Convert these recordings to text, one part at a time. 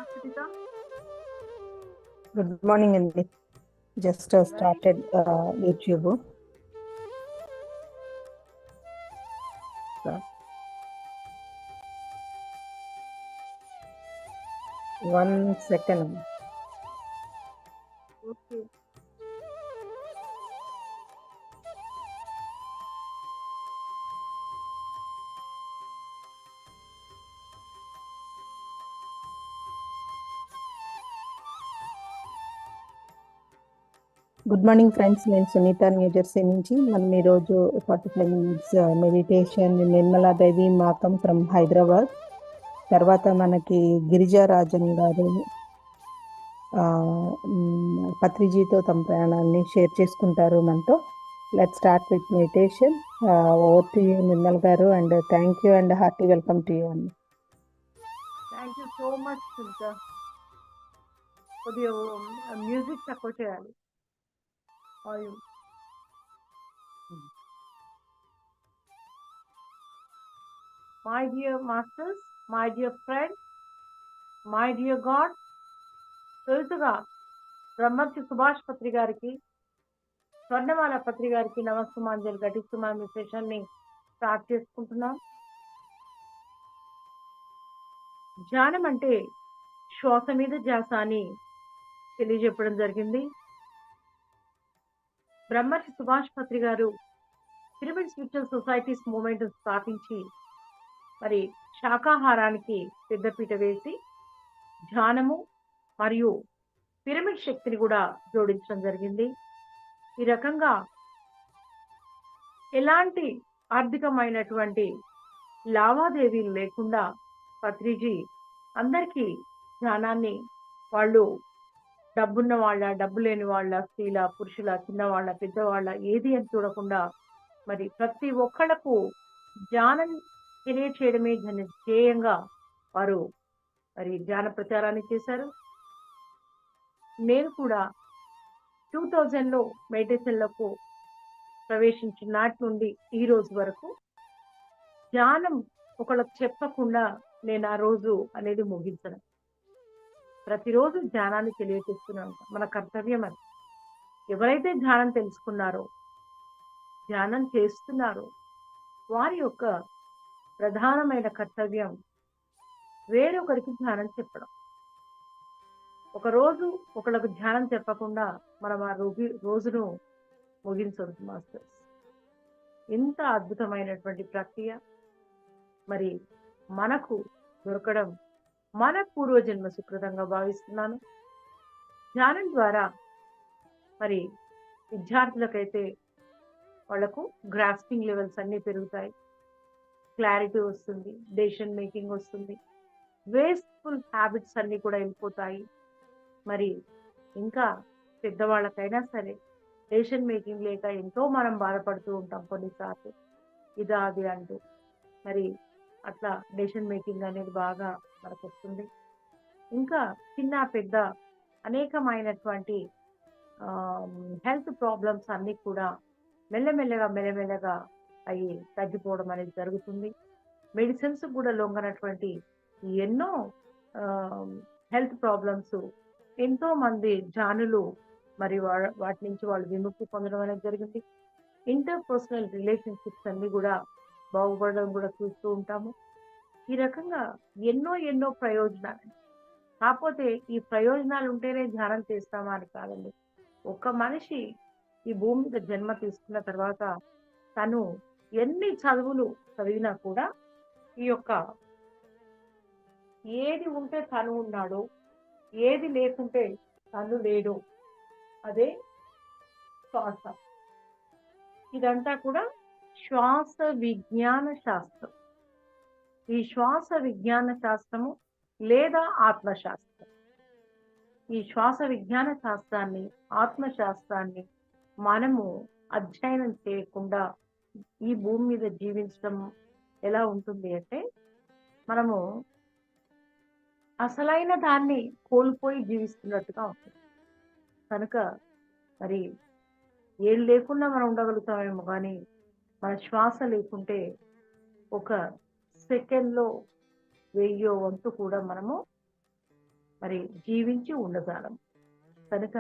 Suchita. Good morning, Andy. Just started YouTube. So, 1 second. Okay. Good morning friends, నేను Sunitha New Jersey నుంచి. మనం ఈరోజు 45 minutes meditation Nirmala Devi మాకం from Hyderabad. తర్వాత మనకి గిరిజా రాజన్ గారు పత్రిజీతో తమ ప్రయాణాన్ని షేర్ చేసుకుంటారు మనతో. Let start with meditation. Over to you Nirmal garu, and thank you and hearty welcome to you అండి. Thank you so much, Suchita. కొద్దిగా మ్యూజిక్ తక్కువ చేయాలి. Volume. My dear masters, my dear friend, my dear God, తొలుతగా బ్రహ్మర్షి సుభాష్ పత్రి గారికి, స్వర్ణమాల పత్రి గారికి నమస్సుమాంజలి ఘటిస్తూ మనం ఈ సెషన్ని start చేసుకుంటున్నాం. ధ్యానం అంటే శ్వాస మీద ధ్యాస అని తెలియజెప్పడం జరిగింది. బ్రహ్మర్షి సుభాష్ పత్రి గారు పిరమిడ్ స్పిరిచువల్ సొసైటీస్ మూవ్మెంట్ స్థాపించి మరి శాకాహారానికి పెద్దపీట వేసి ధ్యానము మరియు పిరమిడ్ శక్తిని కూడా జోడించడం జరిగింది. ఈ రకంగా ఎలాంటి ఆర్థికమైనటువంటి లావాదేవీలు లేకుండా పత్రిజీ అందరికీ ధ్యానాన్ని, వాళ్ళు డబ్బున్న వాళ్ళ, డబ్బు లేని వాళ్ళ, స్త్రీల, పురుషుల, చిన్నవాళ్ళ, పెద్దవాళ్ళ ఏది అని చూడకుండా మరి ప్రతి ఒక్కళ్లకు ధ్యానం తెలియచేయడమే ధ్యేయంగా వారు మరి ధ్యాన ప్రచారాన్ని చేశారు. నేను కూడా 2000లో మెడిటేషన్లకు ప్రవేశించిన నాటి నుండి ఈ రోజు వరకు ధ్యానం ఒకళ్ళకు చెప్పకుండా నేను ఆ రోజు అనేది ముగించను. ప్రతిరోజు ధ్యానాన్ని తెలియజేస్తున్నాను. మన కర్తవ్యం అది. ఎవరైతే ధ్యానం తెలుసుకున్నారో, ధ్యానం చేస్తున్నారో, వారి యొక్క ప్రధానమైన కర్తవ్యం వేరొకరికి ధ్యానం చెప్పడం. ఒకరోజు ఒకళ్ళకు ధ్యానం చెప్పకుండా మనం ఆ రోజును ముగించవచ్చు మాస్టర్స్. ఇంత అద్భుతమైనటువంటి ప్రక్రియ మరి మనకు దొరకడం మన పూర్వజన్మ సుకృతంగా భావిస్తున్నాను. ధ్యానం ద్వారా మరి విద్యార్థులకైతే వాళ్లకు గ్రాస్పింగ్ లెవెల్స్ అన్ని పెరుగుతాయి, క్లారిటీ వస్తుంది, డెసిషన్ మేకింగ్ వస్తుంది, వేస్ట్ఫుల్ హ్యాబిట్స్ అన్ని కూడా వెళ్ళిపోతాయి. మరి ఇంకా పెద్దవాళ్ళకైనా సరే డెసిషన్ మేకింగ్ లేక ఎంతో మనం బాధపడుతూ ఉంటాం కొన్నిసార్లు, ఇదా అది అంటూ. మరి అట్లా డెసిషన్ మేకింగ్ అనేది బాగా మనకు వస్తుంది. ఇంకా చిన్న పెద్ద అనేకమైనటువంటి హెల్త్ ప్రాబ్లమ్స్ అన్ని కూడా మెల్లమెల్లగా అవి తగ్గిపోవడం అనేది జరుగుతుంది. మెడిసిన్స్ కూడా లొంగనటువంటి ఎన్నో హెల్త్ ప్రాబ్లమ్స్ ఎంతో మంది జానులు మరి వాటి నుంచి వాళ్ళు విముక్తి పొందడం అనేది జరిగింది. ఇంటర్పర్సనల్ రిలేషన్షిప్స్ అన్ని కూడా బాగుపడడం కూడా చూస్తూ ఉంటాము. ఈ రకంగా ఎన్నో ప్రయోజనాలు. కాకపోతే ఈ ప్రయోజనాలు ఉంటేనే ధ్యానం చేస్తామా అని కాదండి. ఒక మనిషి ఈ భూమి మీద జన్మ తీసుకున్న తర్వాత తను ఎన్ని చదువులు చదివినా కూడా ఈ యొక్క ఏది ఉంటే తను ఉన్నాడో, ఏది లేకుంటే తను లేడు, అదే శ్వాస. ఇదంతా కూడా శ్వాస విజ్ఞాన శాస్త్రం. ఈ శ్వాస విజ్ఞాన శాస్త్రము లేదా ఆత్మశాస్త్రం. ఈ శ్వాస విజ్ఞాన శాస్త్రాన్ని, ఆత్మశాస్త్రాన్ని మనము అధ్యయనం చేయకుండా ఈ భూమి మీద జీవించడం ఎలా ఉంటుంది అంటే, మనము అసలైన దాన్ని కోల్పోయి జీవిస్తున్నట్టుగా ఉంటుంది. కనుక మరి ఏం లేకుండా మనం ఉండగలుగుతామేమో, కానీ మన శ్వాస లేకుంటే ఒక సెకండ్లో 1000 వంతు కూడా మనము మరి జీవించి ఉండగలం. కనుక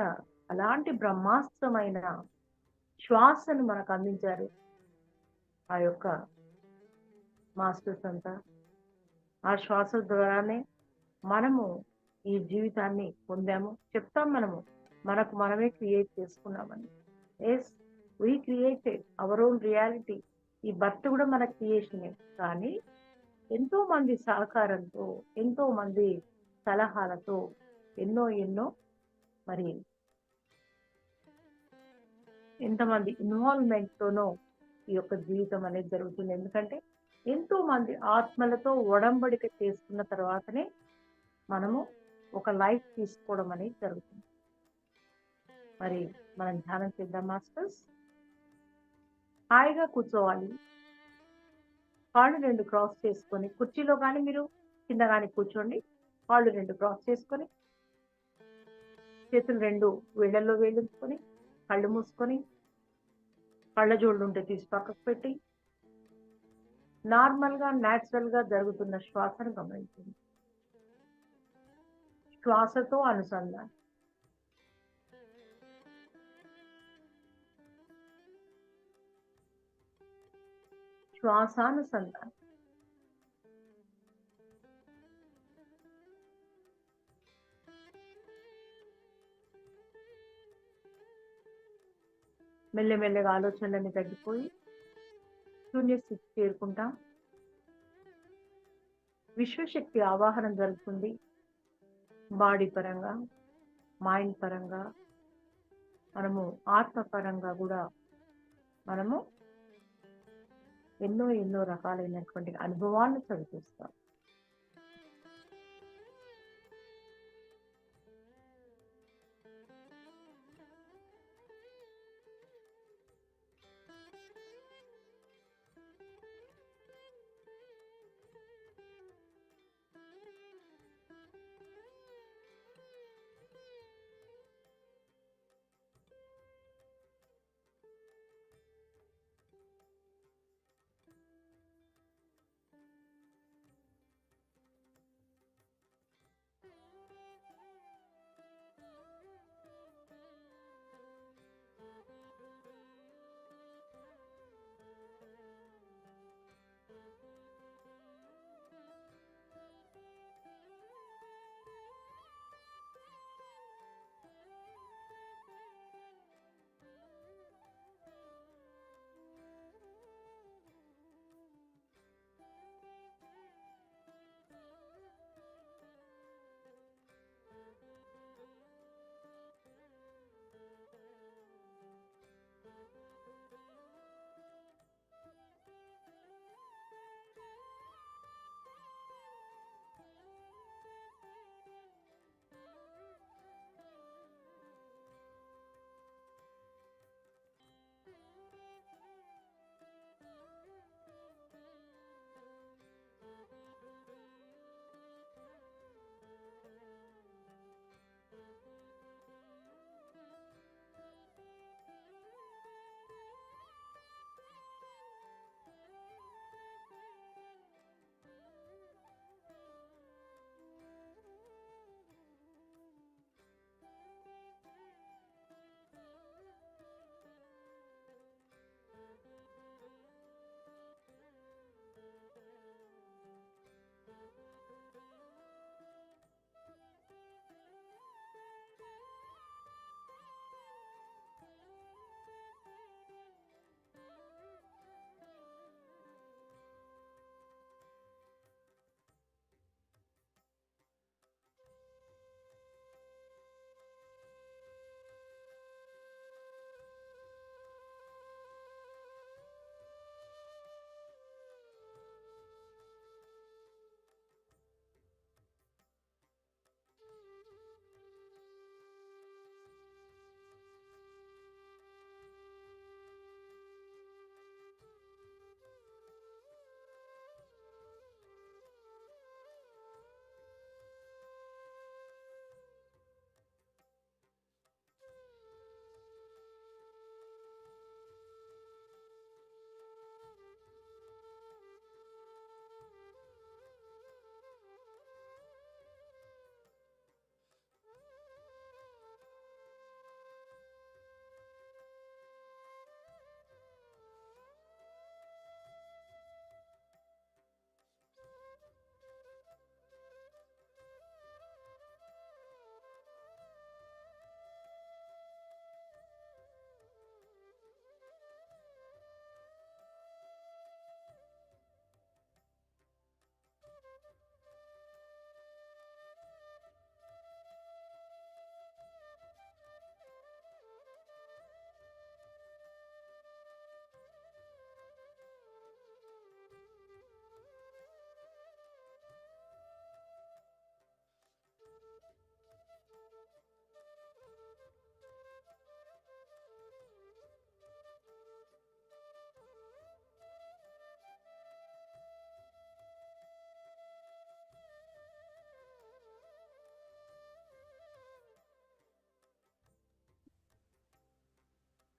అలాంటి బ్రహ్మాస్త్రమైన శ్వాసను మనకు అందించారు ఆ యొక్క మాస్టర్స్ అంతా. ఆ శ్వాస ద్వారానే మనము ఈ జీవితాన్ని పొందాము. చెప్తాం మనకు మనమే క్రియేట్ చేసుకున్నామని. Yes, we created our own reality. ఈ బర్త్ కూడా మన క్రియేషనే. కానీ ఎంతో మంది సహకారంతో, ఎంతో మంది సలహాలతో, ఎన్నో మరి ఎంతమంది ఇన్వాల్వ్మెంట్తోనో ఈ యొక్క జీవితం అనేది జరుగుతుంది. ఎందుకంటే ఎంతో మంది ఆత్మలతో ఒడంబడిక చేసుకున్న తర్వాతనే మనము ఒక లైఫ్ తీసుకోవడం అనేది జరుగుతుంది. మరి మనం ధ్యానం చేద్దాం మాస్టర్స్. హాయిగా కూర్చోవాలి. కాళ్ళు 2 క్రాస్ చేసుకొని, కుర్చీలో కానీ మీరు కింద కానీ కూర్చోండి. కాళ్ళు 2 క్రాస్ చేసుకొని, చేతులు 2 వేళ్ళల్లో వేలుంచుకొని, కళ్ళు మూసుకొని, కళ్ళ జోళ్ళు ఉంటే తీసి పక్కకు పెట్టి నార్మల్గా న్యాచురల్గా జరుగుతున్న శ్వాసను గమనించండి. శ్వాసతో అనుసంధానం. శ్వాసానుసంధానం. మెల్లమెల్లగా ఆలోచనలన్నీ తగ్గిపోయి శూన్య స్థితి చేరుకుంటాం. విశ్వశక్తి ఆవాహనం జరుగుతుంది. బాడీ పరంగా, మైండ్ పరంగా, మనము ఆత్మ పరంగా కూడా మనము ఎన్నో రకాలైనటువంటి అనుభవాలను చవిచూస్తాం.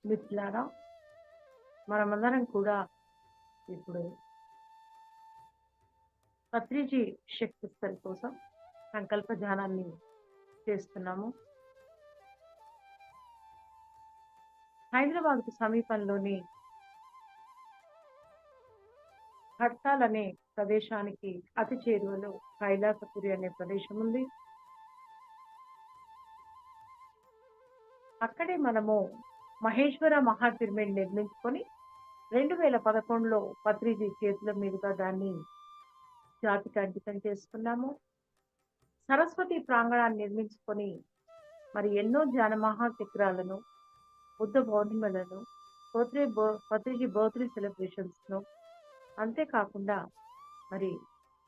మిత్రులారా, మనమందరం కూడా ఇప్పుడు పత్రిజీ శక్తి స్థల్ కోసం సంకల్ప ధ్యానాన్ని చేస్తున్నాము. హైదరాబాద్కు సమీపంలోని హడ్తాల్ అనే ప్రదేశానికి అతి చేరువలో కైలాసపురి అనే ప్రదేశం ఉంది. అక్కడే మనము మహేశ్వర మహాపిరమిడ్ నిర్మించుకొని 2011లో పత్రిజీ చేతుల మీదుగా దాన్ని జాతికి అంకితం చేసుకున్నాము. సరస్వతి ప్రాంగణాన్ని నిర్మించుకొని మరి ఎన్నో ధ్యాన మహాశిఖరాలను, బుద్ధ పౌర్ణిమలను, పత్రిజీ బర్త్డే సెలబ్రేషన్స్ ను, అంతేకాకుండా మరి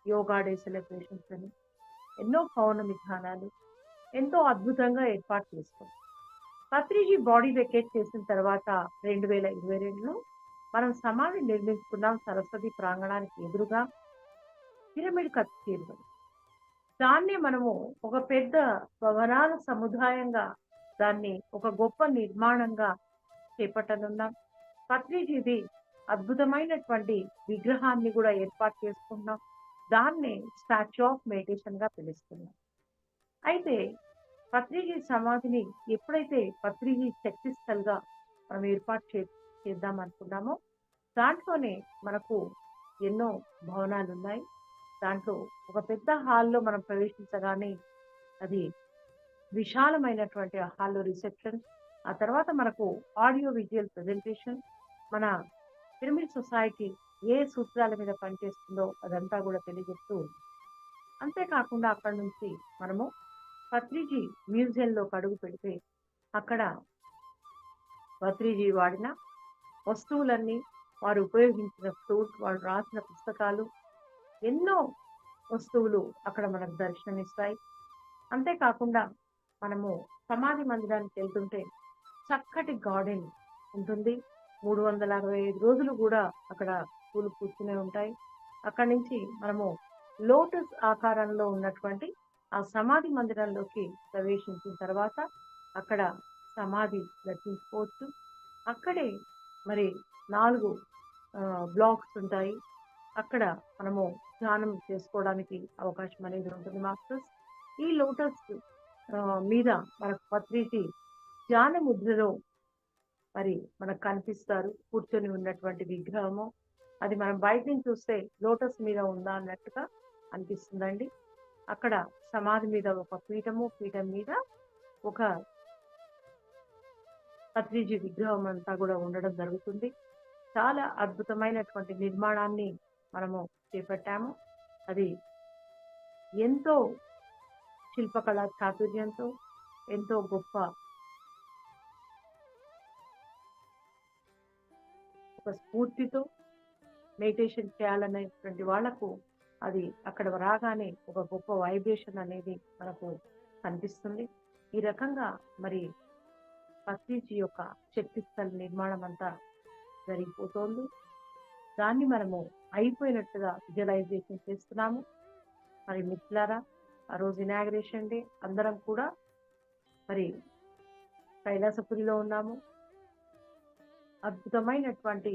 యోగా డే సెలబ్రేషన్స్ అని ఎన్నో పౌర్ణమి ధ్యానాలు ఎంతో అద్భుతంగా ఏర్పాటు చేసుకున్నాం. పత్రిజీ బాడీ వెకేట్ చేసిన తర్వాత 2022లో మనం సమాధి నిర్మించుకున్నాం సరస్వతి ప్రాంగణానికి ఎదురుగా పిరమిడ్ కత్తి చేరువలు. దాన్ని మనము ఒక పెద్ద భవనాల సముదాయంగా దాన్ని ఒక గొప్ప నిర్మాణంగా చేపట్టనున్నాం. పత్రిజీది అద్భుతమైనటువంటి విగ్రహాన్ని కూడా ఏర్పాటు చేసుకున్నాం. దాన్నే స్టాచ్యూ ఆఫ్ మెడిటేషన్ గా పిలుస్తున్నాం. అయితే పత్రిజీ సమాధిని ఎప్పుడైతే పత్రిజీ శక్తి స్థల్గా మనం ఏర్పాటు చేద్దాం అనుకున్నామో దాంట్లోనే మనకు ఎన్నో భవనాలు ఉన్నాయి. దాంట్లో ఒక పెద్ద హాల్లో మనం ప్రవేశించగానే అది విశాలమైనటువంటి హాల్లో రిసెప్షన్, ఆ తర్వాత మనకు ఆడియో విజువల్ ప్రెజెంటేషన్, మన పిరమిడ్ సొసైటీ ఏ సూత్రాల మీద పనిచేస్తుందో అదంతా కూడా తెలియజేస్తూ ఉంది. అంతేకాకుండా అక్కడ నుంచి మనము పత్రిజీ మ్యూజియంలో అడుగు పెడితే అక్కడ పత్రిజీ వాడిన వస్తువులన్నీ, వారు ఉపయోగించిన ఫ్రూట్, వారు రాసిన పుస్తకాలు, ఎన్నో వస్తువులు అక్కడ మనకు దర్శనమిస్తాయి. అంతేకాకుండా మనము సమాధి మందిరానికి వెళ్తుంటే చక్కటి గార్డెన్ ఉంటుంది. 365 రోజులు కూడా అక్కడ పూలు పూస్తూనే ఉంటాయి. అక్కడి నుంచి మనము లోటస్ ఆకారంలో ఉన్నటువంటి ఆ సమాధి మందిరంలోకి ప్రవేశించిన తర్వాత అక్కడ సమాధి దర్శించుకోవచ్చు. అక్కడే మరి 4 బ్లాక్స్ ఉంటాయి. అక్కడ మనము ధ్యానం చేసుకోవడానికి అవకాశం అనేది ఉంటుంది మాస్టర్స్. ఈ లోటస్ మీద మనకు పత్రిజీ ధ్యాన ముద్రలో మరి మనకు కనిపిస్తారు, కూర్చొని ఉన్నటువంటి విగ్రహము. అది మనం బయట నుంచి చూస్తే లోటస్ మీద ఉందా అన్నట్టుగా అనిపిస్తుందండి. అక్కడ సమాధి మీద ఒక పీఠం మీద ఒక పత్రిజీ విగ్రహం అంతా కూడా ఉండడం జరుగుతుంది. చాలా అద్భుతమైనటువంటి నిర్మాణాన్ని మనము చేపట్టాము. అది ఎంతో శిల్పకళా చాతుర్యంతో, ఎంతో గొప్ప ఒక స్ఫూర్తితో మెడిటేషన్ చేయాలనేటువంటి వాళ్లకు అది అక్కడ రాగానే ఒక గొప్ప వైబ్రేషన్ అనేది మనకు కనిపిస్తుంది. ఈ రకంగా మరి పత్రిజీ యొక్క శక్తి స్థల నిర్మాణం అంతా జరిగిపోతోంది. దాన్ని మనము అయిపోయినట్టుగా విజువలైజేషన్ చేస్తున్నాము. మరి మిత్రులారా, ఆ రోజు ఇనాగ్రేషన్ డే అందరం కూడా మరి కైలాసపురిలో ఉన్నాము. అద్భుతమైనటువంటి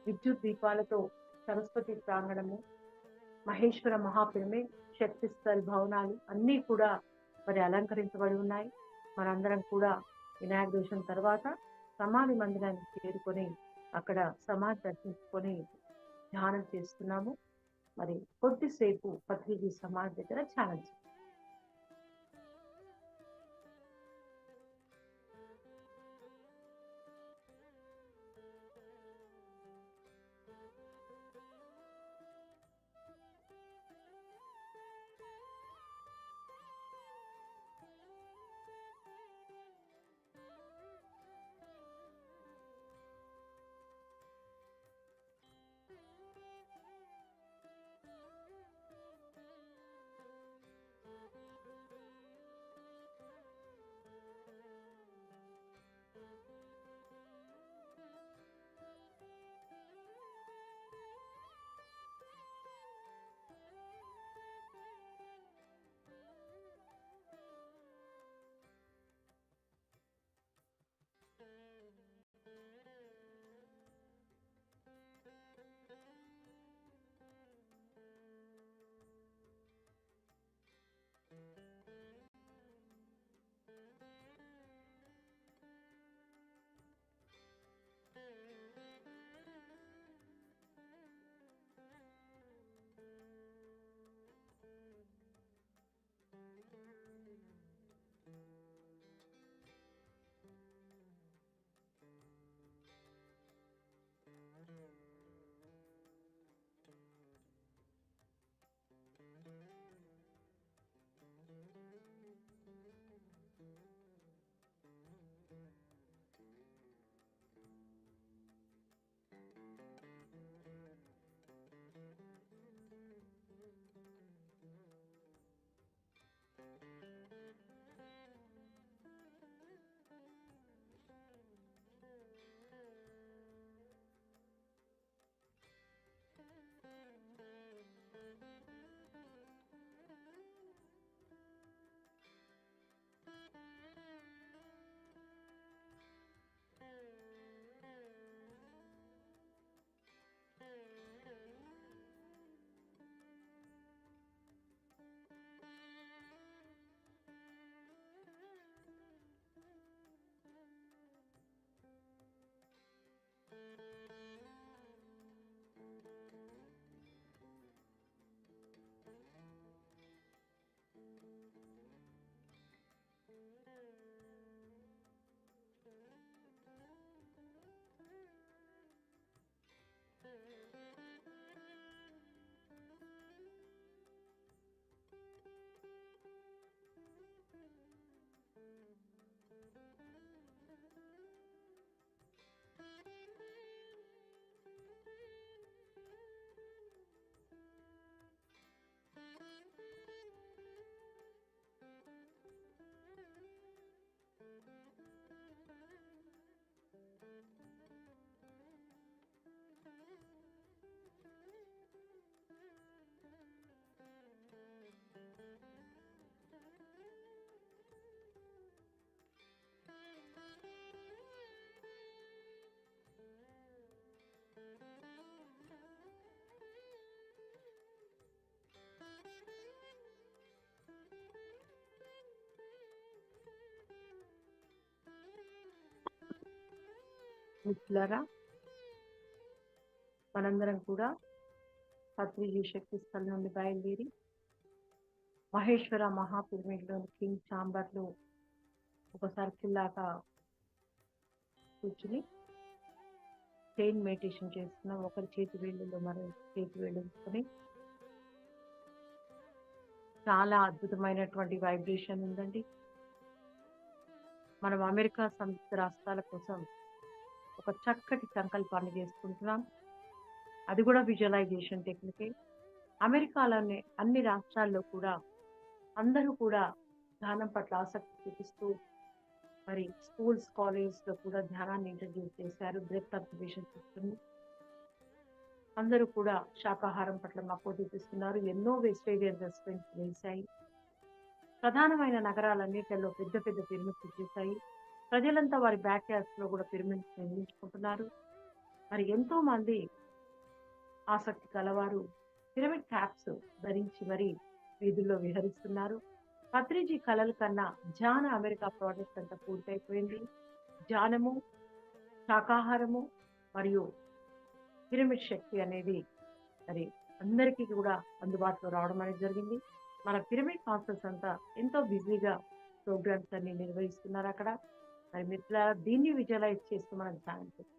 విద్యుత్ దీపాలతో సరస్వతి ప్రాంగణము, మహేశ్వర మహాపిరమిడ్, శక్తి స్థల్ భవనాలు అన్నీ కూడా మరి అలంకరించబడి ఉన్నాయి. మనందరం కూడా ఇనాగ్రేషన్ తర్వాత సమాధి మందిరానికి చేరుకొని అక్కడ సమాధి దర్శించుకొని ధ్యానం చేస్తున్నాము. మరి కొద్దిసేపు పత్రిజీ సమాధి దగ్గర ధ్యానం చేస్తాం. మిత్రులారా, మనందరం కూడా పత్రిజీ శక్తి స్థలం నుండి బయలుదేరి మహేశ్వర మహాపిరమిడ్లోని కింగ్ ఛాంబర్లో ఒక సర్కిల్ లాగా కూర్చుని చైన్ మెడిటేషన్ చేస్తున్నాం. ఒకరి చేతి వేళ్ళలో మరో చేతి వేళ్ళు ఉంచుకొని చాలా అద్భుతమైనటువంటి వైబ్రేషన్ ఉందండి. మనం అమెరికా సంయుక్త రాష్ట్రాల కోసం ఒక చక్కటి సంకల్పాన్ని చేసుకుంటున్నాం. అది కూడా విజువలైజేషన్ టెక్నికే. అమెరికాలోని అన్ని రాష్ట్రాల్లో కూడా అందరూ కూడా ధ్యానం పట్ల ఆసక్తి చూపిస్తూ మరి స్కూల్స్ కాలేజెస్లో కూడా ధ్యానాన్ని ఇంట్రడ్యూస్ చేశారు. బ్రెత్ అబ్జర్వేషన్ చేస్తుంది. అందరూ కూడా శాకాహారం పట్ల మక్కువ చూపిస్తున్నారు. ఎన్నో వెజిటేరియన్ రెస్టారెంట్స్ వేశాయి. ప్రధానమైన నగరాలన్నిటిలో పెద్ద పెద్ద పిరమిడ్స్ చేశాయి. ప్రజలంతా వారి బ్యాక్ యార్డ్స్ లో కూడా పిరమిడ్స్ నిర్మించుకుంటున్నారు. మరి ఎంతో మంది ఆసక్తి కలవారు పిరమిడ్ క్యాప్స్ ధరించి మరి వీధుల్లో విహరిస్తున్నారు. పత్రిజీ కళల కన్నా ధ్యాన అమెరికా ప్రాజెక్ట్ అంతా పూర్తయిపోయింది. ధ్యానము, శాకాహారము మరియు పిరమిడ్ శక్తి అనేది మరి అందరికీ కూడా అందుబాటులో రావడం అనేది జరిగింది. మన పిరమిడ్ కాన్సెప్ట్స్ అంతా ఎంతో బిజీగా ప్రోగ్రామ్స్ అన్ని నిర్వహిస్తున్నారు అక్కడ. మరి మిత్రులారా, దీన్ని విజువలైజ్ చేస్తూ మనం ధ్యానం చేస్తాం.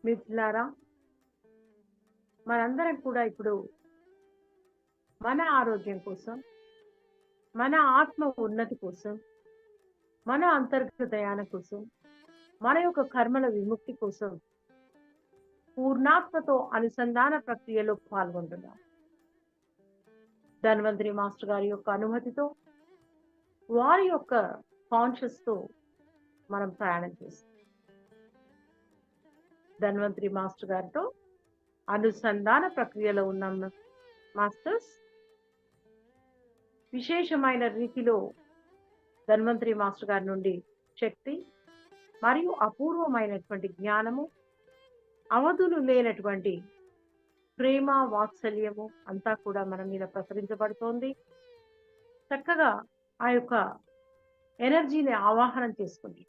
మిత్రులారా, మనందరం కూడా ఇప్పుడు మన ఆరోగ్యం కోసం, మన ఆత్మ ఉన్నతి కోసం, మన అంతర్గత ధ్యానం కోసం, మన యొక్క కర్మల విముక్తి కోసం పూర్ణాత్మతో అనుసంధాన ప్రక్రియలో పాల్గొంటున్నాం. ధన్వంతరి మాస్టర్ గారి యొక్క అనుమతితో, వారి యొక్క కాన్షియస్ తో మనం ప్రయాణం చేస్తాం. ధన్వంతరి మాస్టర్ గారితో అనుసంధాన ప్రక్రియలో ఉన్నాం మాస్టర్స్. విశేషమైన రీతిలో ధన్వంతరి మాస్టర్ గారి నుండి శక్తి మరియు అపూర్వమైనటువంటి జ్ఞానము, అవధులు లేనటువంటి ప్రేమ, వాత్సల్యము అంతా కూడా మన మీద ప్రసరించబడుతోంది. చక్కగా ఆ యొక్క ఎనర్జీని ఆవాహనం చేసుకుంది.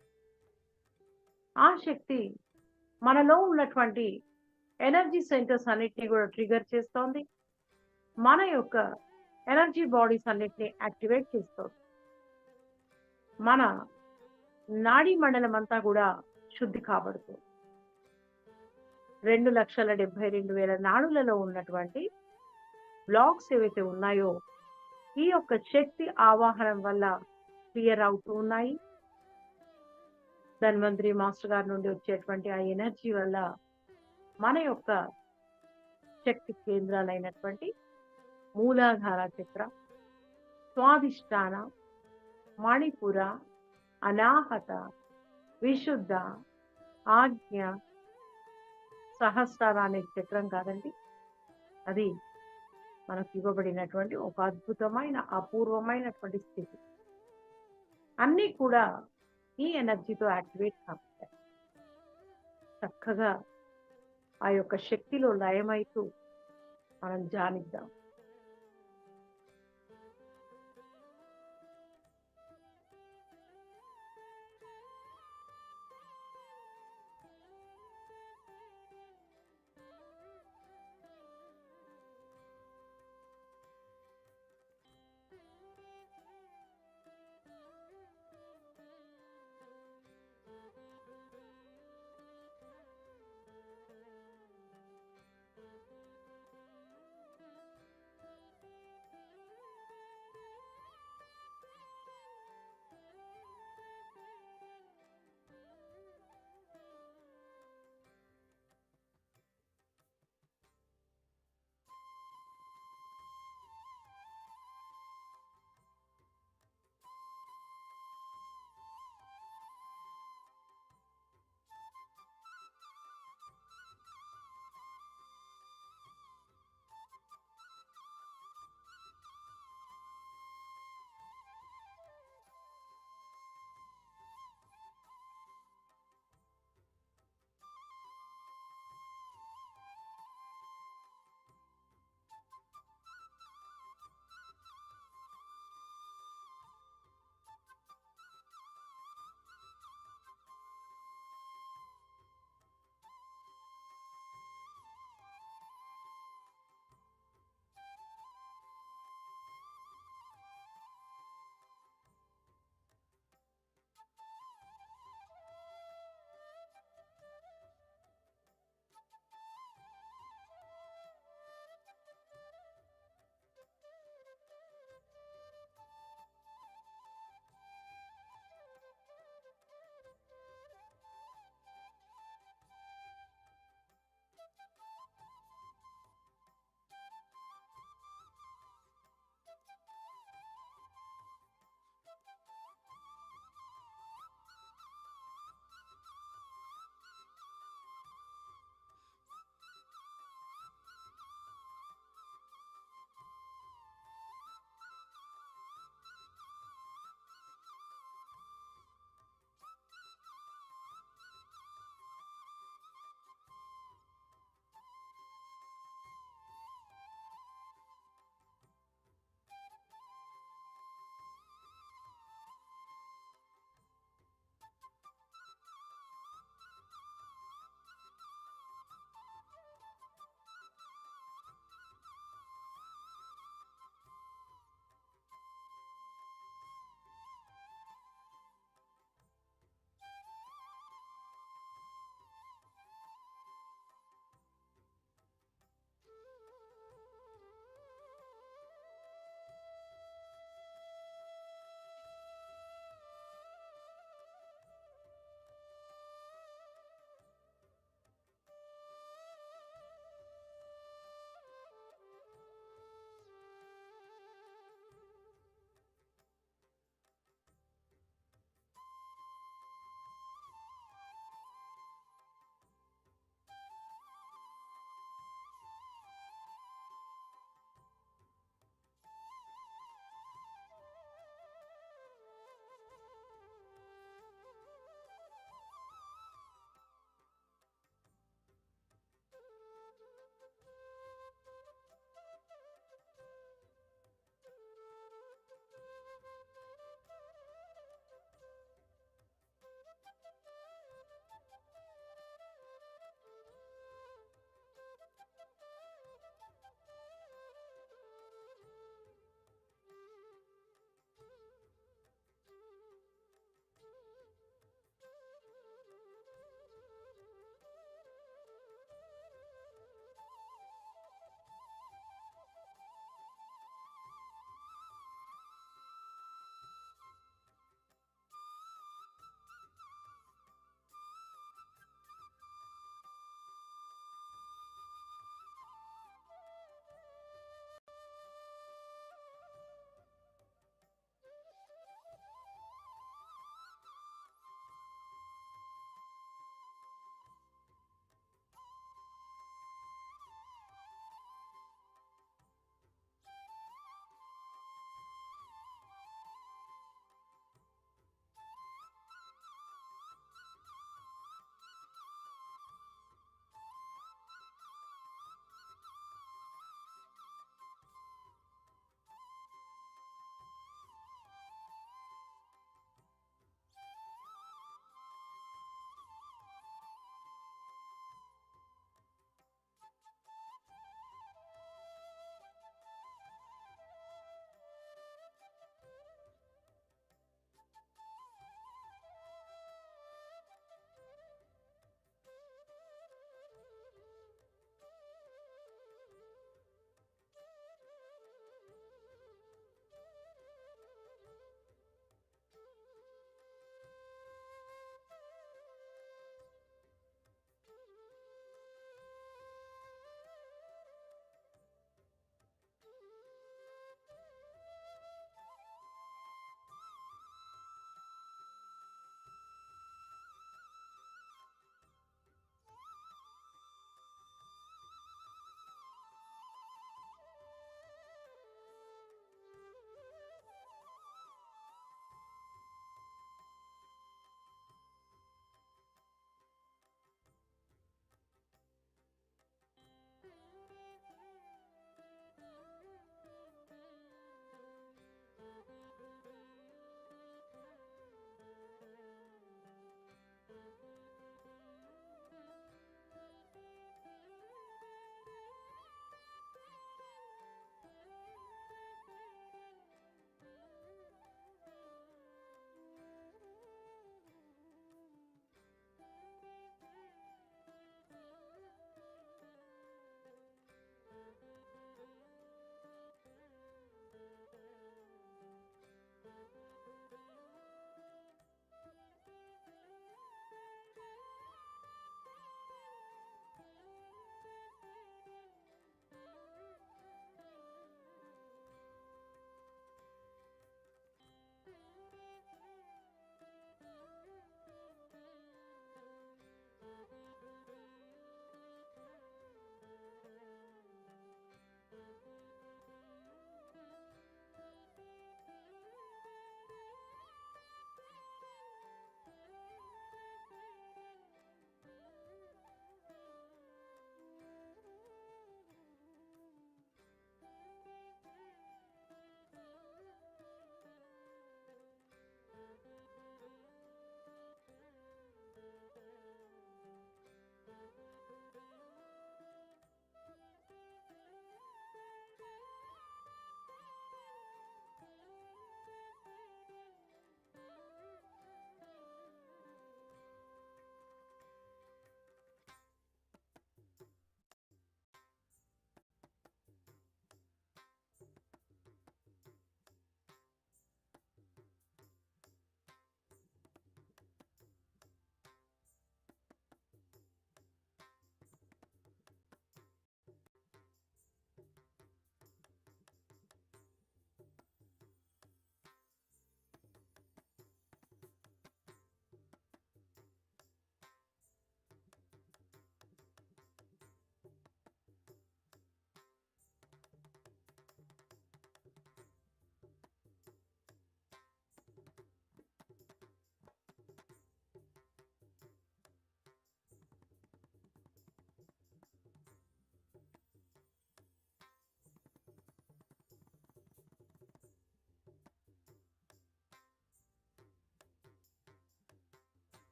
ఆ శక్తి మనలో ఉన్నటువంటి ఎనర్జీ సెంటర్స్ అన్నిటినీ కూడా ట్రిగర్ చేస్తోంది. మన యొక్క ఎనర్జీ బాడీస్ అన్నిటినీ యాక్టివేట్ చేస్తోంది. మన నాడీ మండలం అంతా కూడా శుద్ధి కాబడుతుంది. 2,72,000 నాడులలో ఉన్నటువంటి బ్లాక్స్ ఏవైతే ఉన్నాయో ఈ యొక్క శక్తి ఆవాహనం వల్ల క్లియర్ అవుతూ ఉన్నాయి. ధన్వంతరి మాస్టర్ గారి నుండి వచ్చేటువంటి ఆ ఎనర్జీ వల్ల మన యొక్క శక్తి కేంద్రాలైనటువంటి మూలాధార చక్ర, స్వాదిష్టాన, మణిపుర, అనాహత, విశుద్ధ, ఆజ్ఞ, సహస్రార అనే చక్రం కాదండి, అది మనకు ఇవ్వబడినటువంటి ఒక అద్భుతమైన అపూర్వమైనటువంటి స్థితి. అన్నీ కూడా ఈ ఎనర్జీతో యాక్టివేట్ కాబట్టాయి. చక్కగా ఆ యొక్క శక్తిలో లయమైతూ మనం ధ్యానిద్దాం.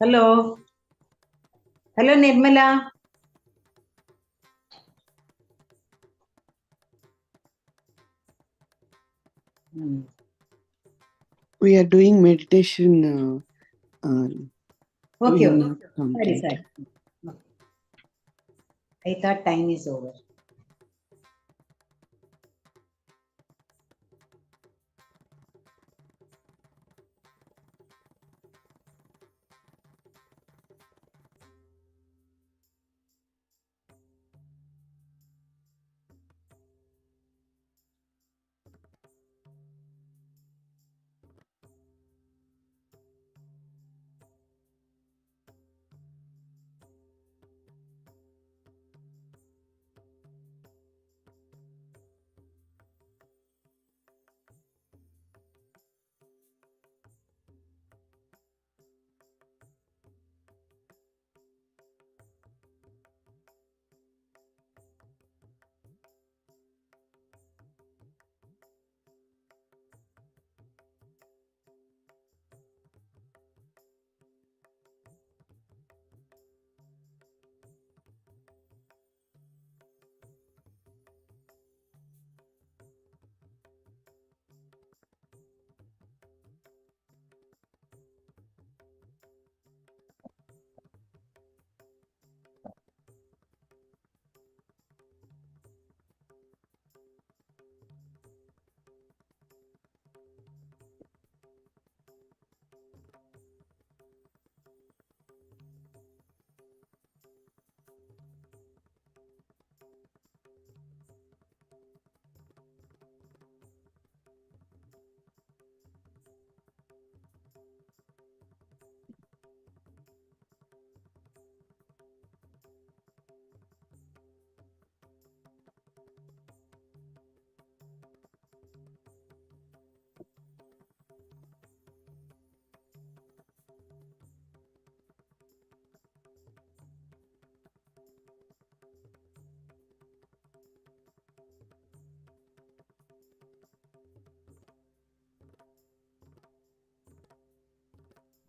Hello. Hello, Nirmala. We are doing meditation. Okay. in Sorry, complete. sorry. I thought time is over.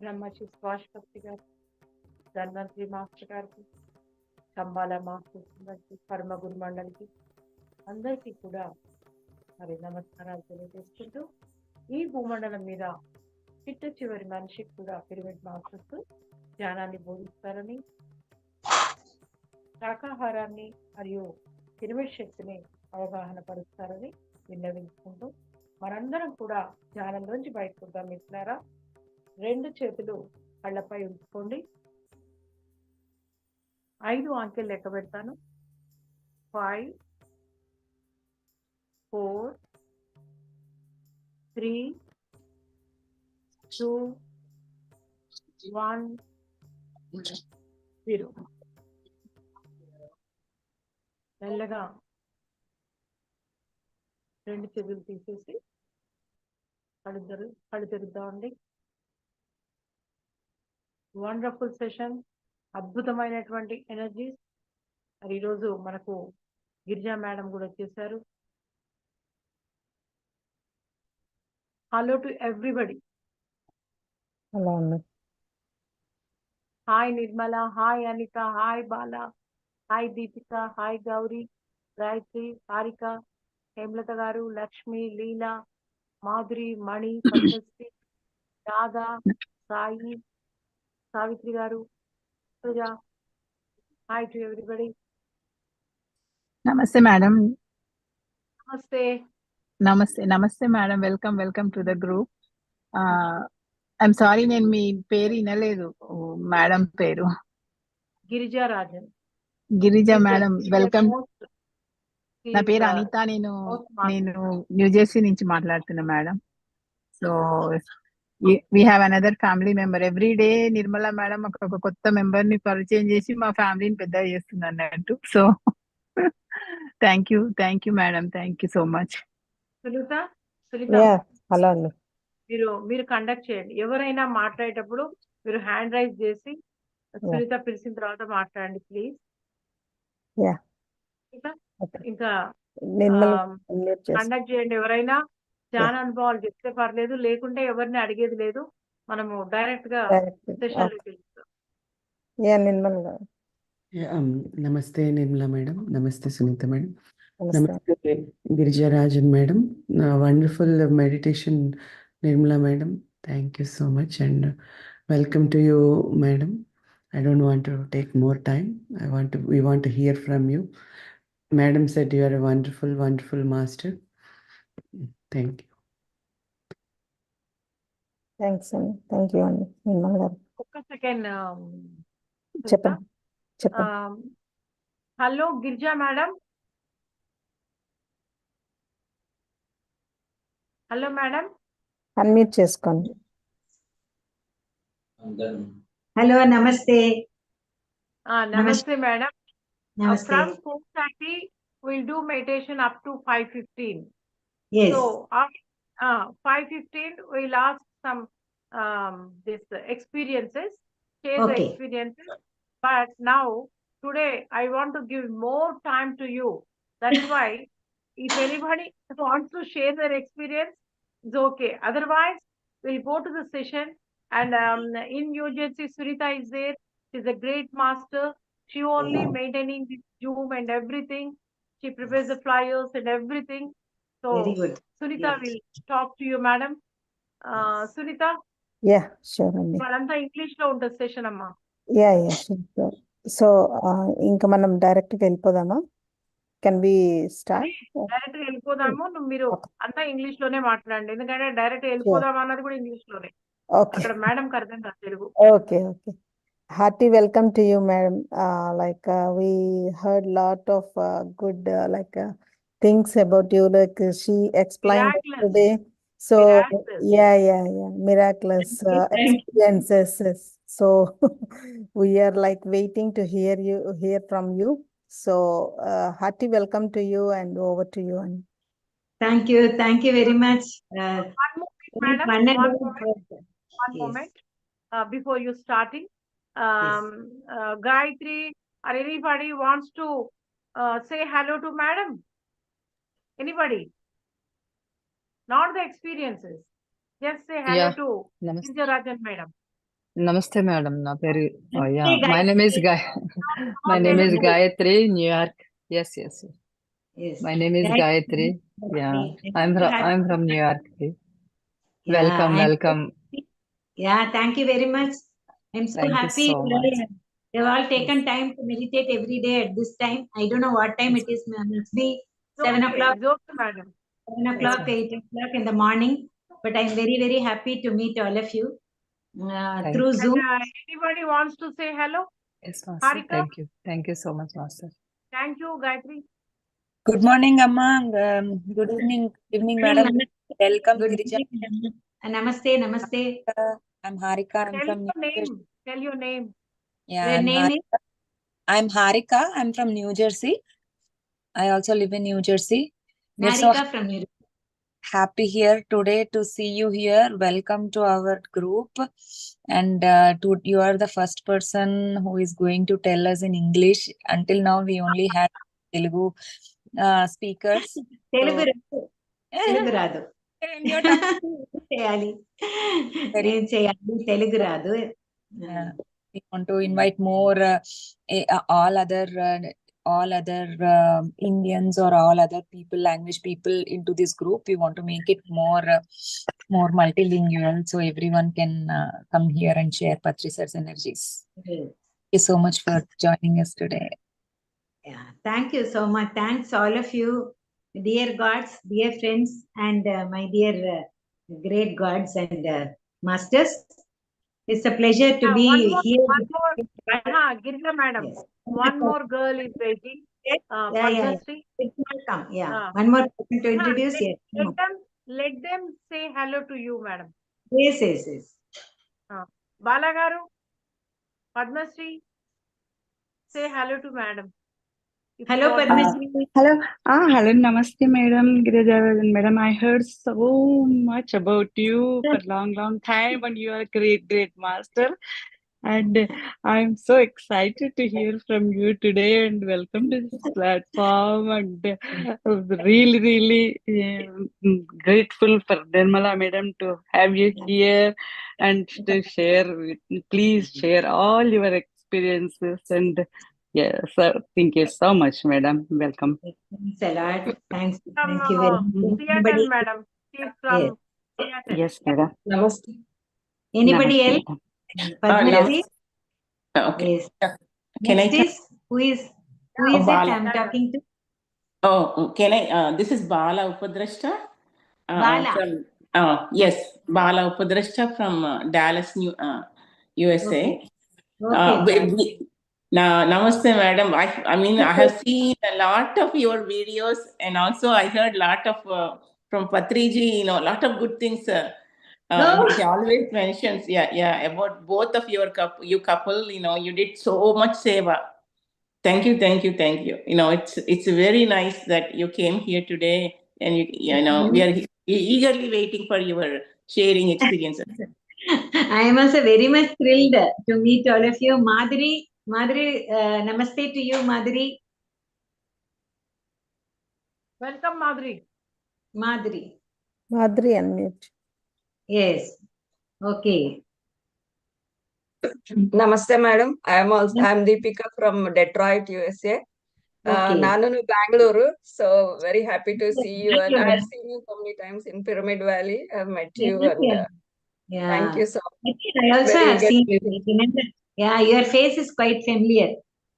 Brahmasri Subhash పత్రి గారు, ధన్వంతరి మాస్టర్ గారికి, చంబాల మాస్టర్ గారికి, పరమ గురు మండలికి అందరికీ కూడా మరి నమస్కారాలు తెలియజేసుకుంటూ, ఈ భూమండలం మీద చిట్ట చివరి మనిషికి కూడా పిరమిడ్ మాస్టర్స్ ధ్యానాన్ని బోధిస్తారని, శాకాహారాన్ని మరియు పిరమిడ్ శక్తిని అవగాహన పరుస్తారని విన్నవించుకుంటూ, మనందరం కూడా ధ్యానంలోంచి బయటకు వద్దాం మిత్రులారా. 2 చేతులు కళ్ళపై ఉంచుకోండి. 5 అంకెలు లెక్క పెడతాను. 5, 4, 3, 2, 1, 0. మెల్లగా 2 చేతులు తీసేసి కళ్ళు తెరుద్దామండి. వండర్ఫుల్ సెషన్, అద్భుతమైనటువంటి ఎనర్జీస్. మరి ఈరోజు మనకు గిరిజా మేడం కూడా వచ్చేసారు. Hello to everybody. అలా ఉంది. Hi Nirmala, hi Anitha, hi Bala, hi Deepika, hi Gauri, Gayathri, Harika, Hemalatha garu, Lakshmi, లీలా, మాధురి, మణి, పద్మశ్రీ, రాధా, సాయి, సావిత్రి గారు, Suja. Hi to everybody. Namaste, madam. నమస్తే. Namaste, madam. Welcome to the group. I'm sorry, నేను మీ పేరు వినలేదు. మేడం పేరు గిరిజా రాజన్. Girija madam, welcome. నా పేరు అనిత. నేను న్యూజెర్సీ నుంచి మాట్లాడుతున్నా madam. So we have another family member. Every day Nirmala madam ఒక కొత్త మెంబర్ ని పరిచయం చేసి మా ఫ్యామిలీని పెద్దగా చేస్తుంది అన్నట్టు. So thank you madam, thank you so much. Sunitha, అలా ఉంది. మీరు కండక్ట్ చేయండి. ఎవరైనా మాట్లాడేటప్పుడు మీరు హ్యాండ్ రైజ్ చేసి సునీత పిలిచిన తర్వాత మాట్లాడండి ప్లీజ్. ఇంకా కండక్ట్ చేయండి. ఎవరైనా ధ్యాన అనుభవాలు చెప్తే పర్లేదు, లేకుంటే ఎవరిని అడిగేది లేదు. మనము డైరెక్ట్ గా సెషన్ లోకి వెళ్తాం. Yeah, Nirmala. Yeah, Namaste, Nirmala madam. Namaste, Sunita madam. Namaste. Namaste, Girija Rajan madam. Wonderful meditation, Nirmala madam. Thank you so much and welcome to you, madam. I don't want to take more time. We want to hear from you. Madam said you are a wonderful, wonderful master. Thank you. Thanks, Annie. Thank you, Annie. Nirmala గారు. ఒక్క second చెప్పండి చెప్పండి. Hello Girija madam. Hello madam. Unmute చేసుకోండి. Hello, namaste. Namaste madam. Namaste. From 4:30 we'll do meditation up to 5:15. Yes. So after 5:15 we'll ask some this experiences, share the Okay. experiences. But now today I want to give more time to you. That's why if anybody wants to share their experience, it's okay. Otherwise, we'll go to the session. And in New Jersey, Surita is there. She's a great master. She only maintaining the Zoom and everything. She prepares the flyers and everything. So Very good. Sunita will talk to you, madam. Sunita, yeah sure అండి. వాళ్ళంతా English లో ఉంటుంది session అమ్మా. Yeah sure. So ఇంకా మనం డైరెక్ట్గా వెళ్ళిపోదామా? Can be start? Direct గా వెళ్ళిపోదాము. మీరు అంతా ఇంగ్లీష్ లోనే మాట్లాడండి, ఎందుకంటే డైరెక్ట్ వెళ్ళిపోదాం అన్నది కూడా ఇంగ్లీష్ లోనే. ఓకే అక్కడ మేడం కి అర్థం కాదు Telugu. Okay okay. Hearty welcome to you, madam. We heard lot of good things about you. Like she explained Miraculous. today. So Miraculous. yeah, miraculous experiences. So we are like waiting to hear from you. So hearty welcome to you and over to you. Thank you very much. One moment, madam. One moment. Before you starting, Gayatri or anybody wants to say hello to madam? Anybody? Not the experiences. Just say hello to Girija Rajan madam. Namaste, madam. Na peru. Oh, yeah. Namaste, My name is My name is Gayatri, New York. Yes. Yes. My name is Gayatri. Yeah. I'm from New York. Yeah, Welcome. Yeah, thank you very much. I'm so Thank you happy. so much. They've all taken time to meditate every day at this time. I don't know what time it is. Must be 7 o'clock. It's okay, madam. 7 o'clock, 8 o'clock in the morning. But I'm very, very happy to meet all of you through Zoom. Anybody wants to say hello? Yes, Master. Harika? Thank you so much, Master. Thank you, Gayatri. Good morning, Amma. Good evening, madam. Welcome, Good Girija. evening. Namaste. I'm Harika. I'm Tell from your name. Tell your name. Yeah, Your name is? I'm Harika. I'm from New Jersey. I also live in New Jersey. We're so Harika from New Jersey. happy here today to see you here. Welcome to our group. And you are the first person who is going to tell us in English. Until now, we only had Telugu speakers. Telugu రాదు. చేయాలి తెలుగు రాదు. We want to invite more all other Indians or all other people, language people into this group. We want to make it more multilingual, so everyone can come here and share Patriji's energies. Thank you so much for joining us today. Yeah, thank you so much. Thanks all of you, dear gods, dear friends, and my dear great gods and masters. It's a pleasure to be here. One more. Girija madam. Yes. One more girl is waiting. Patriji. Yeah. One more person to introduce. Let them say hello to you, madam. Yes. Bala garu, Padmasri, say hello to madam. Hello, Padmasri. Hello, namaste, madam. Girija, madam, I heard so much about you for long time, and you are a great master. And I'm so excited to hear from you today, and welcome to this platform. And really grateful for Nirmala madam to have you here and to share. Please share all your experiences. And yes, thank you so much, madam. Welcome. Thanks a lot. Thanks. From Thank you very much. Seattle, madam. She's Yes. from Seattle. Yes, madam. Namaste. Anybody Namaste, else? madam. Padmaji? Yes. Okay. Yes. Can I Next is who is Yeah, it Bala. I'm talking to? Oh, can I? This is Bala Upadrashta. Bala. From yes, Bala Upadrashta from Dallas, USA. Okay. Okay, Bala. Now, namaste, madam. I mean, I have seen a lot of your videos, and also I heard a lot of from Patriji. A lot of good things. No. He always mentions, about both of you couple. You did so much seva. Thank you, thank you, thank you. It's very nice that you came here today, and we are eagerly waiting for your sharing experiences. I am also very much thrilled to meet all of you. Madhuri, namaste to you, Madhuri. Welcome, Madhuri. Madhuri. Madhuri, unmute. Yes. Okay. Namaste, madam. I'm Deepika from Detroit, USA. Okay. Nanu Bangalore, so very happy to see you. Thank And you, I've madam. seen you so many times in Pyramid Valley. I've met Yes, you, and yeah. thank you so much. I also Very have eager seen to you. see I remember. Yeah, your face is quite familiar.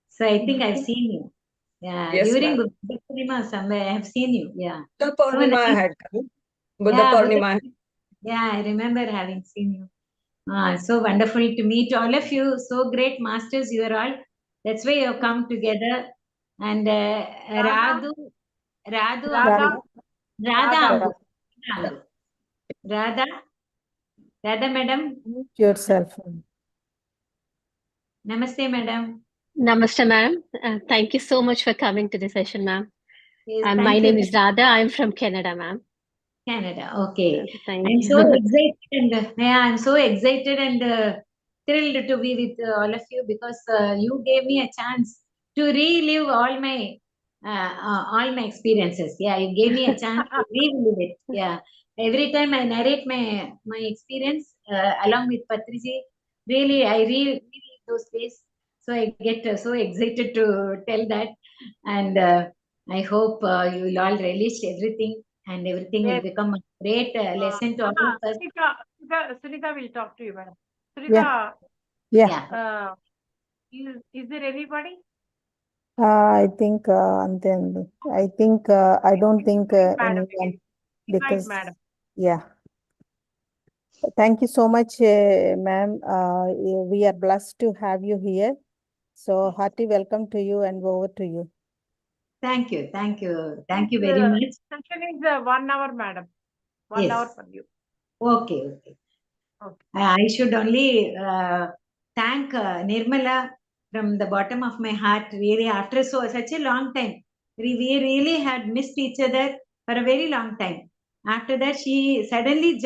So I think I've seen you. Yeah, Yes, during ma'am. Buddha Purnima somewhere I have seen you. Yeah. Buddha So Purnima nice. had come. Buddha Yeah, Purnima. yeah, I remember having seen you. So wonderful to meet all of you. So great masters you are all. That's why you have come together. And Radha, Radha. Radha Radha. Angu. Radha madam. Mute yourself. Namaste madam. Namaste, ma'am. Thank you so much for coming to the session, ma'am. Yes, My thank you. name is Radha. I'm from Canada, ma'am. Canada. Okay. Thank I'm you. so excited and I'm so excited and thrilled to be with all of you because you gave me a chance to relive all my experiences. Yeah, you gave me a chance to relive it. Yeah, every time I narrate my experience along with Patriji, really I relive those days. So I get so excited to tell that, and I hope you will all relish everything and everything will Yes. become a great lesson to all of us. Sunita will talk to you, madam. Yeah. Sunita, Yeah. is there anybody? I think then I think I don't think Madam, anyone Invite because madam. yeah. Thank you so much, ma'am. We are blessed to have you here. So hearty welcome to you and over to you. Thank you, thank you, thank you very much. Session is 1 hour, madam. 1 hour for you. Okay, okay. I should only thank Nirmala from the bottom of my heart. Really, after such a long time, we really had missed each other for a very long time. After that, she suddenly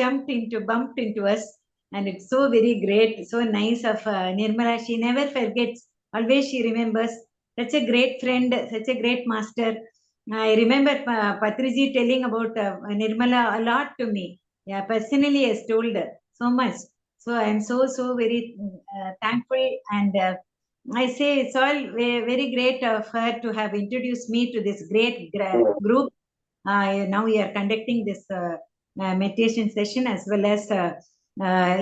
bumped into us, and it's so very great, so nice of Nirmala. She never forgets. Always she remembers. Such a great friend, such a great master. I remember Patriji telling about Nirmala a lot to me. Yeah, personally, has told so much. So I'm so very thankful, and I say it's all very great of her to have introduced me to this great group. Now we are conducting this meditation session as well as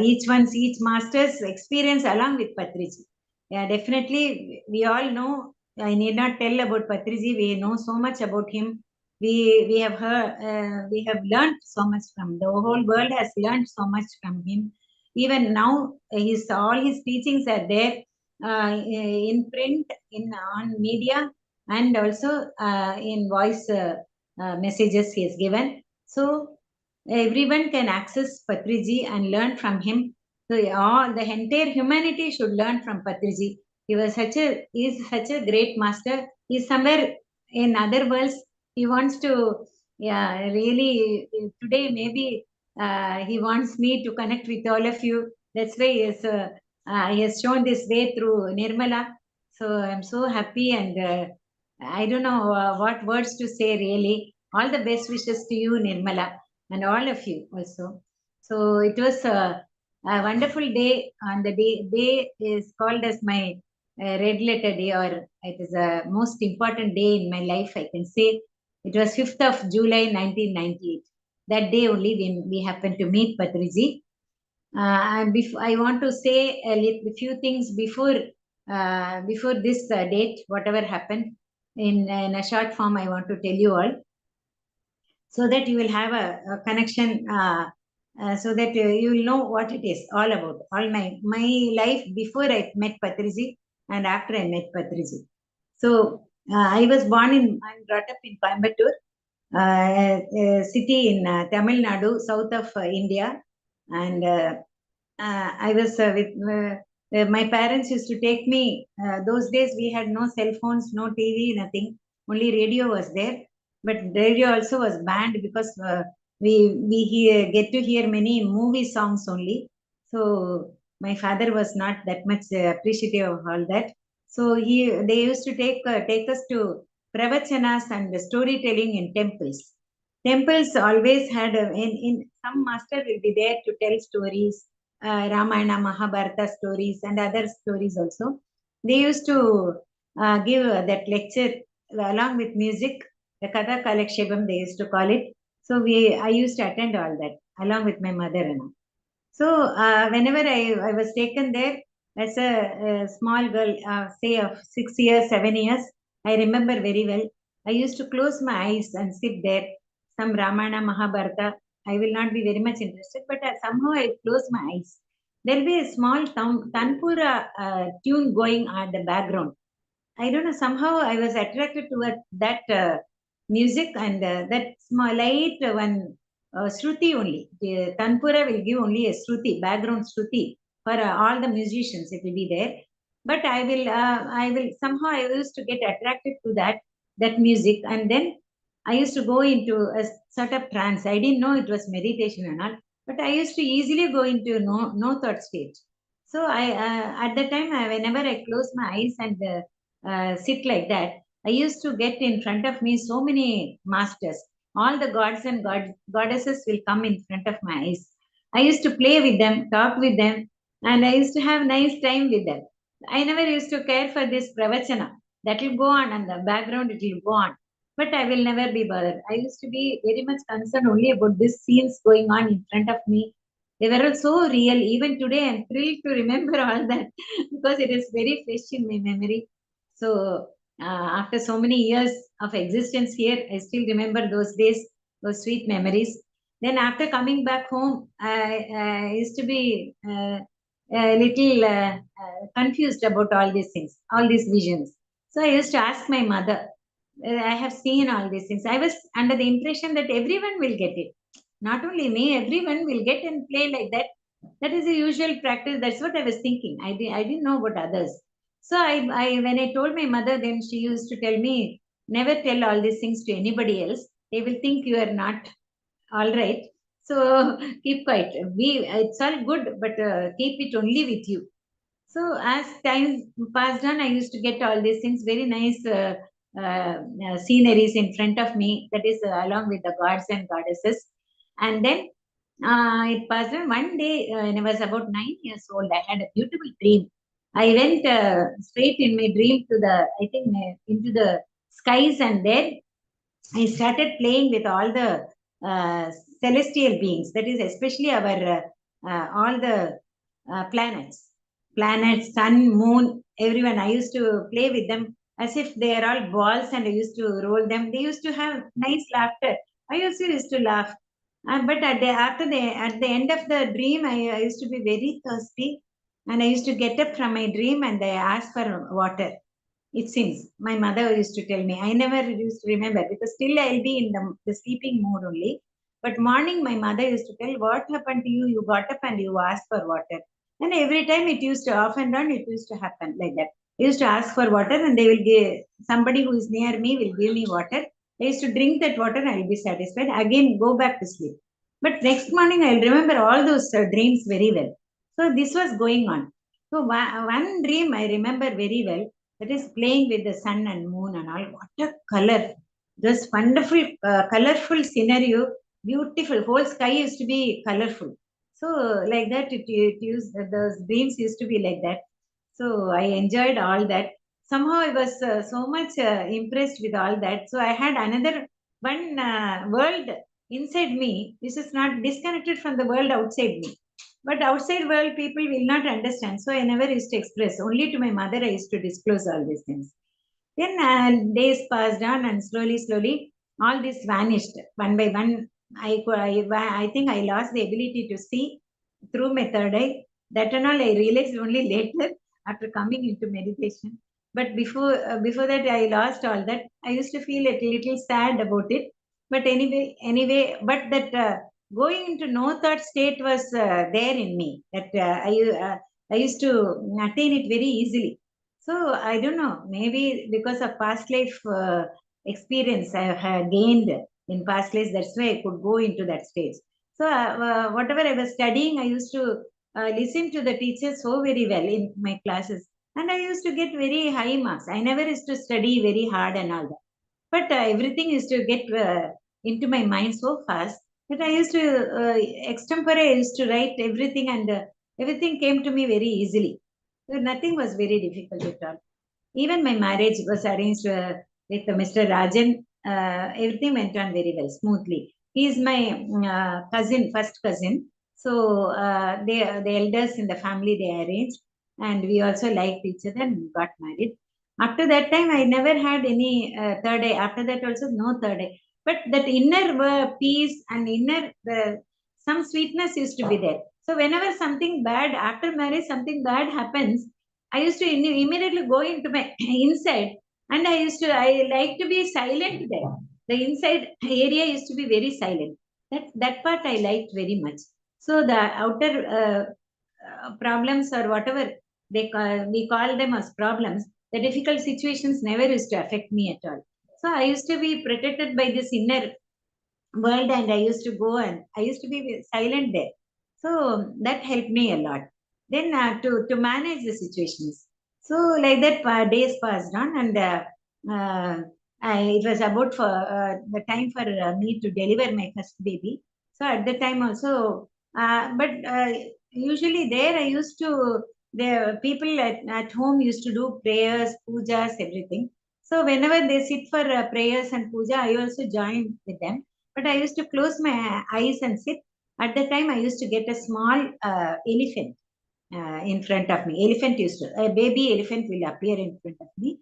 each master's experience along with Patriji. Yeah, definitely we all know. I need not tell about Patriji. We know so much about him. We have heard, we have learned so much from the whole world has learned so much from him. Even now, all his teachings are there in print, on media, and also in voice messages he has given. So everyone can access Patriji and learn from him. So all the entire humanity should learn from Patriji. He is such a great master. He's somewhere in other worlds. He wants to, yeah, really today maybe he wants me to connect with all of you. That's why he has shown this way through Nirmala. So I'm so happy, and I don't know what words to say really. All the best wishes to you, Nirmala, and all of you also. So it was a wonderful day, and the day is called as my red letter day, or it is a most important day in my life, I can say. It was 5th of July 1998. That day only when we happened to meet Patriji. And I want to say a few things before this date, whatever happened. In a short form, I want to tell you all, so that you will have a connection, so that you will know what it is all about. All my life before I met Patriji and after I met Patriji. So I was born in and brought up in Coimbatore, a city in Tamil Nadu, south of India, and I was my parents used to take me. Those days we had no cell phones, no TV, nothing. Only radio was there, but radio also was banned because we get to hear many movie songs only. So my father was not that much appreciative of all that. So they used to take us to pravachanas and storytelling in temples. Temples always had in some master will be there to tell stories, Ramayana, Mahabharata stories, and other stories also. They used to give that lecture along with music, the Katha Kalakshepam they used to call it. So I used to attend all that along with my mother and all. So whenever I was taken there as a small girl, say of 6 years, 7 years, I remember very well. I used to close my eyes and sit there. Some Ramayana, Mahabharata. I will not be very much interested, but somehow I close my eyes. There'll be a small Tanpura tune going at the background. I don't know, somehow I was attracted to that music, and that small light one Shruti only. The Tanpura will give only a Shruti, background Shruti for all the musicians, it will be there. But I will somehow I used to get attracted to that music, and then I used to go into a sort of trance. I didn't know it was meditation or not, but I used to easily go into no thought state. So I at the time, whenever I close my eyes and sit like that, I used to get in front of me so many masters. All the gods and goddesses will come in front of my eyes. I used to play with them, talk with them, and I used to have nice time with them. I never used to care for this pravachana. That will go on, and the background it will go on. But I will never be bothered. I used to be very much concerned only about these scenes going on in front of me. They were all so real. Even today, I'm thrilled to remember all that because it is very fresh in my memory. So, after so many years of existence here, I still remember those days, those sweet memories. Then, after coming back home, I used to be a little confused about all these things, all these visions. So, I used to ask my mother, I have seen all these things. I was under the impression that everyone will get it. Not only me, everyone will get and play like that. That is the usual practice. That's what I was thinking. I didn't know about others. So when I told my mother, then she used to tell me, never tell all these things to anybody else. They will think you are not all right. So keep quiet. It's all good, but keep it only with you. So as time passed on, I used to get all these things, very nice sceneries in front of me. That is along with the gods and goddesses. And then it passed on. One day, when I was about 9 years old, I had a beautiful dream. I went straight in my dream to into the skies, and there I started playing with all the celestial beings. That is especially our all the planets, sun, moon, everyone. I used to play with them as if they are all balls, and I used to roll them. They used to have nice laughter. I also used to laugh. But at the end of the dream, I used to be very thirsty, and I used to get up from my dream and I asked for water. It seems my mother used to tell me. I never used to remember because still I'll be in the sleeping mode only. But morning, my mother used to tell, "What happened to you? You got up and you asked for water." And every time it used to off and on, it used to happen like that. I used to ask for water, and they will give somebody who is near me will give me water. I used to drink that water, and I'll be satisfied. Again, go back to sleep. But next morning, I'll remember all those dreams very well. So this was going on. So one dream I remember very well, that is playing with the sun and moon and all. What a color! This wonderful, colorful scenario, beautiful. Whole sky used to be colorful. So like that, it used those dreams used to be like that. So I enjoyed all that. Somehow I was so much impressed with all that. So I had another one world inside me. This is not disconnected from the world outside me. But outside world people will not understand. So I never used to express. Only to my mother I used to disclose all these things. Then days passed on, and slowly, all this vanished one by one. I think I lost the ability to see through my third eye. That and all I realized only later after coming into meditation. But before that, I lost all that. I used to feel a little sad about it. But anyway, but that going into no thought state was there in me. That I used to attain it very easily. So I don't know, maybe because of past life experience I have gained in past lives, that's why I could go into that stage. So whatever I was studying, I used to listen to the teachers so very well in my classes, and I used to get very high marks. I never used to study very hard and all that, but everything used to get into my mind so fast that I used to extempore. I used to write everything, and everything came to me very easily. So nothing was very difficult at all. Even my marriage was arranged with Mr. Rajan. Everything went on very well, smoothly. He is my cousin, first cousin. So the elders in the family, they arranged, and we also liked each other and got married. After that time, I never had any third eye. After that, also no third eye. But that inner peace and inner some sweetness used to be there. So whenever something bad after marriage, something bad happens, I used to immediately go into my inside, and I like to be silent there. The inside area used to be very silent. That part I liked very much. So the outer problems or whatever we call them as problems, the difficult situations never used to affect me at all. So I used to be protected by this inner world, and I used to go and I used to be silent there. So that helped me a lot. Then to manage the situations. So like that, days passed on, and it was about for the time for me to deliver my first baby. So at the time also, but usually there I used to, the people at home used to do prayers, pujas, everything. So whenever they sit for prayers and puja, I also join with them, but I used to close my eyes and sit. At the time, I used to get a small elephant in front of me. A baby elephant will appear in front of me.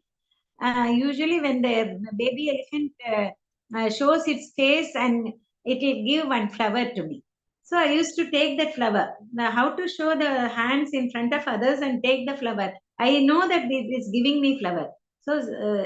Usually, when the baby elephant shows its face, and it will give one flower to me. So I used to take that flower. Now, how to show the hands in front of others and take the flower? I know that it is giving me flower. So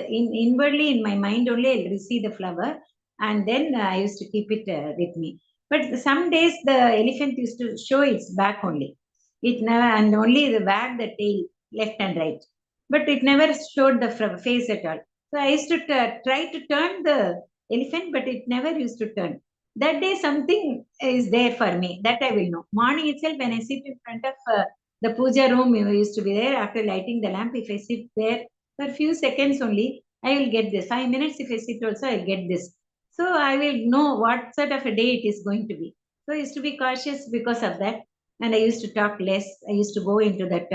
inwardly in my mind only I'll receive the flower, and then I used to keep it with me. But some days the elephant used to show its back only. It never, and only the wag the tail left and right, but it never showed the face at all. So I used to try to turn the elephant, but it never used to turn. That day something is there for me, that I will know. Morning itself, when I sit in front of the puja room, used to be there. After lighting the lamp, if I sit there for a few seconds only, I will get this. 5 minutes if I sit also, I'll get this. So I will know what sort of a day it is going to be. So I used to be cautious because of that, and I used to talk less. I used to go into that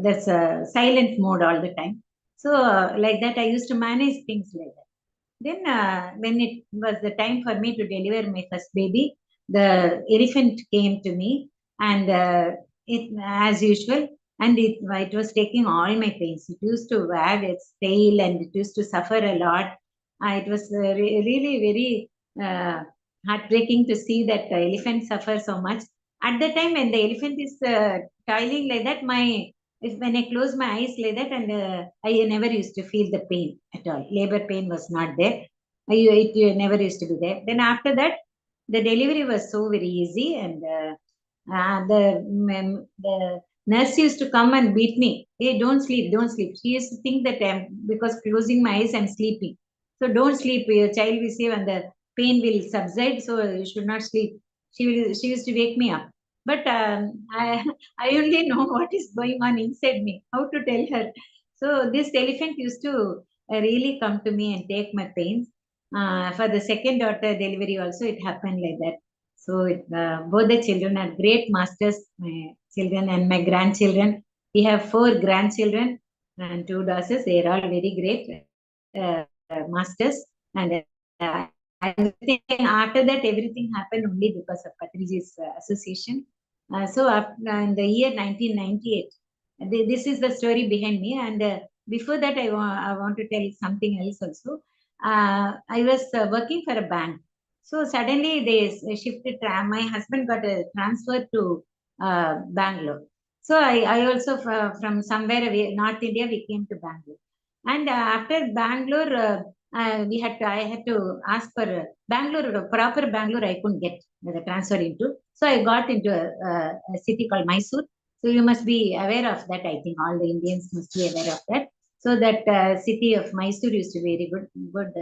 that's a silent mode all the time. So like that, I used to manage things like that. Then when it was the time for me to deliver my first baby, the elephant came to me, and it, as usual, and it was taking all my pains. It used to wag its tail, and it used to suffer a lot. It was really very heartbreaking to see that the elephant suffer so much. At the time when the elephant is toiling like that, when I close my eyes like that, and I never used to feel the pain at all. Labor pain was not there. It never used to be there. Then after that, the delivery was so very easy, and the nurse used to come and beat me. Hey, don't sleep, don't sleep. She used to think that because closing my eyes, I'm sleeping. So don't sleep. Your child will see, and the pain will subside. So you should not sleep. She used to wake me up. But I only know what is going on inside me. How to tell her? So this elephant used to really come to me and take my pains. For the second daughter delivery also, it happened like that. So both the children are great masters, my children and my grandchildren. We have 4 grandchildren and 2 daughters. They are all very great masters. And after that, everything happened only because of Patriji's association. So in the year 1998, this is the story behind me. And before that, I want to tell something else also. I was working for a bank. So suddenly they shifted. My husband got a transfer to Bangalore. So I also from somewhere away, North India, we came to Bangalore. And after Bangalore, I had to ask for Bangalore, proper Bangalore. I couldn't get the transfer into. So I got into a city called Mysore. So you must be aware of that. I think all the Indians must be aware of that. So that city of Mysore used to be very good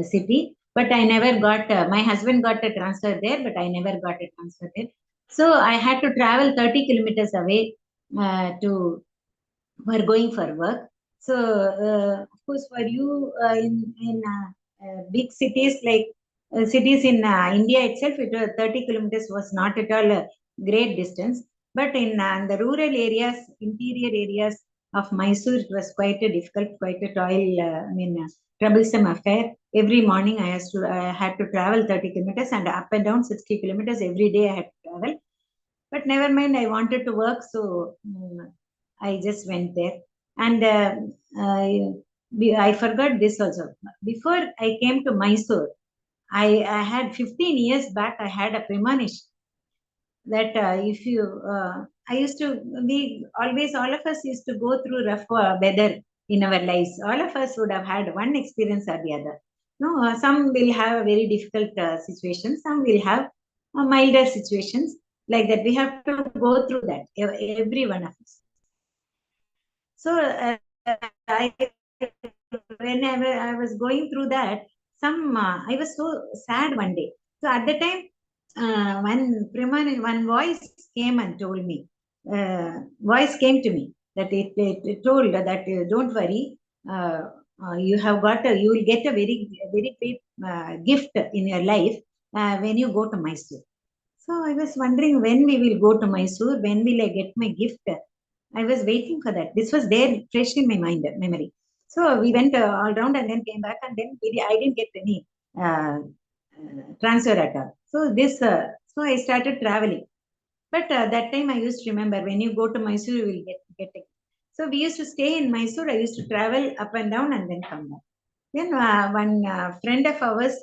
city. But I never got. My husband got a transfer there, but I never got a transfer there. So I had to travel 30 kilometers away for going for work. So of course, for you in big cities like cities in India itself, 30 kilometers was not at all a great distance. But in the rural areas, interior areas of Mysore, it was quite a difficult, quite a troublesome affair. Every morning I had to travel 30 kilometers and up and down 60 kilometers every day I had to travel. But never mind, I wanted to work, so I just went there. And I forgot this also. Before I came to Mysore, I had 15 years back, I had a premonition that if you, I used to, we always, all of us used to go through rough weather in our lives. All of us would have had one experience or the other. No, some will have a very difficult situation, some will have milder situations like that. We have to go through that, every one of us. So whenever I was going through that, I was so sad one day. So at the time, one voice came and told me, voice came to me that it told that don't worry, you will get a very great gift in your life when you go to Mysore. So I was wondering when we will go to Mysore, when will I get my gift? I was waiting for that. This was there fresh in my memory. So we went all around and then came back, and then I didn't get any transfer at all. So I started traveling. But that time I used to remember when you go to Mysore, you will get it. So we used to stay in Mysore. I used to travel up and down and then come back. Then one friend of ours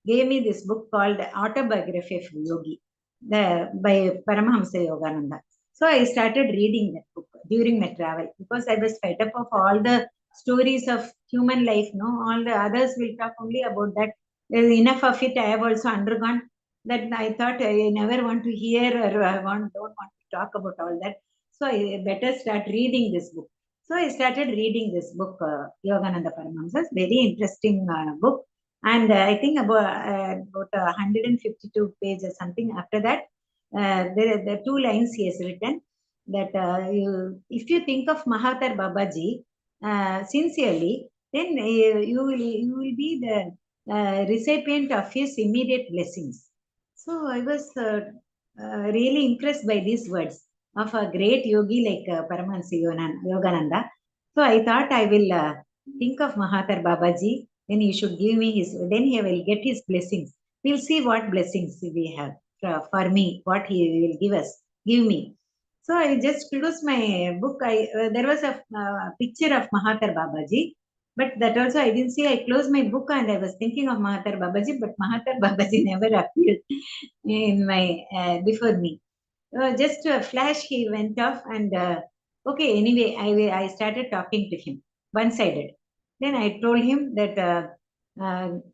gave me this book called Autobiography of Yogi by Paramahamsa Yogananda. So I started reading that book during my travel because I was fed up of all the stories of human life. No, all the others will talk only about that. Enough of it I have also undergone. That I thought I never want to hear or don't want to talk about all that. So I better start reading this book. So I started reading this book, Yogananda Paramahamsa's very interesting book. And I think about 152 pages or something. After that, there are 2 lines he has written that if you think of Mahatar Babaji sincerely, then you will be the recipient of his immediate blessings. So I was really impressed by these words of a great yogi like Paramahansa Yogananda. So I thought I will think of Mahatar Babaji, then he should give me then he will get his blessings. We'll see what blessings we have for me, what he will give me. So I just closed my book. There was a picture of Mahatar Babaji, but that also I didn't see. I closed my book and I was thinking of Mahatar Babaji, but Mahatar Babaji never appeared in my before me. Just a flash, he went off, and okay. Anyway, I started talking to him one-sided. Then I told him that,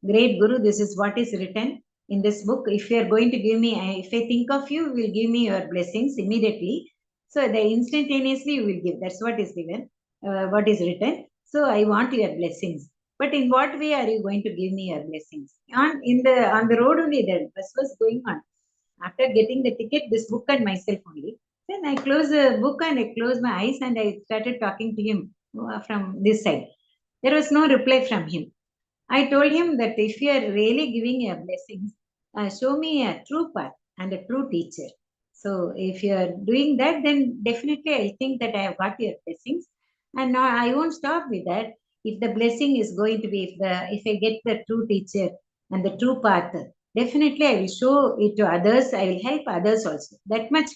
great Guru, this is what is written in this book. If you are going to give me, if I think of you, will give me your blessings immediately. So the instantaneously you will give. That's what is given, what is written. So I want your blessings. But in what way are you going to give me your blessings? On the road only, the bus was going on. After getting the ticket, this book and myself only. Then I closed the book and I closed my eyes and I started talking to him from this side. There was no reply from him. I told him that if you are really giving your blessings, show me a true path and a true teacher. So if you are doing that, then definitely I think that I have got your blessings. And now I won't stop with that. If the blessing is going to be, if I get the true teacher and the true path, definitely I will show it to others. I will help others also. That much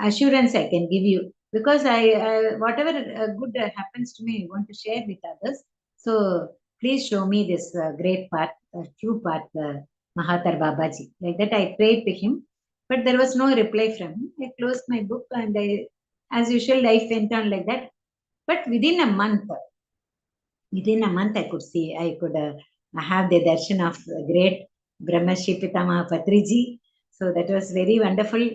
assurance I can give you, because I whatever good happens to me, I want to share with others. So please show me this great path, true path, Mahatar Babaji. Like that, I prayed to him, but there was no reply from him. I closed my book and as usual, life went on like that. But within a month, I could see, I could have the darshan of great Brahmarshi Pitama Patriji. So that was very wonderful.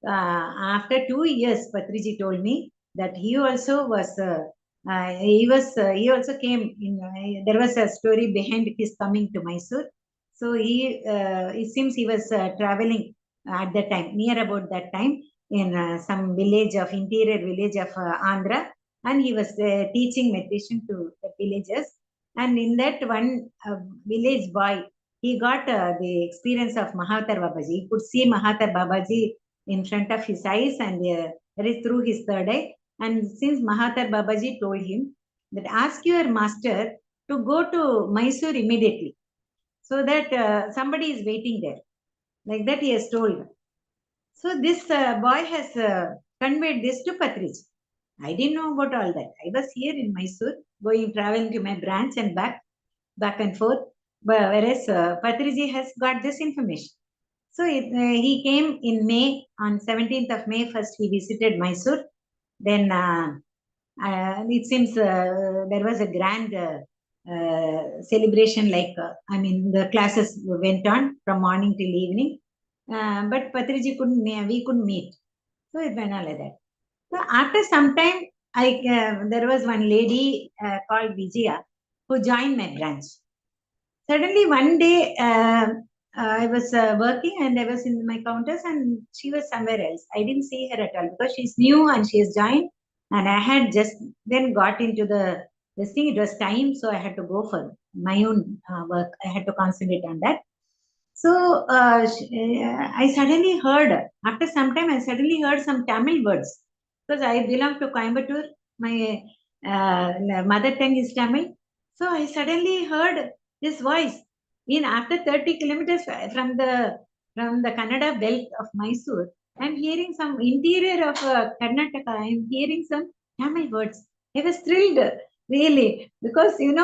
After 2 years, Patriji told me that he also was, he also came in, there was a story behind his coming to Mysore. So it seems he was traveling at that time, near about that time, in some village of, interior village of Andhra, and he was teaching meditation to the villagers. And in that one village boy, he got the experience of Mahatar Babaji. He could see Mahatar Babaji in front of his eyes, and that is through his third eye. And since Mahatar Babaji told him that ask your master to go to Mysore immediately, so that somebody is waiting there. Like that he has told. So this boy has conveyed this to Patriji. I didn't know about all that. I was here in Mysore, traveling to my branch and back and forth. But whereas Patriji has got this information. So he came in May, on 17th of May. First he visited Mysore. Then it seems there was a grand celebration. Like the classes went on from morning till evening. But Patriji we couldn't meet. So it went on like that. So after some time, there was one lady called Girija who joined my branch. Suddenly one day, I was working and I was in my counters and she was somewhere else. I didn't see her at all because she's new and she has joined, and I had just then got into this thing. It was time, so I had to go for my own work. I had to concentrate on that. So I suddenly heard, after some time, I suddenly heard some Tamil words, because I belong to Coimbatore. My mother tongue is Tamil. So I suddenly heard this voice. After 30 kilometers from the Kannada belt of Mysore, I'm hearing some interior of Karnataka. I'm hearing some Tamil words. I was thrilled, really, because you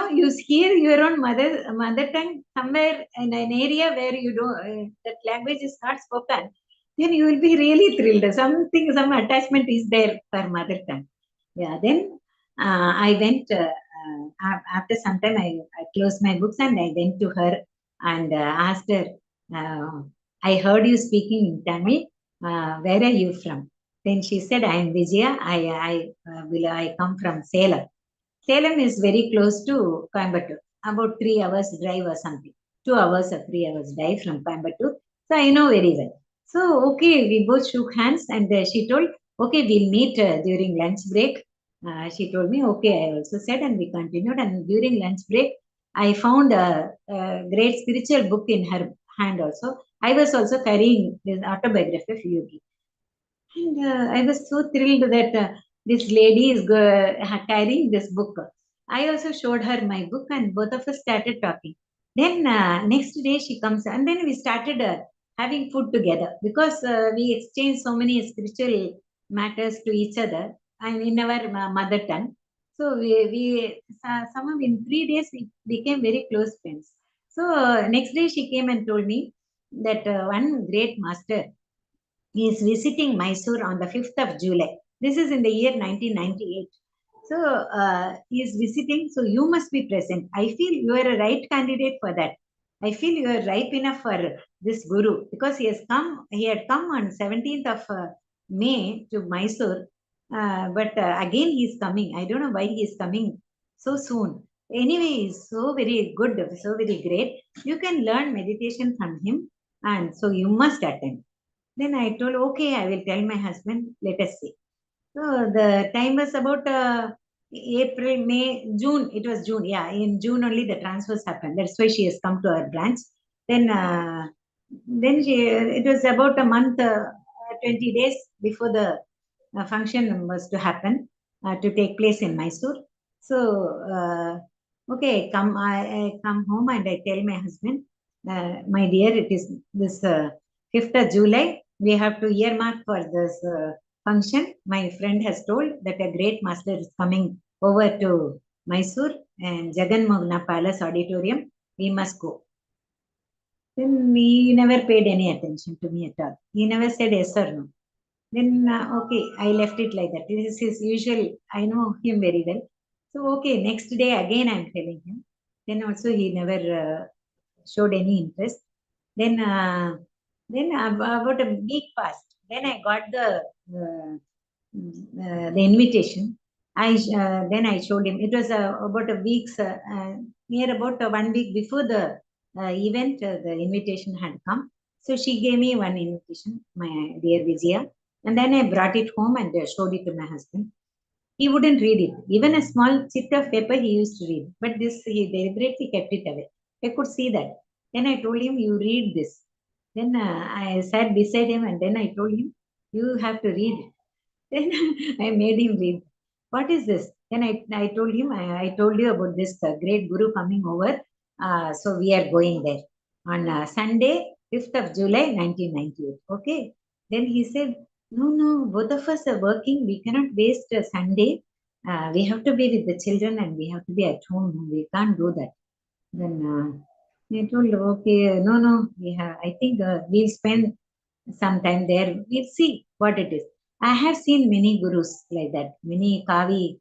hear your own mother tongue somewhere in an area where you don't that language is not spoken, then you will be really thrilled. Some attachment is there for mother tongue. Yeah. Then I went after some time. I closed my books and I went to her and asked her. I heard you speaking in Tamil. Where are you from? Then she said, I am Vijaya. I come from Salem. Salem is very close to Coimbatore, about 3 hours drive or something. 2 hours or 3 hours drive from Coimbatore. So I know very well. So, okay, we both shook hands and she told, okay, we'll meet during lunch break. She told me, okay, I also said, and we continued. And during lunch break, I found a great spiritual book in her hand also. I was also carrying this autobiography of Yogi. And I was so thrilled that this lady is carrying this book. I also showed her my book and both of us started talking. Then next day she comes and then we started having food together, because we exchanged so many spiritual matters to each other and in our mother tongue. So we somehow in 3 days we became very close friends. So next day she came and told me that one great master is visiting Mysore on the 5th of July. This is in the year 1998. So he is visiting, so you must be present. I feel you are a right candidate for that. I feel you are ripe enough for this guru, because he had come on 17th of May to Mysore, but again he is coming. I don't know why he is coming so soon. Anyway, he is so very good, so very great. You can learn meditation from him, and so you must attend. Then I told, okay, I will tell my husband, let us see. So the time was about April, May, June. It was June. Yeah, in June only the transfers happened. That's why she has come to our branch. Then it was about a month 20 days before the function was to happen, to take place in Mysore. So, okay, I come home and I tell my husband, my dear, it is this 5th of July, we have to earmark for this function. My friend has told that a great master is coming over to Mysore and Jagan Mohana Palace Auditorium. We must go. Then he never paid any attention to me at all. He never said yes or no. Then, okay, I left it like that. This is his usual, I know him very well. So, okay, next day again I'm telling him. Then also he never showed any interest. Then about a week passed. Then I got the invitation. Then I showed him. It was about a week's, near about 1 week before the event, the invitation had come. So she gave me one invitation, my dear Vijaya. And then I brought it home and showed it to my husband. He wouldn't read it. Even a small chit of paper he used to read. But this, he deliberately kept it away. I could see that. Then I told him, you read this. Then I sat beside him and then I told him, you have to read it. Then I made him read. What is this? Then I told him, I told you about this great guru coming over. So we are going there on Sunday, 5th of July, 1998. Okay. Then he said, no, both of us are working. We cannot waste a Sunday. We have to be with the children and we have to be at home. We can't do that. Then I told, okay, no, I think we'll spend some time there. We'll see what it is. I have seen many gurus like that, many Kavi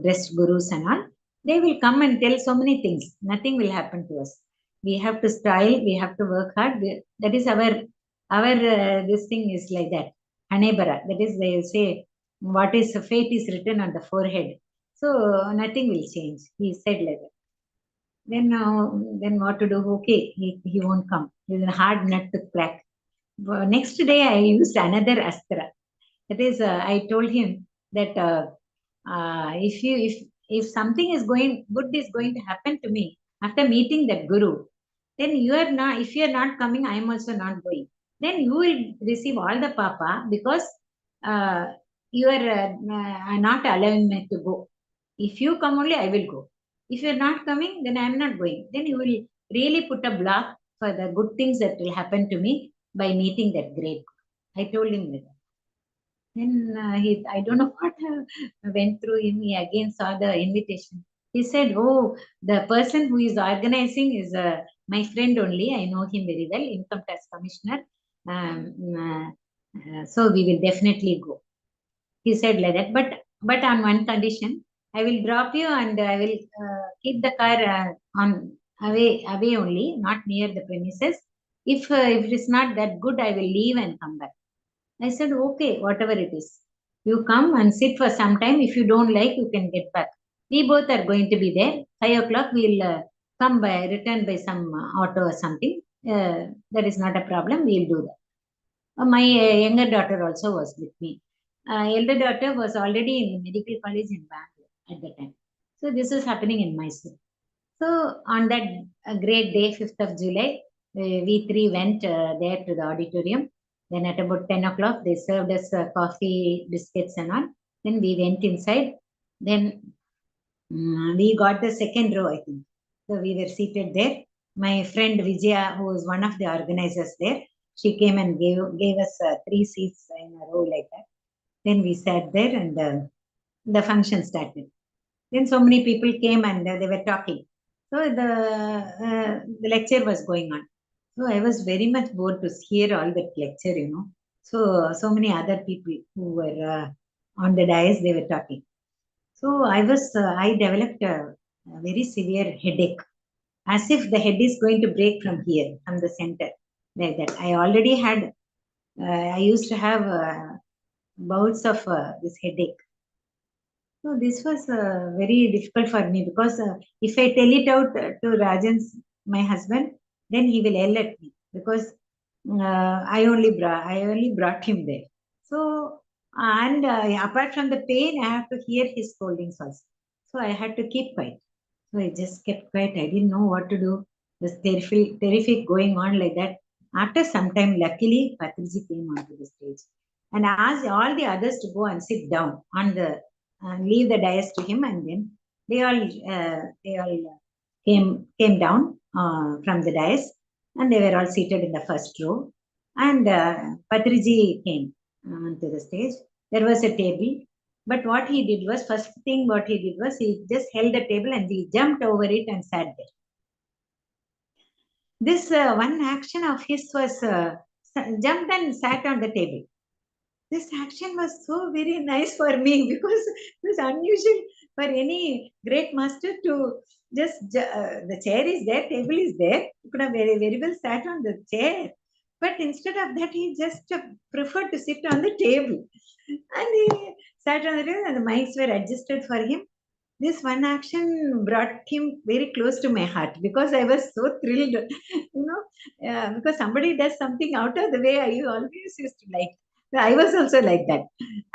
dressed gurus and all. They will come and tell so many things. Nothing will happen to us. We have to style, we have to work hard. That is our this thing is like that. Hanebara. That is, they say, what is fate is written on the forehead. So nothing will change. He said like that. Then what to do? Okay, he won't come. He's a hard nut to crack. Next day, I used another astra. That is, I told him that if something is good is going to happen to me after meeting that guru, then you are not. If you are not coming, I am also not going. Then you will receive all the papa because you are not allowing me to go. If you come only, I will go. If you are not coming, then I am not going. Then you will really put a block for the good things that will happen to me by meeting that great guru. I told him that. Then I don't know what went through him. He again saw the invitation. He said, oh, the person who is organizing is my friend only. I know him very well, income tax commissioner. So we will definitely go. He said like that. But on one condition, I will drop you and I will keep the car on away only, not near the premises. If it is not that good, I will leave and come back. I said, okay, whatever it is. You come and sit for some time. If you don't like, you can get back. We both are going to be there. 5 o'clock, we'll return by some auto or something. That is not a problem. We'll do that. My younger daughter also was with me. Elder daughter was already in the medical college in Bangalore at the time. So this was happening in Mysore. So on that great day, 5th of July, we three went there to the auditorium. Then at about 10 o'clock, they served us coffee, biscuits and all. Then we went inside. Then we got the second row, I think. So we were seated there. My friend Vijaya, who was one of the organizers there, she came and gave us 3 seats in a row like that. Then we sat there and the function started. Then so many people came and they were talking. So the lecture was going on. So I was very much bored to hear all that lecture, So many other people who were on the dais, they were talking. So I developed a very severe headache, as if the head is going to break from here, from the center, like that. I already had, I used to have bouts of this headache. So this was very difficult for me because if I tell it out to Rajan's, my husband, then he will yell at me because I only brought him there. So and apart from the pain, I have to hear his scoldings also. So I had to keep quiet. So I just kept quiet. I didn't know what to do. It was terrific going on like that. After some time, luckily, Patriji came onto the stage and asked all the others to go and sit down on the, leave the dais to him, and then they all came down from the dais, and they were all seated in the first row. And Patriji came onto the stage. There was a table, but what he did was, first thing what he did was, he just held the table and he jumped over it and sat there. This one action of his was jumped and sat on the table. This action was so very nice for me because it was unusual for any great master to just, the chair is there, table is there. You could have very, very well sat on the chair. But instead of that, he just preferred to sit on the table. And he sat on the table and the mics were adjusted for him. This one action brought him very close to my heart because I was so thrilled, because somebody does something out of the way. I always used to like. I was also like that.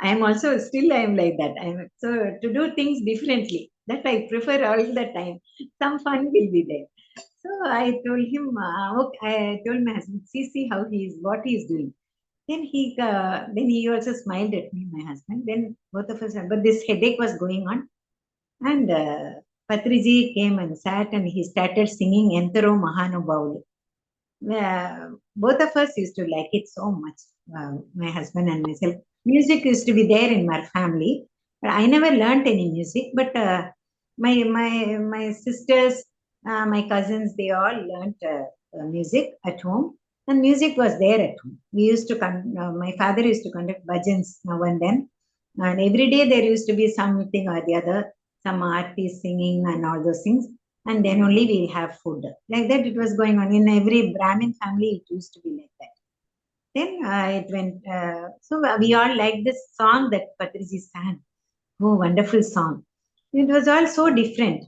I am like that. So to do things differently, that I prefer all the time. Some fun will be there. So I told him, I told my husband, see how what he is doing. Then he also smiled at me, my husband. Then both of us, but this headache was going on. And Patriji came and sat and he started singing Entaro Mahanubhavulu. Both of us used to like it so much, my husband and myself. Music used to be there in my family, but I never learnt any music. But my sisters, my cousins, they all learnt music at home, and music was there at home. We used to my father used to conduct bhajans now and then, and every day there used to be something or the other, some artist singing and all those things. And then only we'll have food. Like that, it was going on in every Brahmin family. It used to be like that. Then it went. So we all liked this song that Patriji sang. Oh, wonderful song! It was all so different.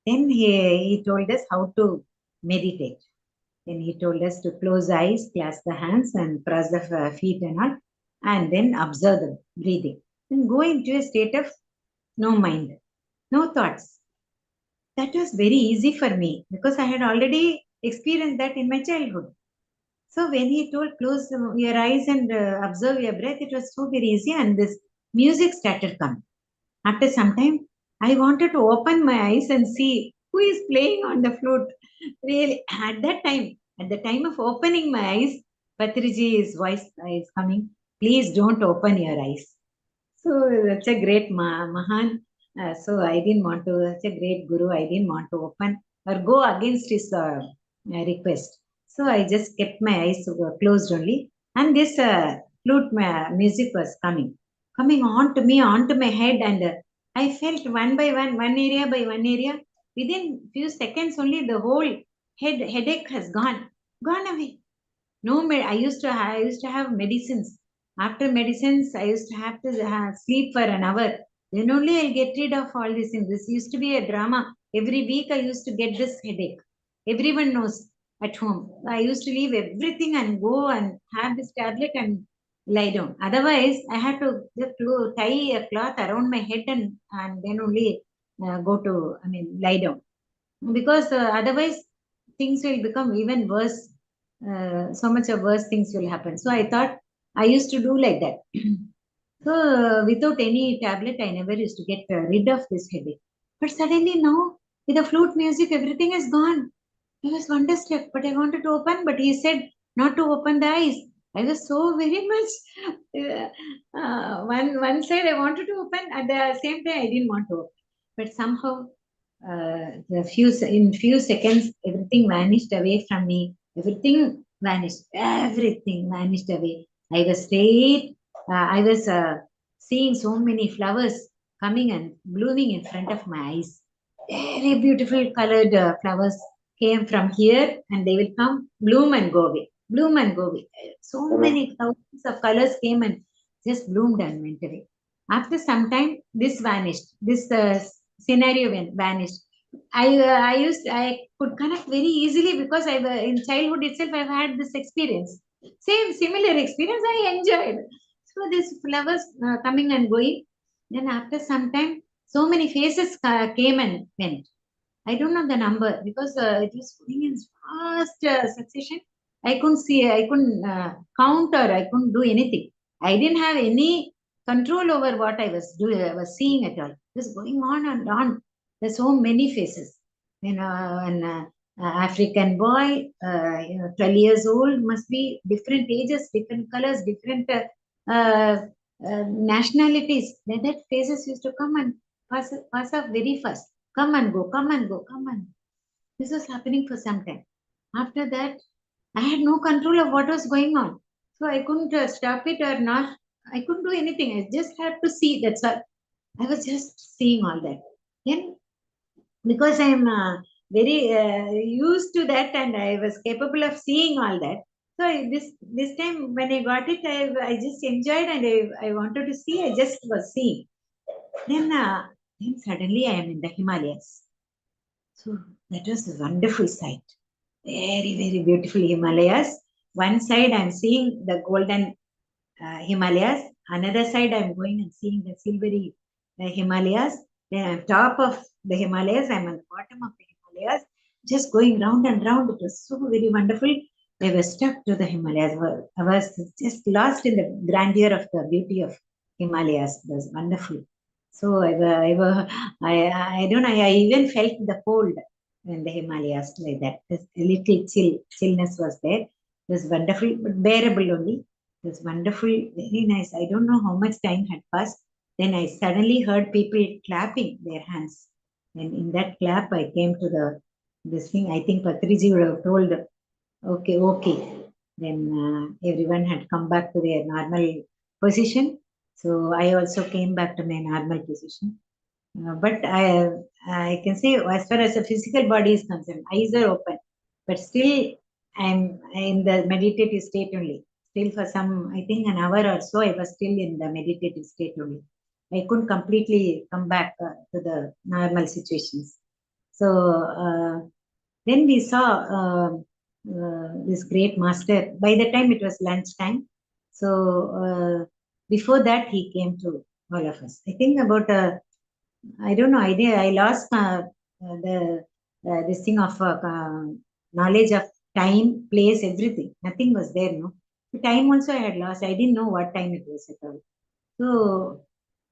Then he told us how to meditate. Then he told us to close eyes, clasp the hands, and cross the feet and all, and then observe the breathing. Then go into a state of no mind, no thoughts. That was very easy for me because I had already experienced that in my childhood. So when he told close your eyes and observe your breath, it was so very easy, and this music started coming. After some time, I wanted to open my eyes and see who is playing on the flute. Really, at the time of opening my eyes, Patriji's voice is coming. Please don't open your eyes. So that's a great Mahan. So I didn't want to, such a great Guru, I didn't want to open or go against his request. So I just kept my eyes closed only. And this flute music was coming onto my head. And I felt one by one area by one area. Within few seconds only, the whole headache has gone away. No, I used to have medicines. After medicines, I used to have to sleep for an hour. Then only I'll get rid of all these things. This used to be a drama. Every week I used to get this headache. Everyone knows at home. I used to leave everything and go and have this tablet and lie down. Otherwise, I had to tie a cloth around my head and then only lie down. Because otherwise, things will become even worse. So much of worse things will happen. So I thought I used to do like that. So without any tablet, I never used to get rid of this headache. But suddenly now, with the flute music, everything is gone. I was wonderstruck, but I wanted to open, but he said not to open the eyes. I was so very much one side I wanted to open, at the same time I didn't want to open. But somehow in few seconds, everything vanished away from me. Everything vanished away. I was straight. I was seeing so many flowers coming and blooming in front of my eyes. Very beautiful colored flowers came from here, and they will come, bloom and go away. So many thousands of colors came and just bloomed and went away. After some time, this vanished. This scenario vanished. I could connect very easily because in childhood itself I've had this experience. Similar experience I enjoyed. So these flowers coming and going. Then after some time, so many faces came and went. I don't know the number because it was going in fast succession. I couldn't see, I couldn't count, or I couldn't do anything. I didn't have any control over what I was doing, I was seeing at all. It was going on and on. There's so many faces. An African boy, 12 years old, must be different ages, different colors, different nationalities. Then that faces used to come and pass up very fast. Come and go, come and go, come and go. This was happening for some time. After that, I had no control of what was going on. So I couldn't stop it or not. I couldn't do anything. I just had to see. That's all. I was just seeing all that. Then, because I'm very used to that and I was capable of seeing all that. So this time when I got it, I just enjoyed and I wanted to see. I just was seeing. Then suddenly I am in the Himalayas. So that was a wonderful sight. Very, very beautiful Himalayas. One side I'm seeing the golden Himalayas. Another side I'm going and seeing the silvery Himalayas. Then on top of the Himalayas, I'm on the bottom of the Himalayas, just going round and round. It was so very wonderful. I was stuck to the Himalayas. I was just lost in the grandeur of the beauty of Himalayas. It was wonderful. So I don't know. I even felt the cold in the Himalayas like that. A little chillness was there. It was wonderful, but bearable only. It was wonderful, very nice. I don't know how much time had passed. Then I suddenly heard people clapping their hands. And in that clap, I came to this thing. I think Patriji would have told, okay, okay. Then everyone had come back to their normal position. So I also came back to my normal position. But I can say, as far as the physical body is concerned, eyes are open, but still I'm in the meditative state only. Still for some, I think an hour or so, I was still in the meditative state only. I couldn't completely come back to the normal situations. So then we saw this great master. By the time it was lunchtime, so before that he came to all of us. I think about I don't know. I lost this thing of knowledge of time, place, everything. Nothing was there. No, the time also I had lost. I didn't know what time it was at all. So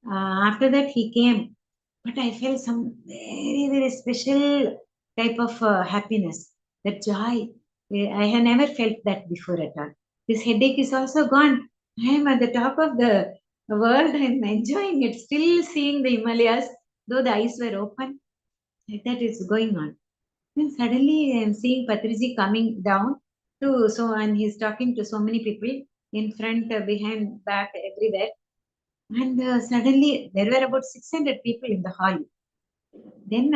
after that he came, but I felt some very, very special type of happiness, that joy. I had never felt that before at all. This headache is also gone. I am at the top of the world. I'm enjoying it, still seeing the Himalayas, though the eyes were open. Like that is going on. Then suddenly I'm seeing Patriji coming down and he's talking to so many people in front, behind, back, everywhere. And suddenly there were about 600 people in the hall. Then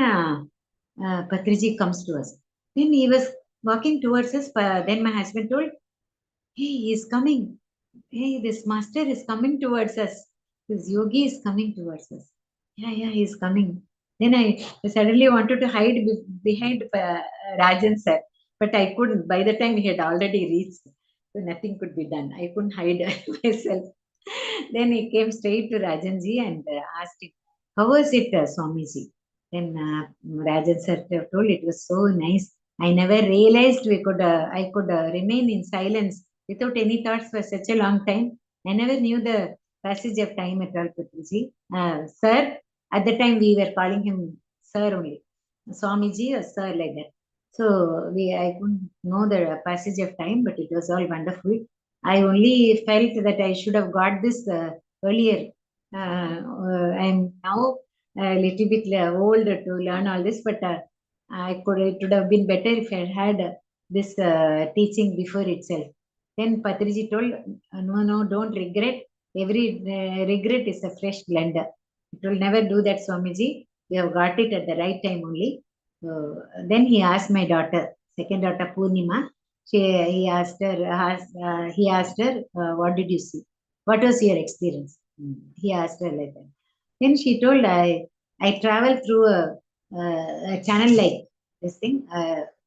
Patriji comes to us. Then he was walking towards us. Then my husband told, hey, he's coming. Hey, this master is coming towards us. This yogi is coming towards us. Yeah, he's coming. Then I suddenly wanted to hide behind Rajan sir, but I couldn't. By the time he had already reached, so nothing could be done. I couldn't hide myself. Then he came straight to Rajanji and asked him, how was it, Swamiji? Then Rajan sir told it was so nice. I never realized I could remain in silence without any thoughts for such a long time. I never knew the passage of time at all, Patriji. Sir, at the time we were calling him sir only. Swamiji or sir, like that. So I couldn't know the passage of time, but it was all wonderful. I only felt that I should have got this earlier. I'm now a little bit old to learn all this, but it would have been better if I had this teaching before itself. Then Patriji told, no, don't regret. Every regret is a fresh blender. It will never do that, Swamiji. You have got it at the right time only. So then he asked my daughter, second daughter Purnima. He asked her, what did you see? What was your experience? He asked her like that. Then she told, I traveled through a channel like this thing,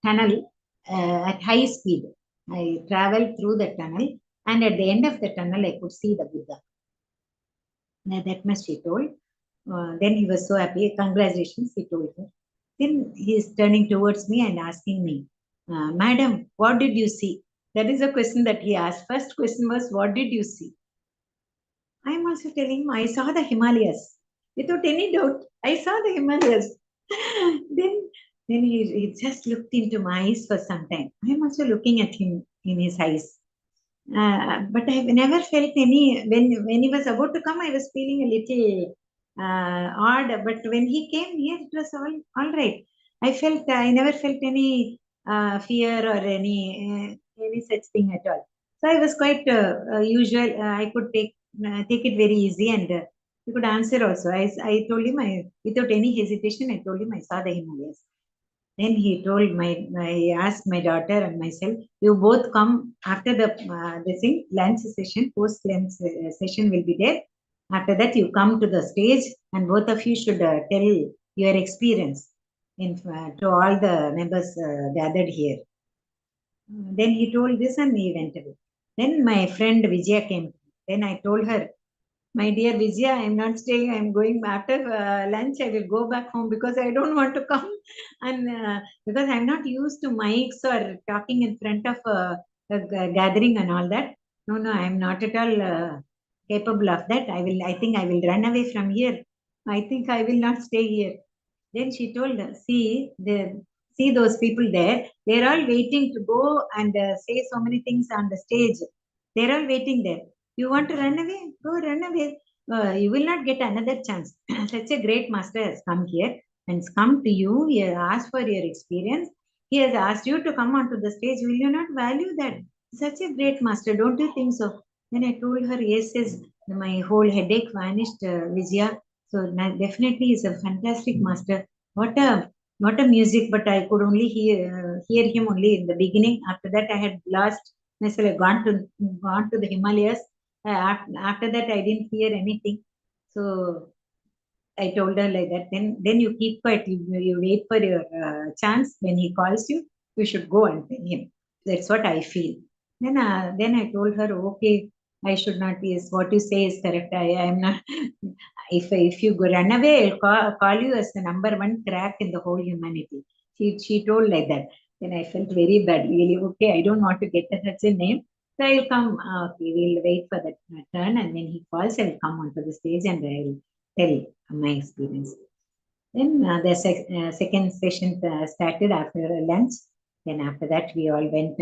tunnel at high speed. I traveled through the tunnel, and at the end of the tunnel, I could see the Buddha. Now, that much she told. Then he was so happy. Congratulations, he told her. Then he is turning towards me and asking me, Madam, what did you see? That is the question that he asked. First question was, what did you see? I am also telling him, I saw the Himalayas. Without any doubt, I saw the Himalayas. then he just looked into my eyes for some time. I am also looking at him in his eyes. But I never felt any, when he was about to come, I was feeling a little odd. But when he came here, it was all right. I never felt any fear or any such thing at all. So I was quite usual. I could take it very easy, and he could answer also. I told him, without any hesitation, I told him I saw the Himalayas. Then he told he asked my daughter and myself, you both come after the lunch session, post lunch session will be there. After that, you come to the stage and both of you should tell your experience to all the members gathered here. Then he told this and he went away. Then my friend Vijaya came. Then I told her, my dear Vijaya, I am not staying. I am going after lunch. I will go back home because I don't want to come, and because I am not used to mics or talking in front of a gathering and all that. No, I am not at all capable of that. I think I will run away from here. I think I will not stay here. Then she told, see those people there. They're all waiting to go and say so many things on the stage. They're all waiting there. You want to run away? Go run away. You will not get another chance. Such a great master has come here and has come to you. He has asked for your experience. He has asked you to come onto the stage. Will you not value that? Such a great master, don't you think so? Then I told her, yes, my whole headache vanished, Vijaya. So definitely is a fantastic master. What a music! But I could only hear him only in the beginning. After that, I had lost myself. I gone to the Himalayas. After that, I didn't hear anything. So I told her like that. Then you keep quiet. You wait for your chance. When he calls you, you should go and tell him. That's what I feel. Then I told her, okay, I should not. Yes, what you say is correct. I am not. If you go run away, I'll call you as the number one crack in the whole humanity. She told like that. Then I felt very bad. Really, okay, I don't want to get such a name. So I'll come. Okay, we'll wait for that turn, and when he calls, I'll come onto the stage and I'll tell my experience. Then the second session started after lunch. Then after that, we all went.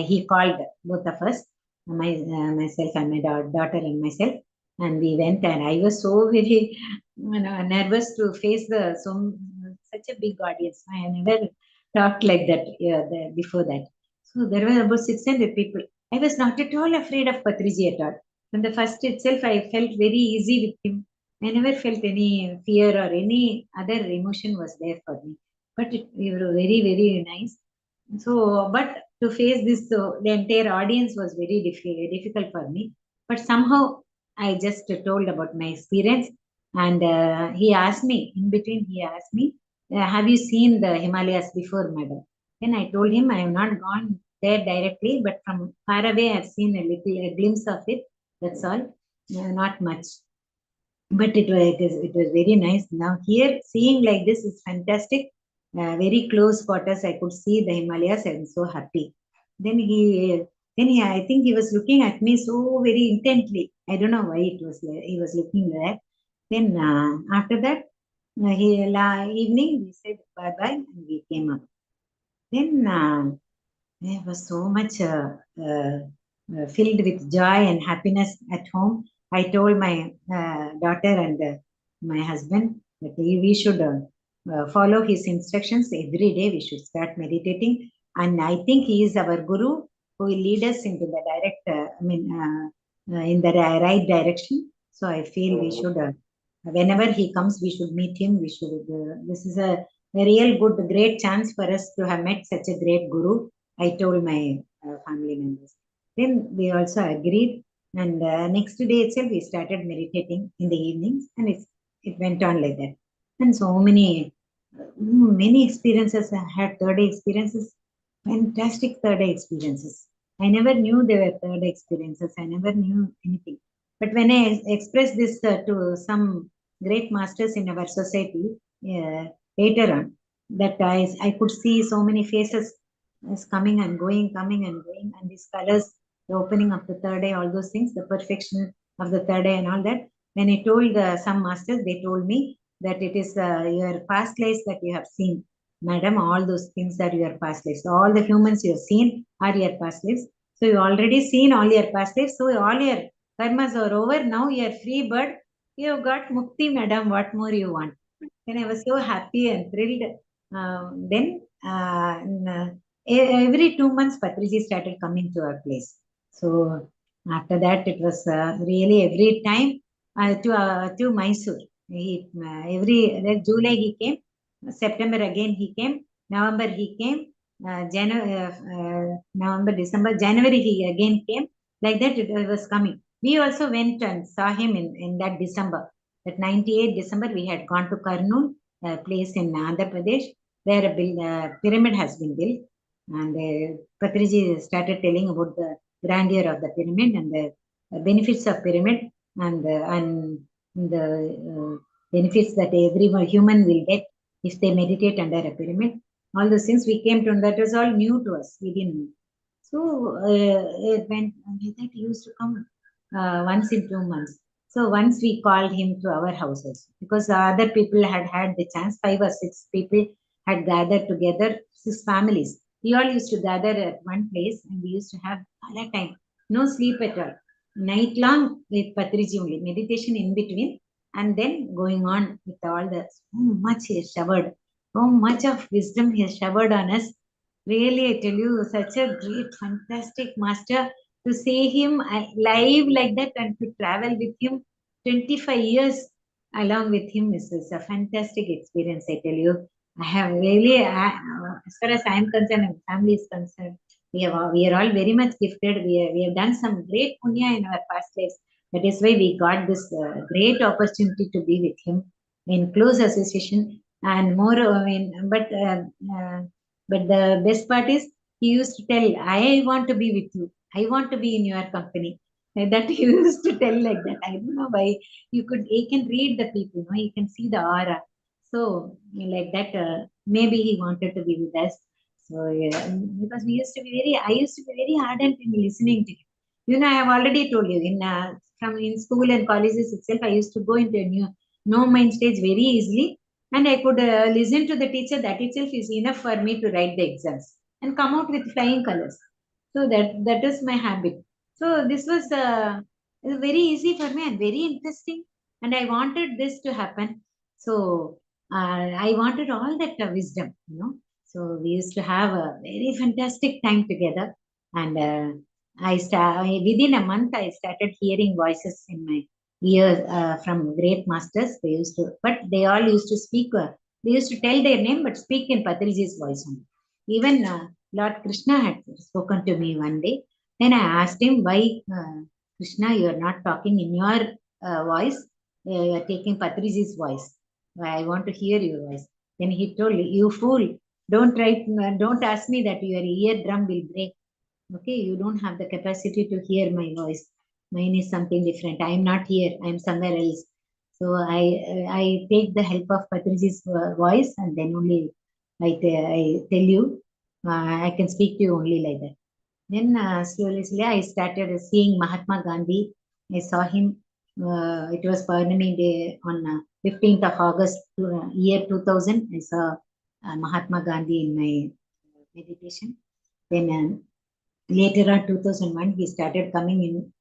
He called both of us, myself and my daughter and myself, and we went. And I was so very nervous to face such a big audience. I never talked like that before that. So there were about 600 people. I was not at all afraid of Patriji at all. From the first itself, I felt very easy with him. I never felt any fear or any other emotion was there for me. But we were very, very nice. So, but to face this, the entire audience was very difficult for me. But somehow I just told about my experience. And he asked me, in between, have you seen the Himalayas before, madam? Then I told him, I have not gone there directly, but from far away, I have seen a glimpse of it. That's all, not much. But it was very nice. Now here, seeing like this is fantastic. Very close quarters, I could see the Himalayas. I'm so happy. Then I think he was looking at me so very intently. I don't know why he was looking there. Then after that, evening we said bye bye and we came up. Then there was so much filled with joy and happiness at home. I told my daughter and my husband that we should follow his instructions every day. We should start meditating, and I think he is our guru who will lead us into the in the right direction. So I feel we should, whenever he comes, we should meet him. We should. This is a real good, great chance for us to have met such a great guru. I told my family members. Then we also agreed, and next day itself we started meditating in the evenings, and it went on like that. And so many experiences. I had third day experiences, fantastic third day experiences. I never knew there were third day experiences. I never knew anything. But when I expressed this to some great masters in our society later on, that I could see so many faces is coming and going, and these colors, the opening of the third eye, all those things, the perfection of the third eye and all that. When I told some masters, they told me that it is your past lives that you have seen. Madam, all those things are your past lives. So all the humans you have seen are your past lives. So you already seen all your past lives. So all your karmas are over. Now you are free bird. You have got mukti, madam. What more you want? And I was so happy and thrilled. Then every 2 months, Patriji started coming to our place. So after that, it was really every time to Mysore. Every July he came, September again he came, November he came, November, December, January he again came. Like that it was coming. We also went and saw him in that December. That 98 December, we had gone to Kurnool, a place in Andhra Pradesh, where a pyramid has been built. And Patriji started telling about the grandeur of the pyramid and the benefits of pyramid and the benefits that every human will get if they meditate under a pyramid. All those things we came to, and that was all new to us. We didn't know. So when that used to come once in 2 months. So once we called him to our houses because other people had the chance. 5 or 6 people had gathered together, 6 families. We all used to gather at one place and we used to have all the time, no sleep at all. Night long with Patriji only, meditation in between, and then going on with all the so much he has showered, so much of wisdom he has showered on us. Really, I tell you, such a great, fantastic master. To see him live like that and to travel with him 25 years along with him is a fantastic experience, I tell you. I have really, as far as I am concerned and family is concerned, we are all very much gifted. We have done some great punya in our past lives. That is why we got this great opportunity to be with him in close association. And more, but the best part is he used to tell, I want to be with you. I want to be in your company. And that he used to tell like that. I don't know why. He can read the people, no? He can see the aura. So like that, maybe he wanted to be with us. So yeah, because I used to be very ardent in listening to him. I have already told you in school and colleges itself, I used to go into a no mind stage very easily, and I could listen to the teacher. That itself is enough for me to write the exams and come out with flying colors. So that is my habit. So this was very easy for me and very interesting, and I wanted this to happen. So I wanted all that wisdom. So we used to have a very fantastic time together, and within a month I started hearing voices in my ears from great masters. But they all used to speak. They used to tell their name, but speak in Patriji's voice only. Even Lord Krishna had spoken to me one day. Then I asked him, why, Krishna, you are not talking in your voice. You are taking Patriji's voice. I want to hear your voice. Then he told, you fool, don't ask me that your eardrum will break. Okay, you don't have the capacity to hear my voice. Mine is something different. I am not here. I am somewhere else. So I take the help of Patriji's voice, and then only I tell you, I can speak to you only like that. Then slowly, I started seeing Mahatma Gandhi. I saw him. It was Purnami Day on 15th of August, year 2000. I saw Mahatma Gandhi in my meditation. Then later on, 2001, he started coming in.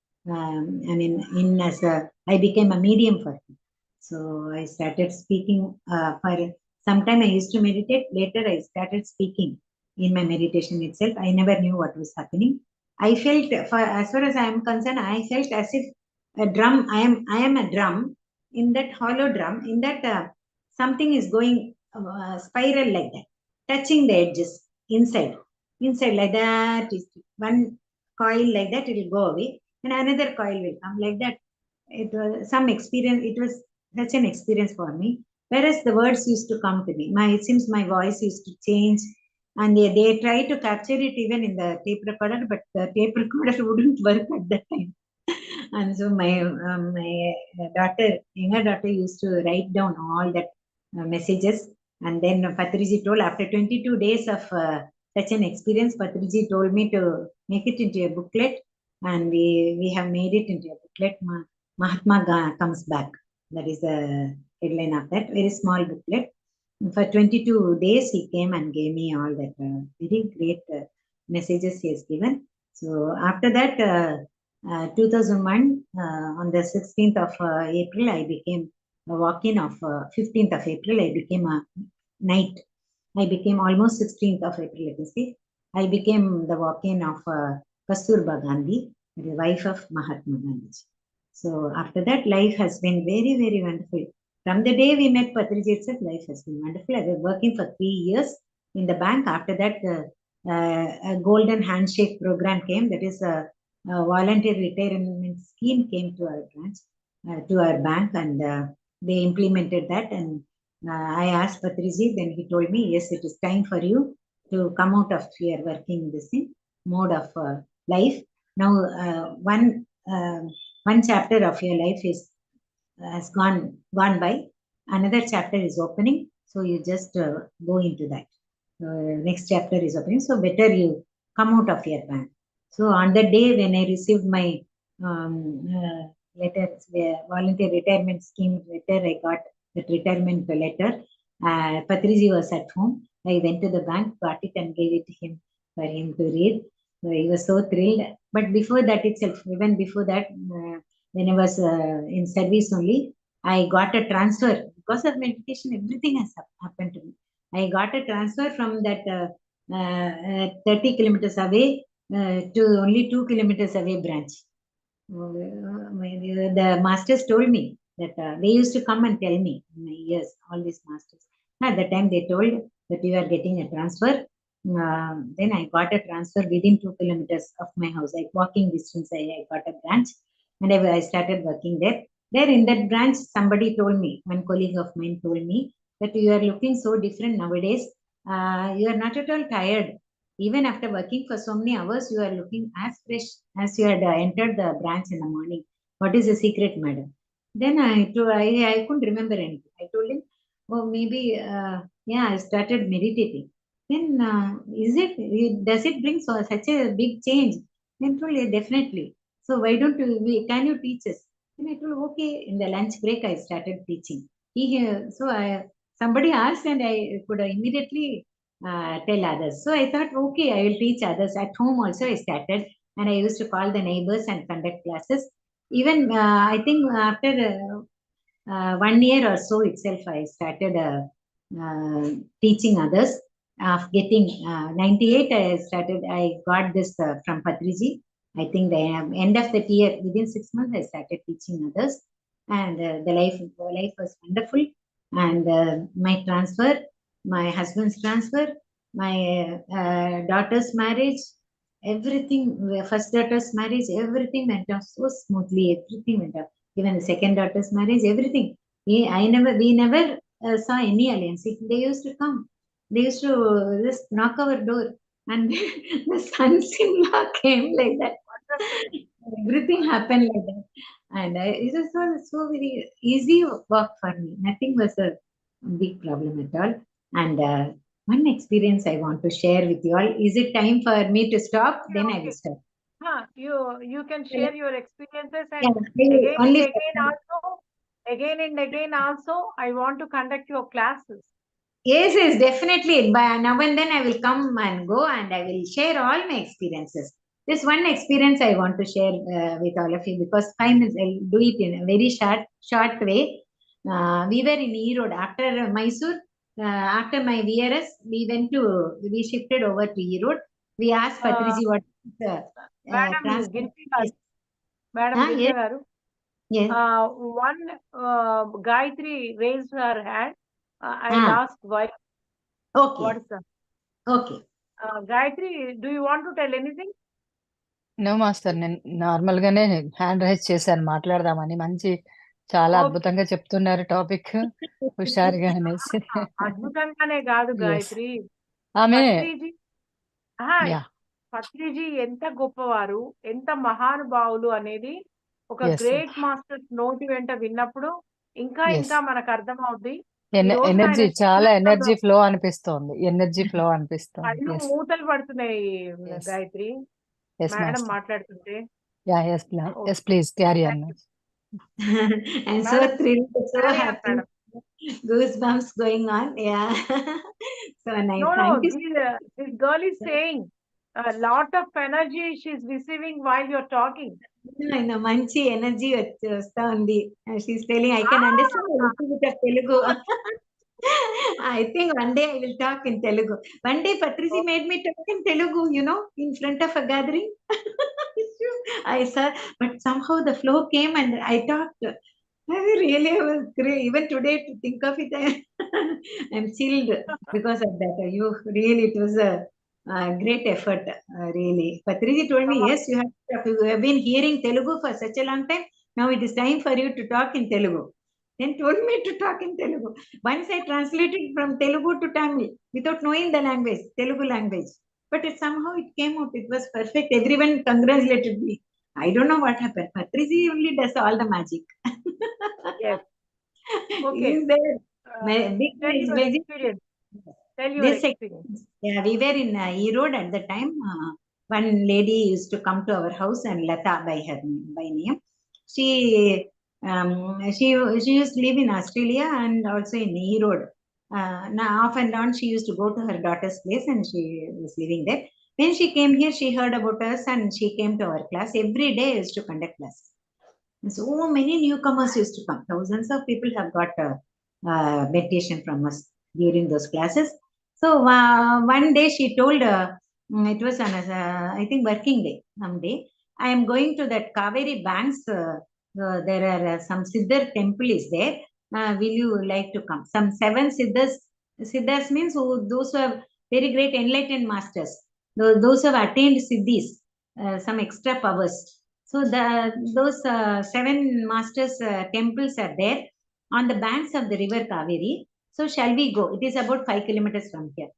I became a medium for him. So I started speaking for some time. I used to meditate. Later, I started speaking in my meditation itself. I never knew what was happening. I felt, as far as I am concerned, I felt as if a drum. I am a drum. In that hollow drum, in that something is going spiral like that, touching the edges inside like that. Is one coil like that, it will go away, and another coil will come like that. It was some experience. It was such an experience for me. Whereas the words used to come to me. It seems my voice used to change, and they tried to capture it even in the tape recorder, but the tape recorder wouldn't work at that time. And so my younger daughter, used to write down all that messages. And then Patriji told, after 22 days of such an experience. Patriji told me to make it into a booklet, and we have made it into a booklet. Mahatma comes back. That is the headline of that very small booklet. For 22 days, he came and gave me all that very great messages he has given. So after that, 2001, on the 16th of April, I became a walk-in of 15th of April, I became a knight. I became almost 16th of April, let me see. I became the walk-in of Kasturba Gandhi, the wife of Mahatma Gandhi. So after that, life has been very, very wonderful. From the day we met Patriji itself, life has been wonderful. I was working for 3 years in the bank. After that, a golden handshake program came. That is a volunteer retirement scheme came to our branch, to our bank, and they implemented that. And I asked Patriji, then he told me, yes, it is time for you to come out of your working this thing, mode of life. Now, one chapter of your life has gone by. Another chapter is opening, so you just go into that. Next chapter is opening, so better you come out of your bank. So on the day when I received my letter, volunteer retirement scheme letter, I got that retirement letter. Patriji was at home. I went to the bank, got it, and gave it to him for him to read. So he was so thrilled. But before that itself, even before that, when I was in service only, I got a transfer because of meditation. Everything has happened to me. I got a transfer from that 30 kilometers away to only 2 kilometers away branch. The masters told me that they used to come and tell me in my ears, all these masters. At the time they told that you are getting a transfer. Then I got a transfer within 2 kilometers of my house, like walking distance. I got a branch, and I started working there. There in that branch, somebody told me, one colleague of mine told me that you are looking so different nowadays. You are not at all tired. Even after working for so many hours, you are looking as fresh as you had entered the branch in the morning. What is the secret, madam? Then I couldn't remember anything. I told him, oh, maybe, yeah, I started meditating. Then, does it bring such a big change? Then told, yeah, definitely. So why don't can you teach us? Then I told, okay. In the lunch break, I started teaching. Somebody asked, and I could immediately tell others. So I thought, okay, I will teach others. At home also I started, and I used to call the neighbors and conduct classes. Even I think after 1 year or so itself, I started teaching others. Of getting 98, I got this from Patriji. I think the end of the year, within 6 months, I started teaching others, and the life was wonderful. And my transfer, my husband's transfer, my daughter's marriage, everything, first daughter's marriage, everything went on so smoothly. Everything went on. Even the second daughter's marriage, everything. We never saw any alliance. They used to come. They used to just knock our door, and the sons-in-law came like that. Everything happened like that. And it was so very easy work for me. Nothing was a big problem at all. And one experience I want to share with you all. Is it time for me to stop? Okay, Then I okay. will stop. You can share your experiences, and Yeah, again and again also, I want to conduct your classes. Yes, definitely. By now and then I will come and go, and I will share all my experiences. This one experience I want to share with all of you, because 5 minutes, I'll do it in a very short way. We were in Erode after Mysore. After my VRS, we shifted over to Erode. We asked Patriji what Madam Girija garu, yes. one Gayatri raised her hand. I'll ask why. Okay. What is that? Okay. Gayatri, do you want to tell anything? No master, నేను normal గానే hand raise చేశాను మాట్లాడదామని. మంచి చాలా అద్భుతంగా చెప్తున్నారు topic, హుషారుగా అనేసి. అద్భుతంగానే కాదు గాయత్రి, ఆమె పత్రిజీ ఎంత గొప్పవారు, ఎంత మహానుభావులు అనేది ఒక గ్రేట్ మాస్టర్స్ నోటి వెంట విన్నప్పుడు ఇంకా మనకు అర్థమవుద్ది. ఎనర్జీ చాలా ఎనర్జీ ఫ్లో అనిపిస్తోంది. ఎనర్జీ ఫ్లో అనిపిస్తోంది. కళ్ళు Yes. మూతలు పడుతున్నాయి Yes. Gayatri Yes, madam Master. మాట్లాడుతుంటే. Yeah, yes, yes, please carry on. I'm so Madam, thrilled, so carry on, happy. madam. Goosebumps going on. Yeah. So nice. No, Thank you. this girl is saying a lot of energy she's receiving while you're talking. I know, manchi energy vasta undi. She's telling I can understand a little bit of Telugu. I think one day I will talk in Telugu. One day Patriji made me talk in Telugu, you know, in front of a gathering. I saw, but somehow the flow came and I talked. I really was great. Even today, to think of it, I'm chilled because of that. You really, it was a great effort, really. Patriji told me, yes, you have been hearing Telugu for such a long time. Now it is time for you to talk in Telugu. Then told me to talk in Telugu. Once I translated from Telugu to Tamil without knowing the language, Telugu language. But somehow it came out. It was perfect. Everyone congratulated me. I don't know what happened. Patriji only does all the magic. Yes. Okay. Is there Tell your experience. Tell your experience. Yeah, we were in Erode at the time. One lady used to come to our house, and Lata by name. She used to live in Australia and also in Erode. Now off and on she used to go to her daughter's place and she was living there. When she came here, she heard about us and she came to our class. Every day I used to conduct class. So many newcomers used to come. Thousands of people have got meditation from us during those classes. So one day she told, it was on I think working day, someday, I am going to that Kaveri banks. There are some Siddhar temple is there. Will you like to come? Some 7 Siddhas. Siddhas means those who have very great enlightened masters. Those who have attained Siddhis, some extra powers. So those 7 masters temples are there on the banks of the river Kaveri. So shall we go? It is about 5 kilometers from here.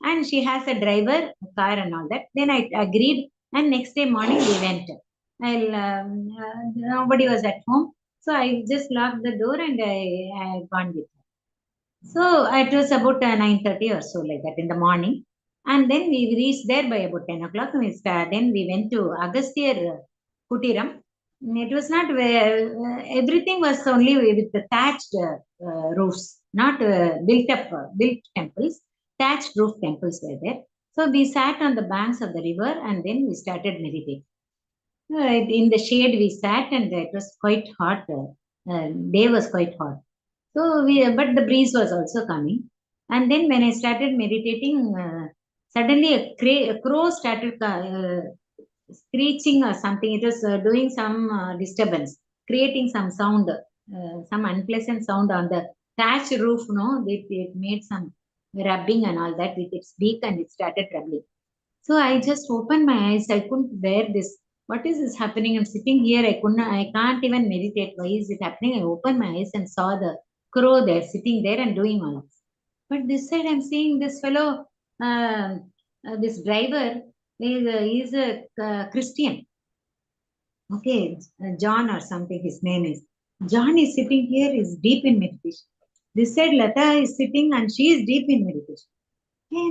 And she has a driver, a car and all that. Then I agreed and next day morning we went. Nobody was at home. So I just locked the door and I gone with her. So it was about 9:30 or so like that in the morning. And then we reached there by about 10 o'clock. Then we went to Agastya Kutiram. It was not everything was only with the thatched roofs, not built temples. Thatched roof temples were there. So we sat on the banks of the river and then we started meditating. In the shade we sat and it was quite hot. Day was quite hot. So but the breeze was also coming. And then when I started meditating, suddenly a crow started screeching or something. It was doing some disturbance, creating some sound, some unpleasant sound on the thatch roof. No, it made some rubbing and all that with its beak and it started rubbing. So I just opened my eyes. I couldn't bear this. What is this happening? I'm sitting here. I can't even meditate. Why is it happening? I opened my eyes and saw the crow there, sitting there and doing all this. But this side, I'm seeing this fellow, this driver is a Christian. Okay, John or something his name is. John is sitting here, is deep in meditation. This side, Lata is sitting and she is deep in meditation. Hey,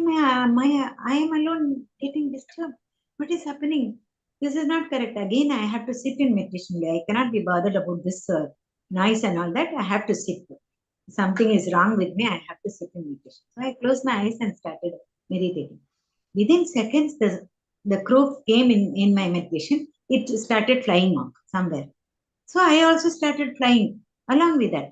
I am alone getting disturbed. What is happening? This is not correct. Again, I have to sit in meditation. I cannot be bothered about this noise and all that. I have to sit. Something is wrong with me. I have to sit in meditation. So I closed my eyes and started meditating. Within seconds, the crow came in my meditation. It started flying off somewhere. So I also started flying along with that.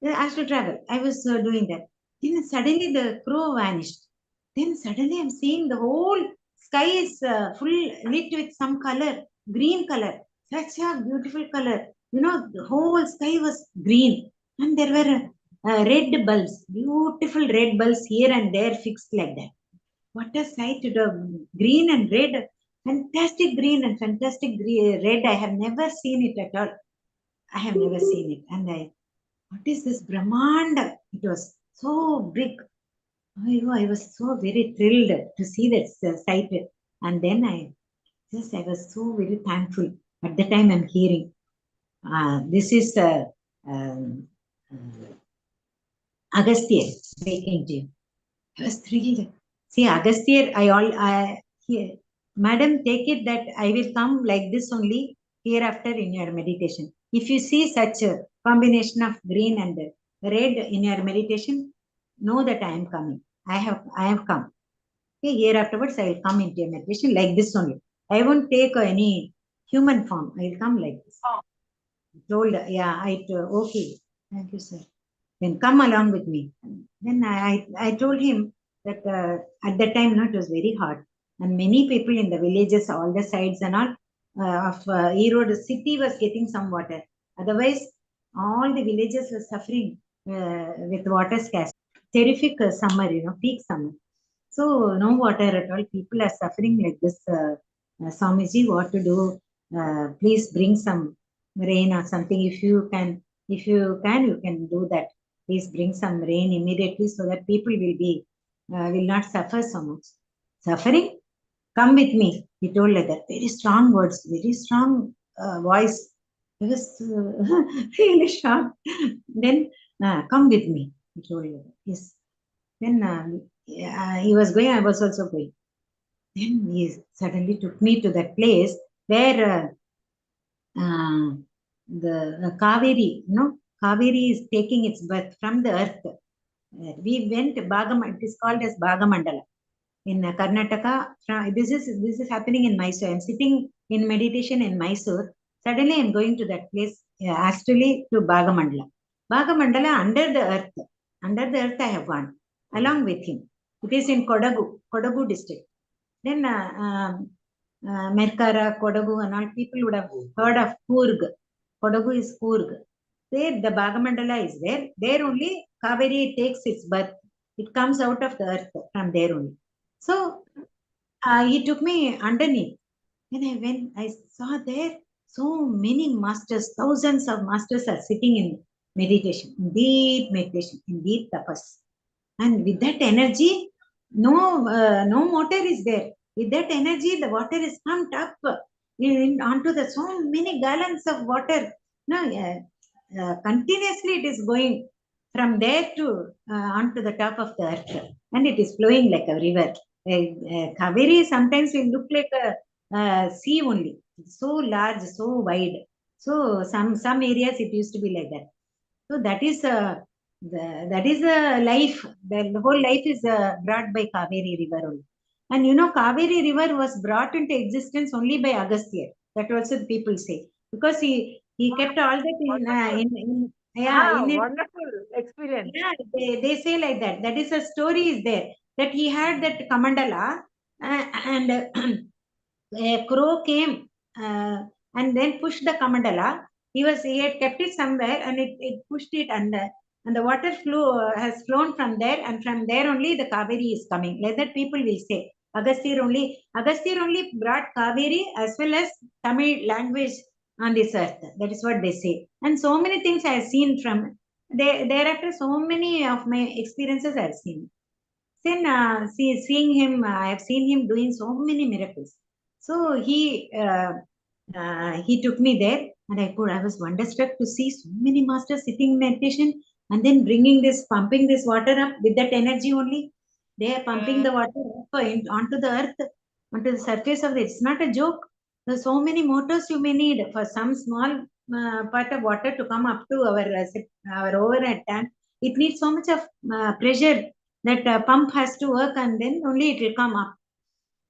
Astral travel. I was doing that. Then suddenly the crow vanished. Then suddenly I'm seeing the whole sky is full lit with some color, green color. Such a beautiful color. You know, the whole sky was green. And there were red bulbs, beautiful red bulbs here and there fixed like that. What a sight! The green and red, fantastic green and fantastic red. I have never seen it at all. I have never seen it. And what is this Brahmanda? It was so big. I was so very thrilled to see that sight. And then I was so very thankful. At the time I'm hearing, this is Agastya speaking to you. I was thrilled. See, Agastya, here, madam, take it that I will come like this only hereafter in your meditation. If you see such a combination of green and red in your meditation, know that I am coming. I have come. Okay, here afterwards I will come into your meditation like this only. I won't take any human form. I will come like this. Told, yeah, okay. Thank you, sir. Then come along with me. Then I told him that at that time, it was very hot. And many people in the villages, all the sides and all of Erode city was getting some water. Otherwise, all the villages were suffering with water scarcity. Terrific summer, peak summer. So no water at all. People are suffering like this. Swamiji, what to do? Please bring some rain or something. If you can, you can do that. Please bring some rain immediately so that people will not suffer so much. Suffering? Come with me. He told like that. Very strong words, very strong voice. I was really shocked. Then come with me. He told like that. Yes. Then he was going, I was also going. Then he suddenly took me to that place where the Kaveri, Kaveri is taking its birth from the earth. We went Bhagam, it is called as Bhagamandala in Karnataka. This is happening in Mysore. I'm sitting in meditation in Mysore. Suddenly I'm going to that place, astrally to Bhagamandala. Bhagamandala under the earth. Under the earth I have gone along with him. It is in Kodagu district. Then Merkara, Kodagu and all people would have heard of Kurg. Kodagu is Kurg. There the Bhagamandala is there. There only Kaveri takes its birth. It comes out of the earth from there only. So he took me underneath. When I saw there, so many masters, thousands of masters are sitting in meditation, in deep tapas. And with that energy, no motor is there. With that energy, the water is pumped up onto the so many gallons of water. Continuously it is going from there to onto the top of the earth, and it is flowing like a river. Kaveri sometimes will look like a sea only. It's so large, so wide. So some areas it used to be like that. So that is a life. The whole life is brought by Kaveri River only. And Kaveri River was brought into existence only by Agastya. That also the people say, because he kept all that in wonderful experience. Yeah, they say like that. That is a story is there that he had that Kamandala and a crow came and then pushed the Kamandala. He had kept it somewhere and it pushed it and the water has flown from there, and from there only the Kaveri is coming. Like that people will say. Agastya only brought Kaveri as well as Tamil language on this earth. That is what they say. And so many things I have seen from thereafter, so many of my experiences I have seen. Then seeing him, I have seen him doing so many miracles. So he took me there, and I was wonderstruck to see so many masters sitting in meditation and then pumping this water up with that energy only. They are pumping the water up onto the earth, onto the surface of it. It's not a joke. There's so many motors you may need for some small part of water to come up to our overhead tank. It needs so much of pressure that pump has to work, and then only it will come up.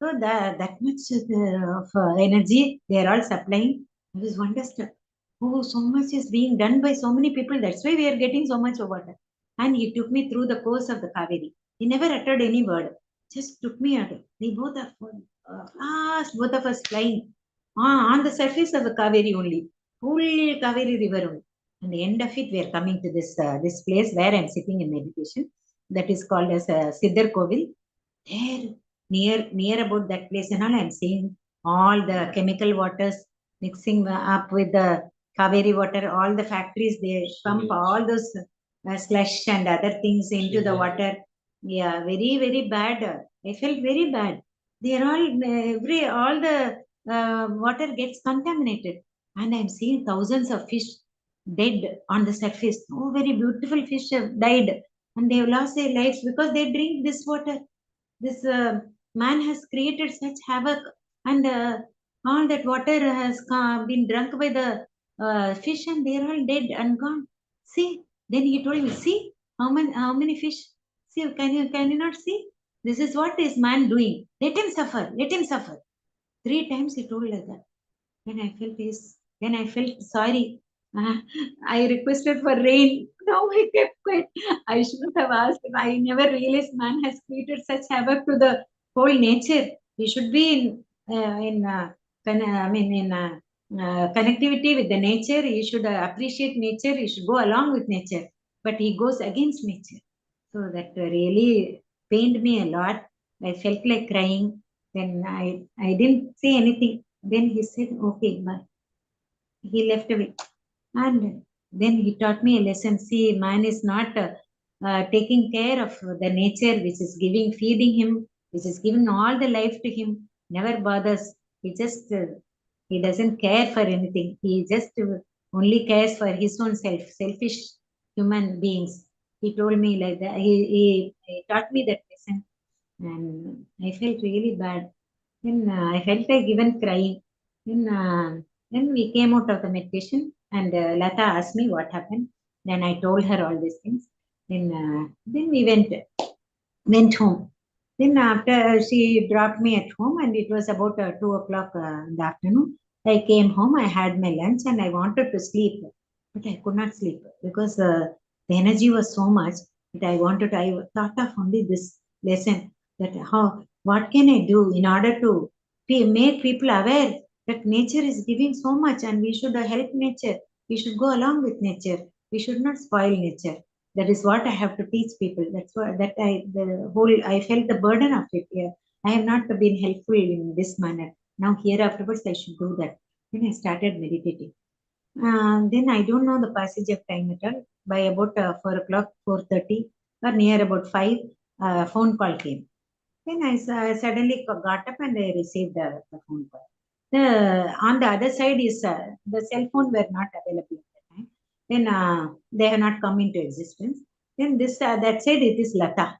So that much of energy they are all supplying. I was wonderstruck. Oh, so much is being done by so many people. That's why we are getting so much of water. And he took me through the course of the Kaveri. He never uttered any word. Just took me out. They both are fast, both of us flying on the surface of the Kaveri only. Full Kaveri river only. And the end of it, we are coming to this place where I'm sitting in meditation. That is called as Siddhar Kovil. There, near about that place and all, I'm seeing all the chemical waters mixing up with the Kaveri water. All the factories, they pump all those slush and other things into the water. Yeah, very, very bad. I felt very bad. They are all the water gets contaminated, and I'm seeing thousands of fish dead on the surface. Oh, very beautiful fish have died, and they have lost their lives because they drink this water. This man has created such havoc, and all that water has been drunk by the fish, and they are all dead and gone. See, then he told me, see how many fish. See, can you not see? This is what is man doing. Let him suffer. Let him suffer. 3 times he told like that. Then I felt sorry. I requested for rain. No, I kept quiet. I shouldn't have asked. I never realized man has created such havoc to the whole nature. He should be connectivity with the nature. He should appreciate nature. He should go along with nature. But he goes against nature. So that really pained me a lot. I felt like crying. Then I didn't say anything. Then he said, okay, bye. He left away. And then he taught me a lesson. See, man is not taking care of the nature which is feeding him, which is giving all the life to him, never bothers. He doesn't care for anything. He just only cares for his own self, selfish human beings. He told me like that. He taught me that lesson, and I felt really bad. Then I felt like even crying. Then we came out of the meditation, and Lata asked me what happened. Then I told her all these things. Then we went home. Then after she dropped me at home, and it was about 2 o'clock in the afternoon. I came home. I had my lunch, and I wanted to sleep, but I could not sleep because the energy was so much that I wanted. I thought of only this lesson, that what can I do in order to make people aware that nature is giving so much, and we should help nature. We should go along with nature. We should not spoil nature. That is what I have to teach people. That's what I felt the burden of it here. I have not been helpful in this manner. Now here afterwards I should do that. Then I started meditating. Then I don't know the passage of time at all. By about 4 o'clock, 4:30, or near about 5, phone call came. Then I suddenly got up and I received the phone call. On the other side is the cell phone were not available at the time. Then they have not come into existence. Then that side it is Lata.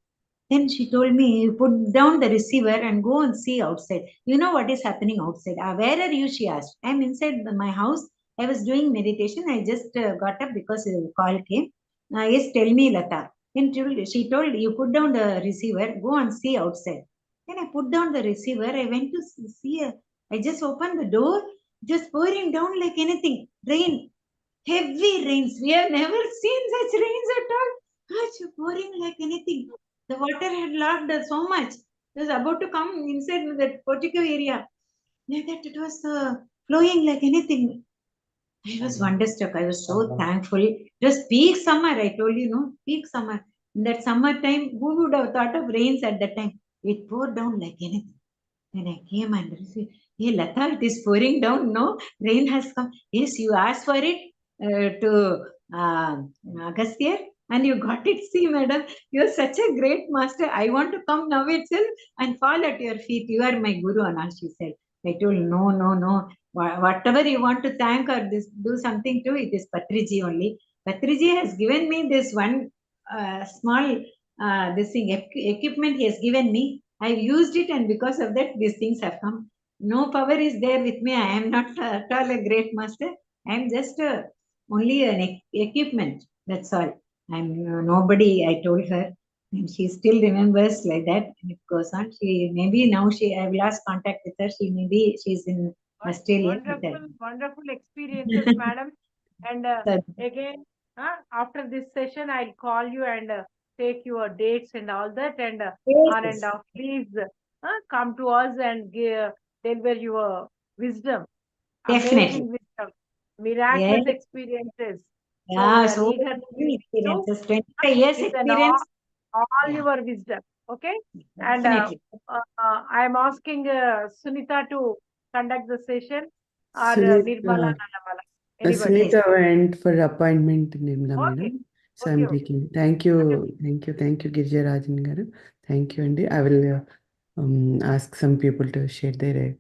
Then she told me, put down the receiver and go and see outside. You know what is happening outside. Where are you? She asked. I'm inside my house. I was doing meditation. I just got up because a call came. Yes, tell me, Lata. Then she told, you put down the receiver, go and see outside. Then I put down the receiver. I went to see. I just opened the door. Just pouring down like anything. Rain. Heavy rains. We have never seen such rains at all. It's pouring like anything. The water had locked so much. It was about to come inside that portico area. Like that, it was flowing like anything. I was wonderstruck. I was so thankful. It was peak summer. I told you, no, peak summer. In that summer time, who would have thought of rains at that time? It poured down like anything. Then I came and received, hey Lata, it is pouring down. No, rain has come. Yes, you asked for it to Agastya and you got it. See, madam, you are such a great master. I want to come now itself and fall at your feet. You are my guru, Anna, she said. I told, no. Whatever you want to thank or do something to, it is Patriji only. Patriji has given me this one small equipment he has given me. I've used it, and because of that, these things have come. No power is there with me. I am not at all a great master. I am just only an equipment. That's all. I'm nobody. I told her, and she still remembers like that. And it goes on. I've lost contact with her. She's in Australia. Wonderful experiences, madam. And again, after this session, I'll call you and take your dates and all that. And on and off, please come to us and deliver your wisdom. Definitely. Amazing wisdom, miraculous experiences. Yeah, so we are eager to experiences, 25 years experience. All your wisdom. Okay. And I am asking Sunita to conduct the session, or Nirmala. Anybody. Sunita went for appointment, Nirmala madam. So I'm taking. Thank you, Girija Rajan garu. Thank you, Andy. I will ask some people to share their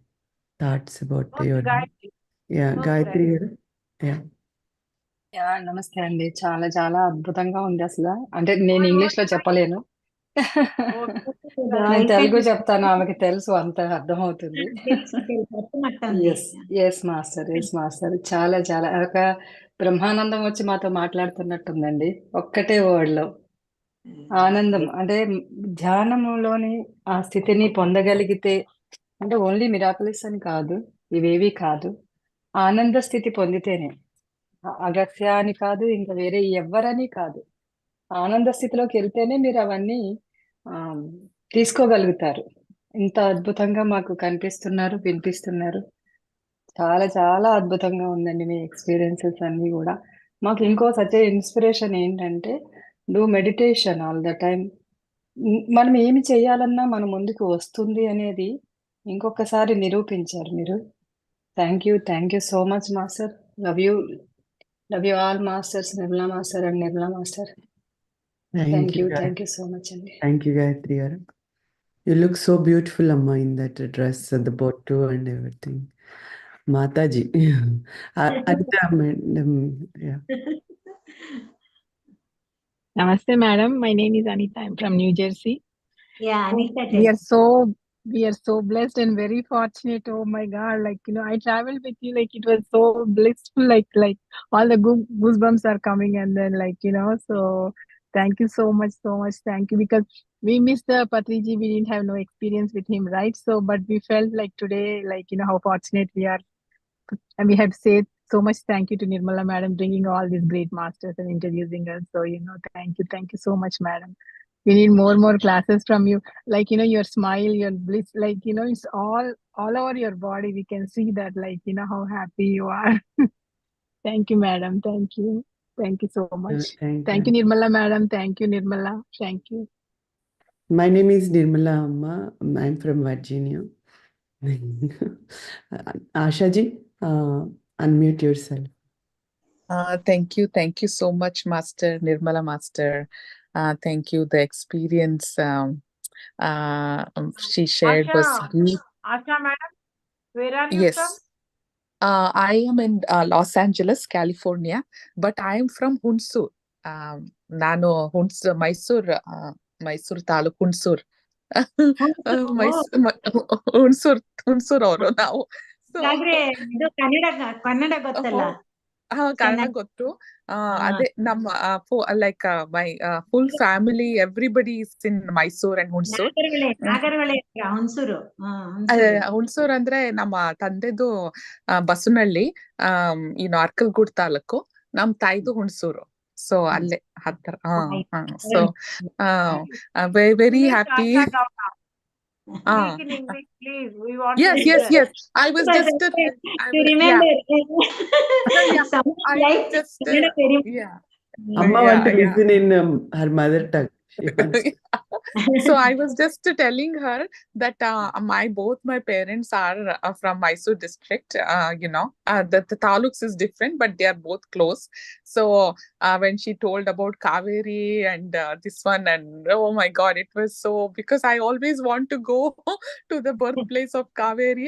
thoughts about your. Gayatri. Yeah, Gayatri garu. Yeah. నమస్తే అండి. చాలా చాలా అద్భుతంగా ఉంది అసలు. అంటే నేను English లో చెప్పలేను. నేను తెలుగు చెప్తాను, ఆమెకి తెలుసు, అంత అర్థమవుతుంది. Yes yes master, yes master. చాలా చాలా ఒక బ్రహ్మానందం వచ్చి మాతో మాట్లాడుతున్నట్టుందండి ఒక్కటే word లో. ఆనందం అంటే ధ్యానములోని ఆ స్థితిని పొందగలిగితే, అంటే ఓన్లీ మిరాకులిస్ అని కాదు, ఇవేవి కాదు, ఆనంద స్థితి పొందితేనే, అగస్య అని కాదు, ఇంకా వేరే ఎవ్వరని కాదు, ఆనంద స్థితిలోకి వెళ్తేనే మీరు అవన్నీ ఆ, తీసుకోగలుగుతారు. ఇంత అద్భుతంగా మాకు కనిపిస్తున్నారు, వినిపిస్తున్నారు. చాలా చాలా అద్భుతంగా ఉందండి మీ ఎక్స్పీరియన్సెస్ అన్నీ కూడా. మాకు ఇంకో సచ్ ఇన్స్పిరేషన్ ఏంటంటే, do meditation all the time. మనం ఏమి చేయాలన్నా మన ముందుకు వస్తుంది అనేది ఇంకొకసారి నిరూపించారు మీరు. Thank you so much master. Love you all masters, Nirmala master and Nirmala master. Thank you, thank you so much అండి. thank you, Gayatri garu. You look so beautiful, Amma, in that dress, the botto and everything. Mataji. Anita, madam, yeah. Namaste, madam. My name is Anita. I'm from New Jersey. Yeah, Anita. We are so blessed and very fortunate. Oh my God! Like, I traveled with you. Like, it was so blissful. Like all the goosebumps are coming, and then so thank you so much, so much. Thank you, because we missed the Patriji. We didn't have no experience with him, right? So, but we felt like today, how fortunate we are. And we have said so much thank you to Nirmala madam bringing all these great masters and introducing us. So, thank you so much, madam. We need more classes from you. Your smile, your bliss, it's all over your body. We can see that, how happy you are. Thank you, madam. Thank you. Thank you so much. Thank you, Nirmala madam. Thank you, Nirmala. Thank you. My name is Nirmala, Amma. I'm from Virginia. Ashaji, unmute yourself. Thank you so much, Master Nirmala Master. Thank you. The experience she shared was good. Asha madam, where are you Yes. from? I am in Los Angeles, California, but I am from Hunsur. Nano Hunsur, Mysore Taluk Hunsur. Hunsur ಅವರು ನಾವು. ಕನ್ನಡ ಗೊತ್ತಲ್ಲ? ಕನ್ನಡ ಗೊತ್ತು. ಅದೇ ನಮ್ಮ like my full family everybody is in Mysore and Hunsur. Hunsur ಅಂದ್ರೆ ನಮ್ಮ ತಂದೆದು ಬಸವನಹಳ್ಳಿ, ಅರ್ಕಲ್ಗೂಡ್ ತಾಲೂಕು, ನಮ್ ತಾಯಿದು Hunsur. So ಅಲ್ಲೇ ಹತ್ರ. So very happy. Speak in English, please. We want yes. I was just to remember. Amma want to listen in her mother tongue. So I was just telling her that both my parents are from Mysore district. The taluks is different, but they are both close. So when she told about Kaveri and this one, and oh my God, it was so, because I always want to go to the birthplace of Kaveri.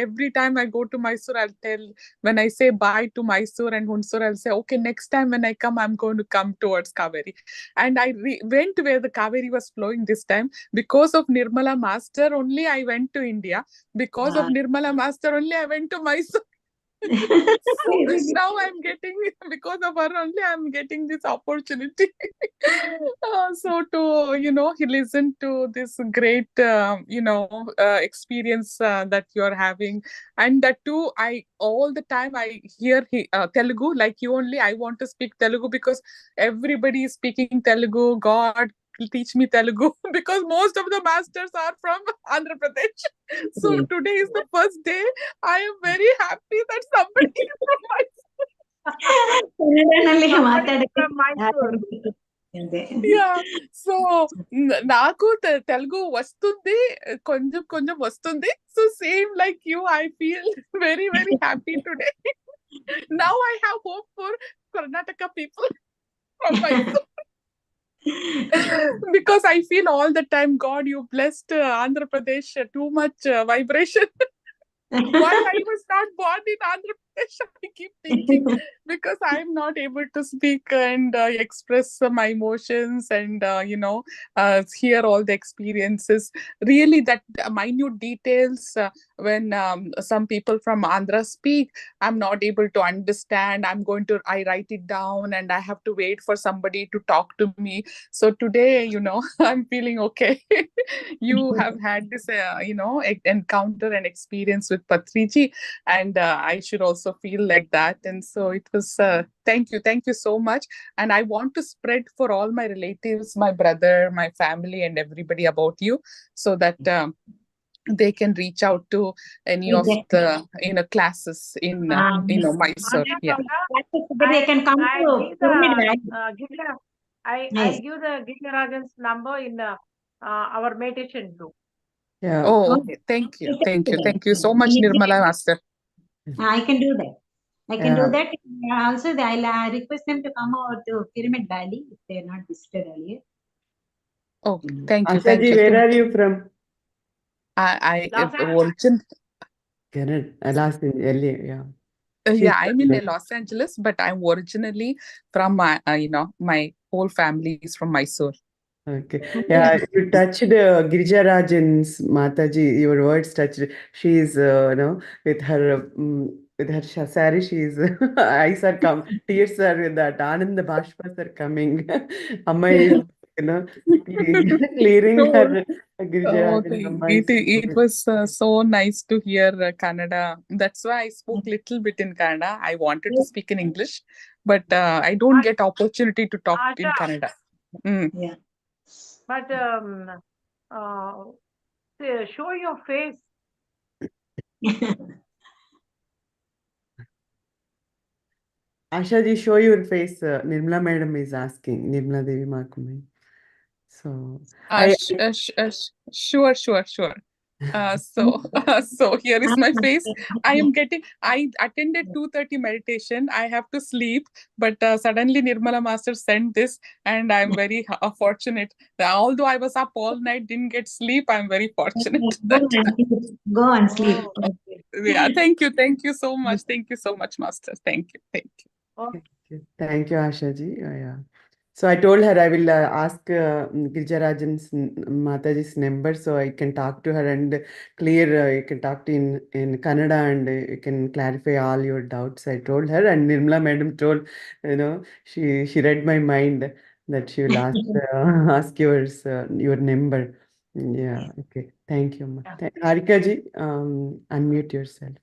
Every time I go to Mysore, I'll tell, when I say bye to Mysore and Hunsur, I'll say, okay, next time when I come, I'm going to come towards Kaveri. And I went where the Kaveri was flowing this time. Because of Nirmala Master only I went to India. Because of Nirmala Master only I went to Mysore. So now I'm getting, because of her only I'm getting this opportunity. So to listen to this great experience that you're having, and that too, I all the time I hear Telugu, like you only. I want to speak Telugu because everybody is speaking Telugu. God teach me Telugu because most of the masters are from Andhra Pradesh. So today is the first day. I am very happy that somebody is from Mysore. So నాకు తెలుగు వస్తుంది, కొంచెం వస్తుంది. So same like you, I feel very happy today. Now I have hope for Karnataka people from Mysore. Because I feel all the time, God, you blessed Andhra Pradesh too much vibration. Why I was not born in Andhra Pradesh? I keep thinking because I'm not able to speak and express my emotions and hear all the experiences. Really, that minute details when some people from Andhra speak, I'm not able to understand. I write it down and I have to wait for somebody to talk to me. So today, I'm feeling okay. You have had this, encounter and experience with Patriji, and I should also feel like that. And so it was, thank you so much. And I want to spread for all my relatives, my brother, my family, and everybody about you, so that they can reach out to any of the classes in Mysore. Yeah. They can come I to give Pyramid the Valley. Girija, I Yes. give the Girija Rajan's number in our meditation group. Yeah. Oh, okay. Thank you. Thank you so much, Nirmala Master. I can do that. I can do Yeah. that. Also, I'll request them to come over to Pyramid Valley if they are not visited earlier. Oh, thank you. Ashaji, where are you from? I Los origin. Canada. Last in earlier, yeah. Yeah, I'm in Los Angeles, but I'm originally from my whole family is from Mysore. Okay. Yeah, you touched Girija Rajan's Mataji. Your words touched. She's, with her sari. She's eyes are tears are that Ananda Bashpas are coming. Amma is, clearing So, her Girija okay. Rajan. Amma It was so nice to hear Kannada. That's why I spoke little bit in Kannada. I wanted to speak in English, but I don't get opportunity to talk in Kannada. Yeah. But show your face. Ashaji, show your face. Nirmala Madam is asking. Nirmala Devi Makam. So, Sure. So here is my face. I attended 2:30 meditation. I have to sleep, but suddenly Nirmala Master sent this, and I'm very fortunate. Although I was up all night, didn't get sleep, I'm very fortunate. Go and sleep. Oh, okay. Yeah, thank you so much. Thank you so much, Master. Thank you. Okay. Thank you, Ashaji. Yeah. So I told her I will ask Girija Rajan's Mataji's number so I can talk to her and clear. You can talk to in Kannada and you can clarify all your doubts. I told her, and Nirmala Madam told, she read my mind that she will ask ask your number. Yeah. Okay. Thank you, Ma. Harika ji, unmute yourself.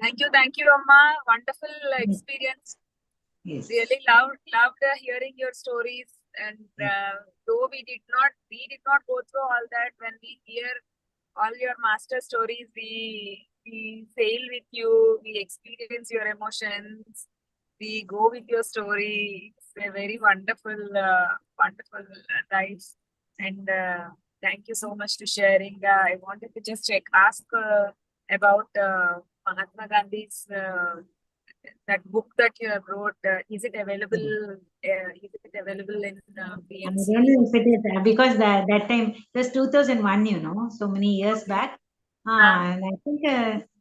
Thank you, Amma. Wonderful experience. Yes. Really loved hearing your stories. And though we did not go through all that, when we hear all your master stories, we sail with you, we experience your emotions, we go with your story. It's a very wonderful ride. And thank you so much for sharing. I wanted to just ask about Mahatma Gandhi's that book that you have wrote. Is it available? Is it available in I PMC? don't know if it is because that time it was 2001, so many years back. And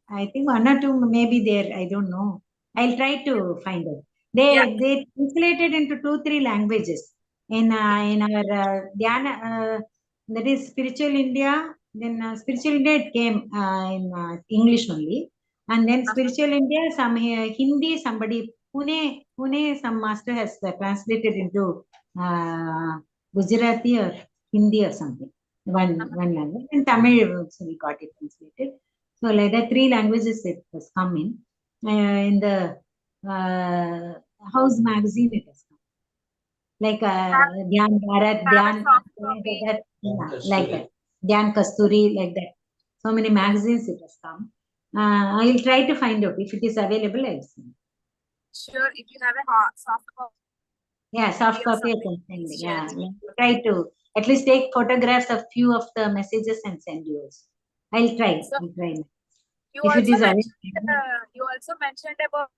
I think one or two maybe there. I don't know. I'll try to find it. They translated into 2-3 languages in our Dhyana, that is Spiritual India. Then Spiritual India it came in English only, and then Spiritual India some Hindi somebody Pune some master has translated into Gujarati or Hindi or something. One language. And Tamil also we got it translated. So like that 3 languages it has come in the House magazine it has come. Like Dhyan Bharat, Dhyan like that. Dhyan Kasturi, like that. So many magazines it has come. I'll try to find out if it is available. I'll see. Sure, if you have a soft copy. Yeah, soft copy I can send. Yeah, try to at least take photographs of few of the messages and send you also. I'll try. So, I'll try. You If it also is mentioned about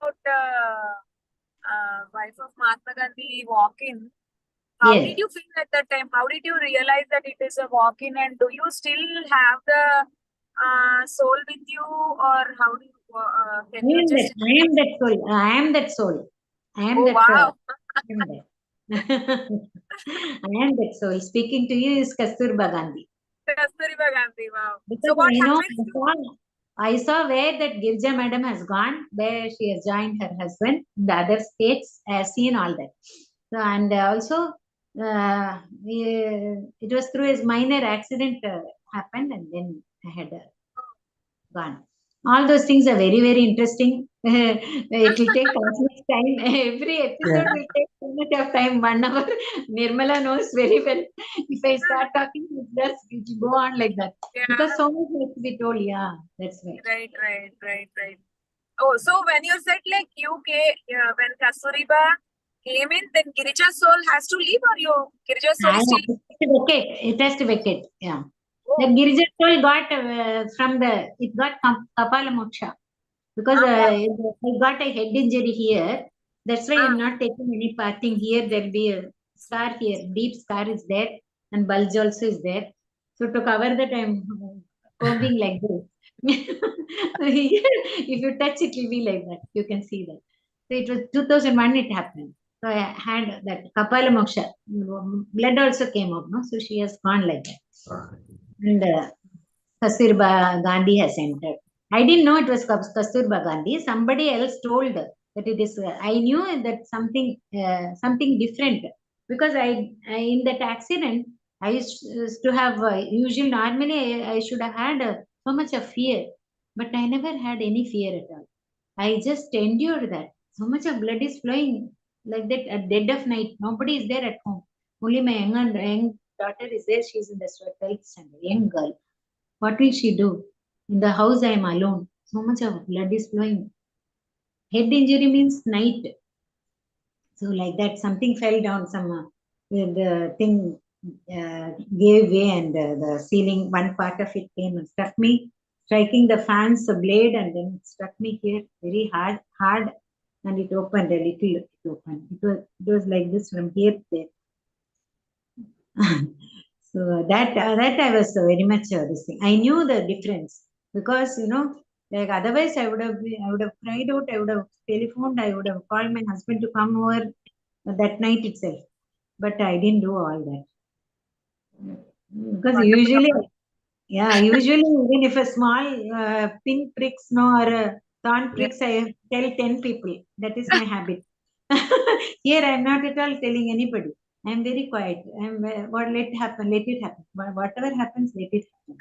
wife of Mahatma Gandhi walk-in. How Yes. did you feel at that time? How did you realize that it is a walk-in? And do you still have the soul with you, or how do you, can I you am that. just? I am that soul. I am that soul. I am Oh, that. wow. I am that. I am that soul. Speaking to you is Kasturba Gandhi. Kasturiba Gandhi, wow. Because So what you know, happened? I saw where that Girija madam has gone, where she has joined her husband in the other states. I have seen all that. So, and also, it was through his minor accident happened, and then I had gone. All those things are very, very interesting. It will take so much time. Every episode will take so much of time. 1 hour. Nirmala knows very well. If I start talking, it will go on like that. Yeah. Because so much has to be told. Yeah, that's right. Right. Oh, so when you said like UK, when Kasturiba came in, then Girija's soul has to leave, or Girija's soul is still? It has to vacate. Yeah. The Girija soul got it got Kapala Moksha. Because I got a head injury here. That's why I'm not taking any parting here. There'll be a scar here. Deep scar is there, and bulge also is there. So to cover that, I'm combing like this. If you touch it, will be like that. You can see that. So it was 2001 it happened. So I had that Kapala Moksha. Blood also came out, no? So she has gone like that. And Kasturba Gandhi has entered. I didn't know it was Kasturba Gandhi. Somebody else told that it is. I knew that something different because I in that accident I used to have normally I should have had so much of fear, but I never had any fear at all. I just endured that. So much of blood is flowing like that at dead of night. Nobody is there at home. Only my young daughter is there. She's in the 12th standard, young girl. What will she do? In the house, I am alone. So much of blood is flowing. Head injury means night. So, like that, something fell down. The thing gave way, and the ceiling, one part of it came and struck me, striking the fan's blade, and then it struck me here very hard, and it opened a little. It opened. It was like this from here to there. So that I was very much this thing. I knew the difference because like otherwise I would have cried out. I would have telephoned. I would have called my husband to come over that night itself. But I didn't do all that because usually even if a small pin pricks or thorn pricks, I tell 10 people. That is my habit. Here I am not at all telling anybody. I am very quiet. Let it happen. Whatever happens, let it happen.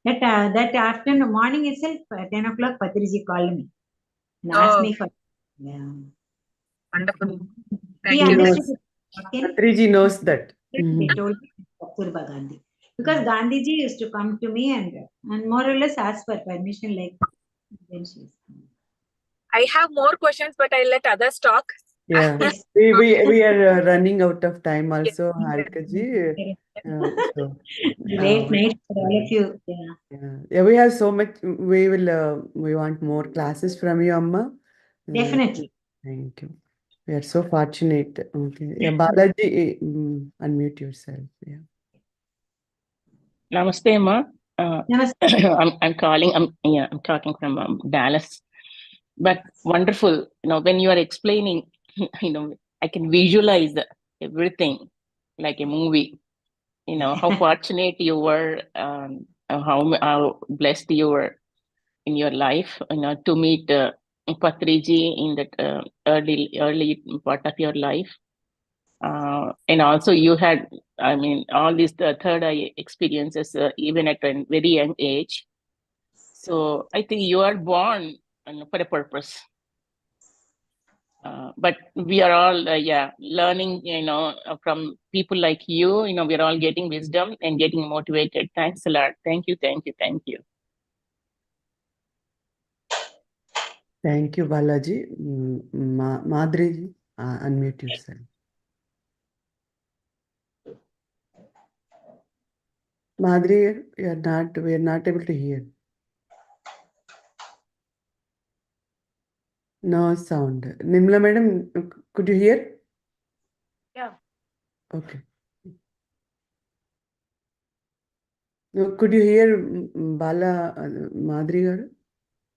That afternoon, morning itself, 10 o'clock, Patriji called me and asked me for. Yeah. Wonderful. He Thank you. understood. Patriji knows that. They told me Kasturba Gandhi. Because Gandhiji used to come to me and more or less ask for permission, like when she's. I have more questions, but I'll let others talk. Yeah, Yes. we are running out of time also, Harikaji. So Late night for all of you. yeah, we have so much. We want more classes from you, Amma. Definitely. Thank you. We are so fortunate. Okay. Yeah, Balaji, unmute yourself. Yeah. Namaste, Ma. Namaste. I'm calling. I'm talking from Dallas. But wonderful. When you are explaining, I can visualize everything like a movie. How fortunate you were, how blessed you were in your life, to meet Patriji in that early part of your life. And also you had, all these third eye experiences, even at a very young age. So I think you are born for a purpose. But we are all, learning, from people like you. We're all getting wisdom and getting motivated. Thanks a lot. Thank you. Thank you, Balaji. Madhuri, unmute yourself. Madhuri, we are not able to hear. No sound. Nirmala madam, could you hear? Yeah. Okay. Could you hear Bala Madhuri garu?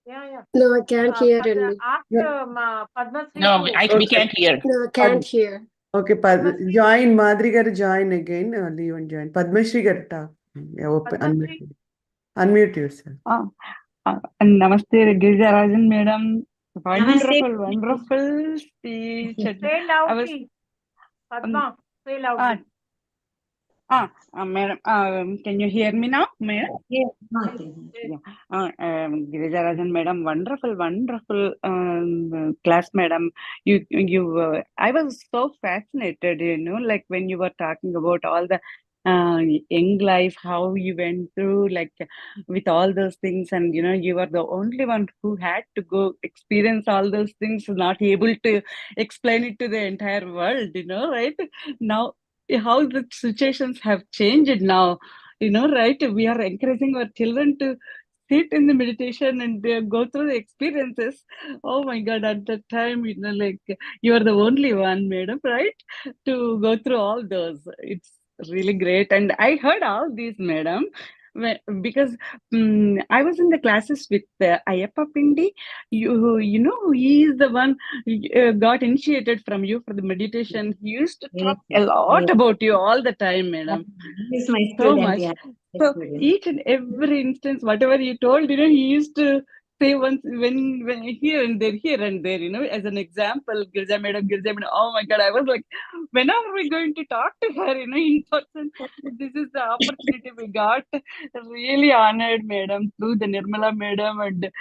Yeah. No, I can't hear But any. ask Padmasri No, to. we can't hear. No, I can't hear. Okay, join Madhuri garu, join again. Leave and join. Padmasri garu talk. Yeah, open, Padmasri. unmute yourself. Namaste, Girija Rajan madam. Wonderful, Namaste. wonderful speech. Say loudly. Padma, say loudly. Madam, can you hear me now, madam? Yes, okay. Yeah. Girija Rajan madam, wonderful, wonderful class, madam. I was so fascinated, like when you were talking about all the young life, how you went through, like with all those things, and you were the only one who had to go experience all those things, not able to explain it to the entire world, right? Now, how the situations have changed now, right? We are encouraging our children to sit in the meditation and go through the experiences. Oh my God, at that time, like you are the only one, madam, right? To go through all those. It's really great. And I heard all these, madam, because I was in the classes with Ayappa Pindi. He is the one got initiated from you for the meditation. He used to talk a lot about you all the time, madam. He's my So student, much. yeah. So each and every instance, whatever you told, he used to say once when here and there, as an example, Girija madam, oh my God, I was like, when are we going to talk to her, in person? This is the opportunity we got. Really honored, madam, through the Nirmala madam, and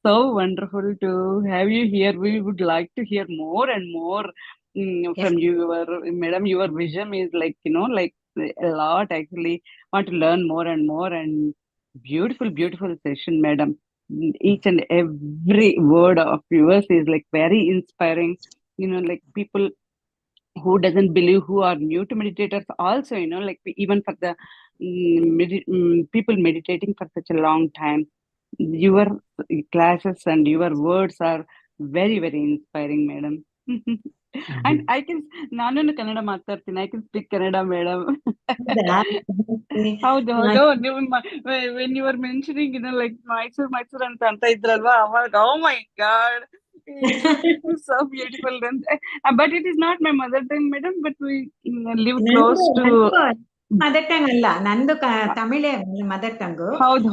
so wonderful to have you here. We would like to hear more and more from you, madam. Your vision is like, like a lot actually. Want to learn more and more, and beautiful session, madam. Each and every word of yours is like very inspiring, like people who doesn't believe, who are new to meditators also, like even for the people meditating for such a long time. Your classes and your words are very, very inspiring, madam. And I can, ನಾನು ಕನ್ನಡ ಮಾತಾಡ್ತೀನಿ. I can speak Kannada, madam. ಹೌದು when you were mentioning, like Mysore ಅಂತ ಇದ್ರಲ್ವಾ, ಅವಾಗ oh my God, it was so beautiful. But it is not my mother tongue, madam, but we live close to. Mother tongue ಅಲ್ಲ, ನಂದು ತಮಿಳೇ mother tongue. ಹೌದು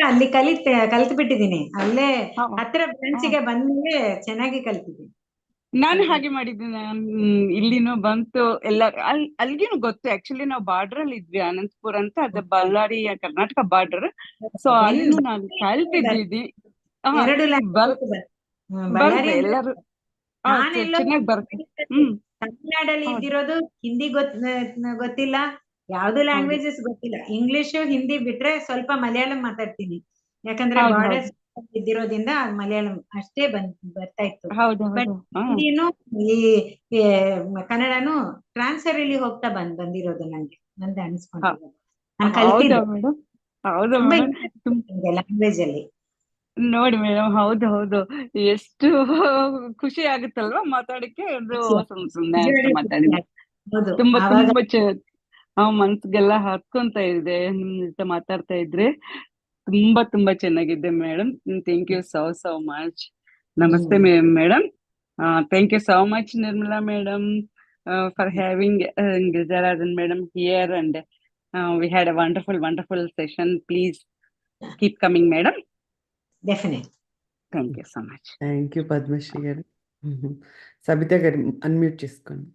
ಅಲ್ಲಿ ಕಲಿತು ಬಿಟ್ಟಿದ್ದೀನಿ. ಅಲ್ಲೇ ಹತ್ರ ಬ್ರಾಂಚಿಗೆ ಬಂದ್ಮೇಲೆ ಚೆನ್ನಾಗಿ ಕಲ್ತಿದ್ದೀನಿ. ನಾನು ಹಾಗೆ ಮಾಡಿದ್ದೀನಿ. ಇಲ್ಲಿನೂ ಬಂತು ಎಲ್ಲ ಅಲ್ಗೇನು ಗೊತ್ತು. ಆಕ್ಚುಲಿ ನಾವು ಬಾರ್ಡರ್ ಅಲ್ಲಿ ಇದ್ವಿ, ಅನಂತಪುರ ಅಂತ, ಅದು ಬಳ್ಳಾರಿ ಕರ್ನಾಟಕ ಬಾರ್ಡರ್. ಸೊ ಅಲ್ಲಿನೂ ನಾನು ಕಲ್ತಿದ್ದೀನಿ. ಬರುತ್ತೆ ಎಲ್ಲರೂ ಚೆನ್ನಾಗಿ ಬರುತ್ತೆ. ತಮಿಳ್ನಾಡಲ್ಲಿ ಇದ್ದಿರೋದು ಹಿಂದಿ ಗೊತ್ತಿಲ್ಲ, ಯಾವ್ದು ಲ್ಯಾಂಗ್ವೇಜಸ್ ಗೊತ್ತಿಲ್ಲ. ಇಂಗ್ಲಿಷ್ ಹಿಂದಿ ಬಿಟ್ರೆ ಸ್ವಲ್ಪ ಮಲಯಾಳಂ ಮಾತಾಡ್ತೀನಿ, ಯಾಕಂದ್ರೆ ಬಾರ್ಡರ್ಸ್ ಇದ್ದಿರೋದ್ರಿಂದ ಮಲಯಾಳಂ ಅಷ್ಟೇ ಬರ್ತಾ ಇತ್ತು. ಬಟ್ ಹಿಂದಿನೂ ಈ ಕನ್ನಡನು ಟ್ರಾನ್ಸ್ಫರ್ ಇಲ್ಲಿ ಹೋಗ್ತಾ ಬಂದಿರೋದು ನಂಗೆ ಅನ್ಸ್ಕೊಂಡಿರೋದು. ನಾನು ಕಲ್ತಿದ್ದೆ ಲ್ಯಾಂಗ್ವೇಜ್ ಅಲ್ಲಿ. ನೋಡಿ ಮೇಡಮ್, ಹೌದು ಎಷ್ಟು ಖುಷಿ ಆಗುತ್ತಲ್ವಾ ಮಾತಾಡಕ್ಕೆ. ಸುಮ್ನೆ ಮಾತಾಡಿದ್ವಿ, ತುಂಬಾ ಮನ್ಸಿಗೆಲ್ಲ ಹತ್ಕೊಂತ ಇದೆ ನಿಮ್ ಜೊತೆ ಮಾತಾಡ್ತಾ ಇದ್ರೆ. ತುಂಬಾ ಚೆನ್ನಾಗಿದೆ madam. Thank you so much. ನಮಸ್ತೆ madam. Thank you so much Nirmala madam for having Girija Rajan madam here, and we had a wonderful session. Please keep coming, madam. Definitely. Thank you so much. Thank you, Padmasri garu. Sabita garu unmute చేసుకోండి.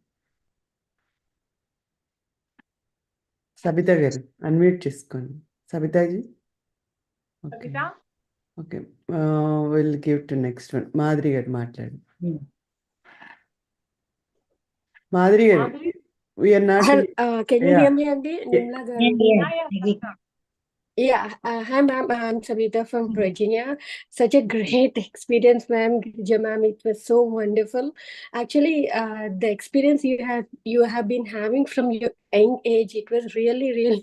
Sabita garu unmute చేసుకోండి. Sabita ji. Okay. Sabita? Okay. We'll give to next one. Madhuri garu మాట్లాడు. Madhuri garu, we are not. Can you hear me, Andy? Nirmala garu. Yeah, hi ma'am, I'm Savita from Virginia. Such a great experience, ma'am. Girija ma'am, it was so wonderful. Actually, the experience you have been having from your young age, it was really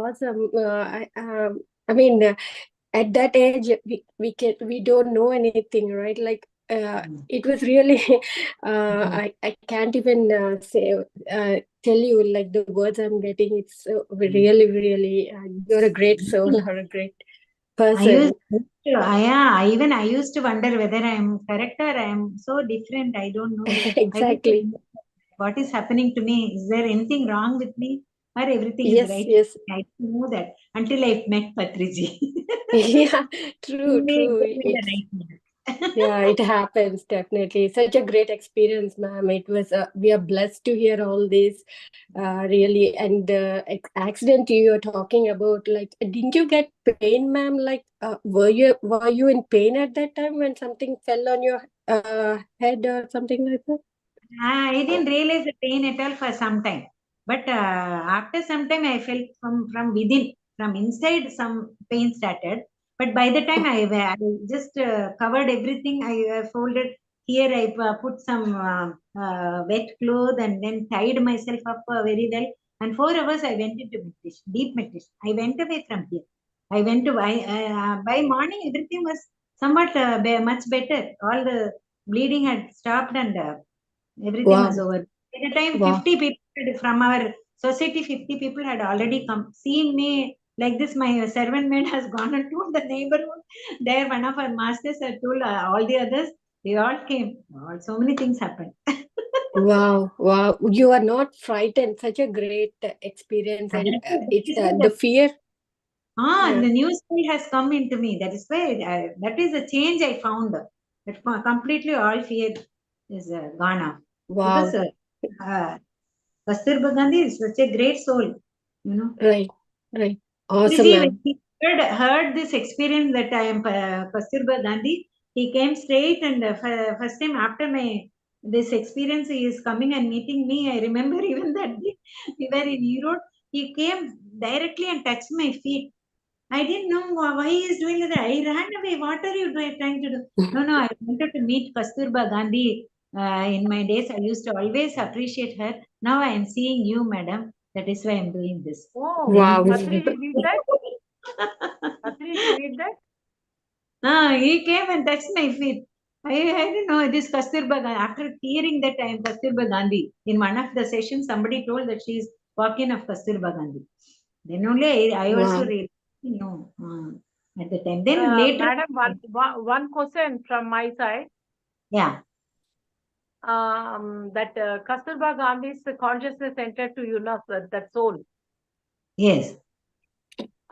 awesome. I mean, at that age, we don't know anything, right? Like it was really, I can't even tell you like the words I'm getting. It's really, really, you're a great soul or a great person. I used to wonder whether I'm correct or I'm so different. I don't know. Exactly. What is happening to me? Is there anything wrong with me? Or everything is right? Yes. I didn't know that until I met Patriji. Yeah, true. Yeah, it happens definitely. Such a great experience, ma'am. It was we are blessed to hear all this, really. And the accident you were talking about, like, didn't you get pain, ma'am? Like, were you in pain at that time when something fell on your head or something like that? I didn't realize the pain at all for some time, but after some time I felt from within, from inside, some pain started. But by the time I just covered everything, I folded here. I put some wet cloth and then tied myself up very well. And 4 hours I went into meditation, deep meditation. I went away from here. I went to by morning everything was somewhat much better. All the bleeding had stopped and everything was over. By the time 50 people from our society, 50 people had already come. Seeing me like this, my servant maid has gone and told the neighborhood. There, one of our masters had told all the others. They all came. So many things happened. Wow. You are not frightened. Such a great experience. And it's the fear. The new skill has come into me. That is why that is the change I found. That completely all fear is gone off. Wow. Because Kasturba Gandhi is such a great soul, you know. Right. Awesome, When ma'am. he heard this experience that I am Kasturba Gandhi, he came straight and first time after this experience he is coming and meeting me. I remember even that day we were in Europe. He came directly and touched my feet. I didn't know why he is doing that. I ran away. What are you trying to do? No, I wanted to meet Kasturba Gandhi. In my days, I used to always appreciate her. Now I am seeing you, madam. That is why I am doing this. Oh, wow. Patriji did that? Patriji did that? He came and touched my feet. I didn't know this Kasturba Gandhi. After hearing that I am Kasturba Gandhi, in one of the sessions, somebody told that she is walking of Kasturba Gandhi. Then only I also really know at the time. Then later, Madam, one question from my side. Yeah. That Kasturba Gandhi's consciousness entered to you, that soul. Yes.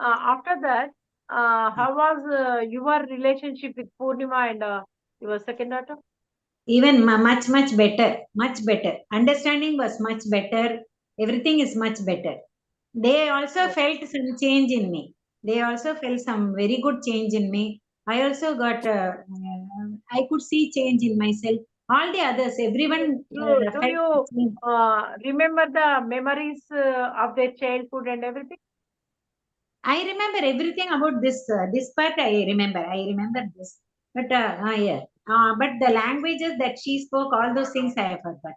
After that, how was your relationship with Purnima and your second daughter? Even much better. Understanding was much better. Everything is much better. They also felt some change in me. They also felt some very good change in me. I also got, I could see change in myself. All the others, everyone Do felt you change. remember the memories of their childhood and everything? I remember everything about this part. I remember this, but but the languages that she spoke, all those things I have forgot.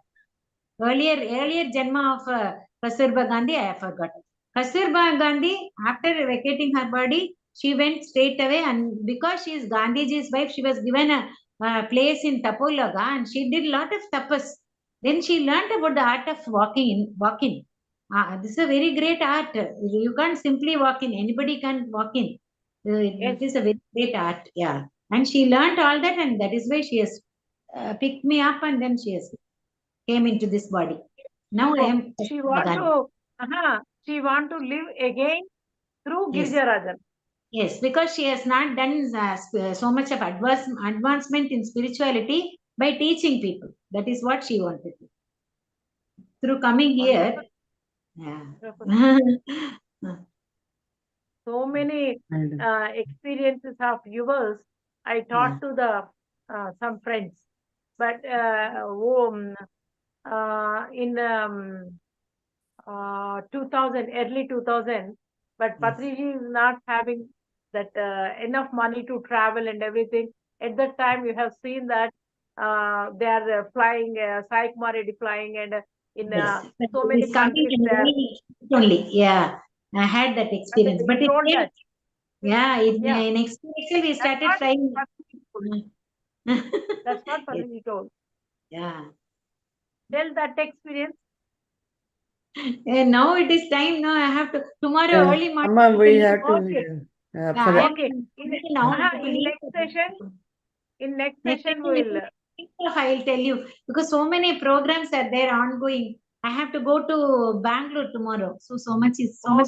Earlier Janma of Kasturba Gandhi, I have forgotten. Kasturba Gandhi, after vacating her body, she went straight away, and because she is Gandhiji's wife, she was given a place in Tapolaga, and she did lot of tapas. Then she learned about the art of walking. This is a very great art. You can't simply walk in. Anybody can walk in. It is a very great art. Yeah. And she learned all that, and that is why she has picked me up, and then she has came into this body. Now I am. She want to live again through Yes. Girija Rajan. Yes, because she has not done so much of advancement in spirituality by teaching people. That is what she wanted to. Through coming here, so many experiences of yours I taught to the some friends, but in 2000, early 2000, but Patriji is not having that enough money to travel and everything. At that time, you have seen that they are flying, Sai Kumar Reddy flying, and in so many countries there. Only, yeah, I had that experience. But told that. in next we started flying. That's what Patriji told. Yeah. Tell that experience. And now it is time. Now I have to tomorrow Yeah. early morning. Amma, we have to. Okay. Yeah, For the, I am Okay. now In next session, next we'll. session I'll tell you, because so many programs are there ongoing. I have to go to Bangalore tomorrow. So much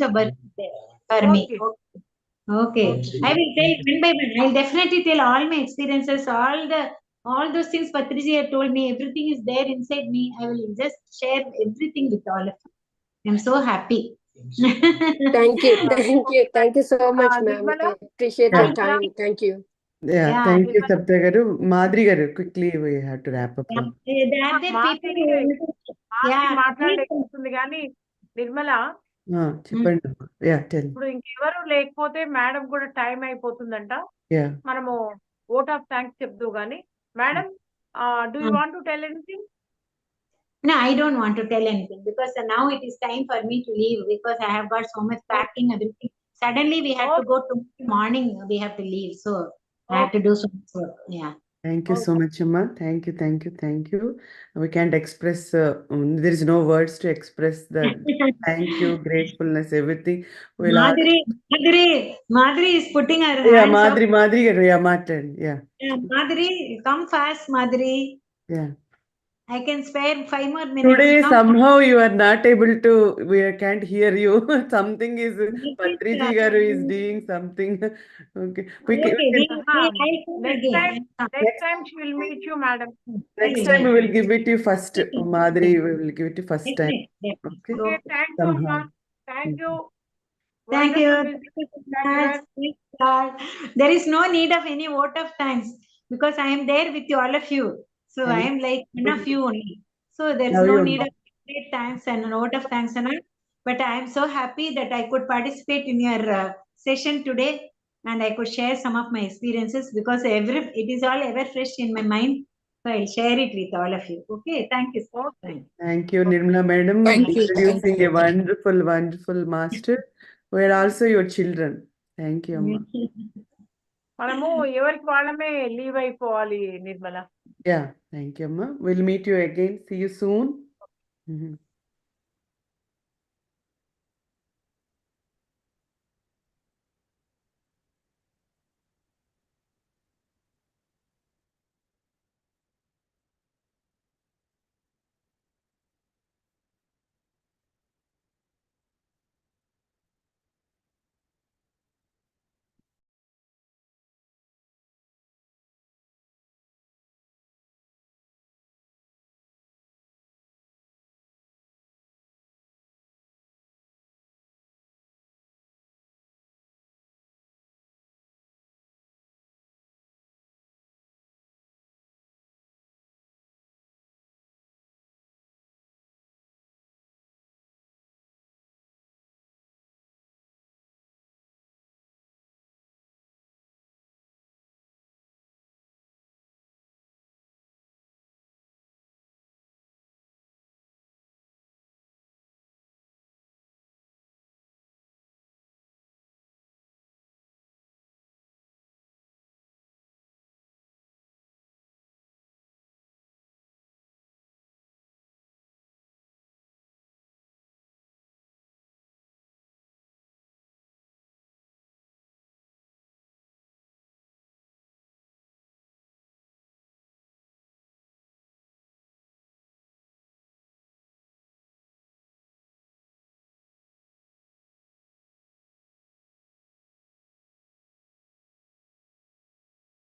of work there for me. Okay. I will tell one by one. I'll definitely tell all my experiences, all those things Patriji had told me. Everything is there inside me. I will just share everything with all of you. I'm so happy. Thank you. Thank you so much, ma'am. I Nirmala? appreciate your time. Thank you. yeah, thank you, Sapta Garu. Madri Garu, quickly we have to wrap up. There are people who మాట్లాడేస్తుంది కానీ నిర్మల చెప్పండి. Yeah, tell. ఇప్పుడు ఇంకెవరు లేకపోతే madam కూడా time అయిపోతుందంట. Yeah. మనము vote of thanks చెప్తూ గానీ madam, do you want to tell anything? No, I don't want to tell anything, because now it is time for me to leave, because I have got so much packing, everything. Suddenly we have to go tomorrow morning. We have to leave, so I have to do so much work. Yeah. Thank you so much, Amma. Thank you. We can't express, there is no words to express the thank you, gratefulness, everything. Madhuri is putting her Yeah, hands up. Madhuri Garu, yeah, Martin, yeah. Madhuri, come fast, Madhuri. Yeah. I can spare 5 more minutes. Today, Come somehow you are not able to, we can't hear you. Something is, Patriji Garu is doing something. Okay. Next time she will meet you, madam. Next time we will give it to you first. Madhuri, we will give it to you first time. Okay, thank you, Somehow. Amma. Thank you. Thank you. God. There is no need of any vote of thanks, because I am there with you, all of you. So I am like one of you only. So there is Love no you. need of great thanks and a vote of thanks and all. But I am so happy that I could participate in your session today, and I could share some of my experiences, because it is all ever fresh in my mind. So I'll share it with all of you. Okay, thank you. Thank you, Nirmala madam, introducing a wonderful master. We are also your children. Thank you, Amma. మనము ఎవరికి వాళ్ళమే leave అయిపోవాలి Nirmala. Yeah, thank you, Amma. We'll meet you again. See you soon.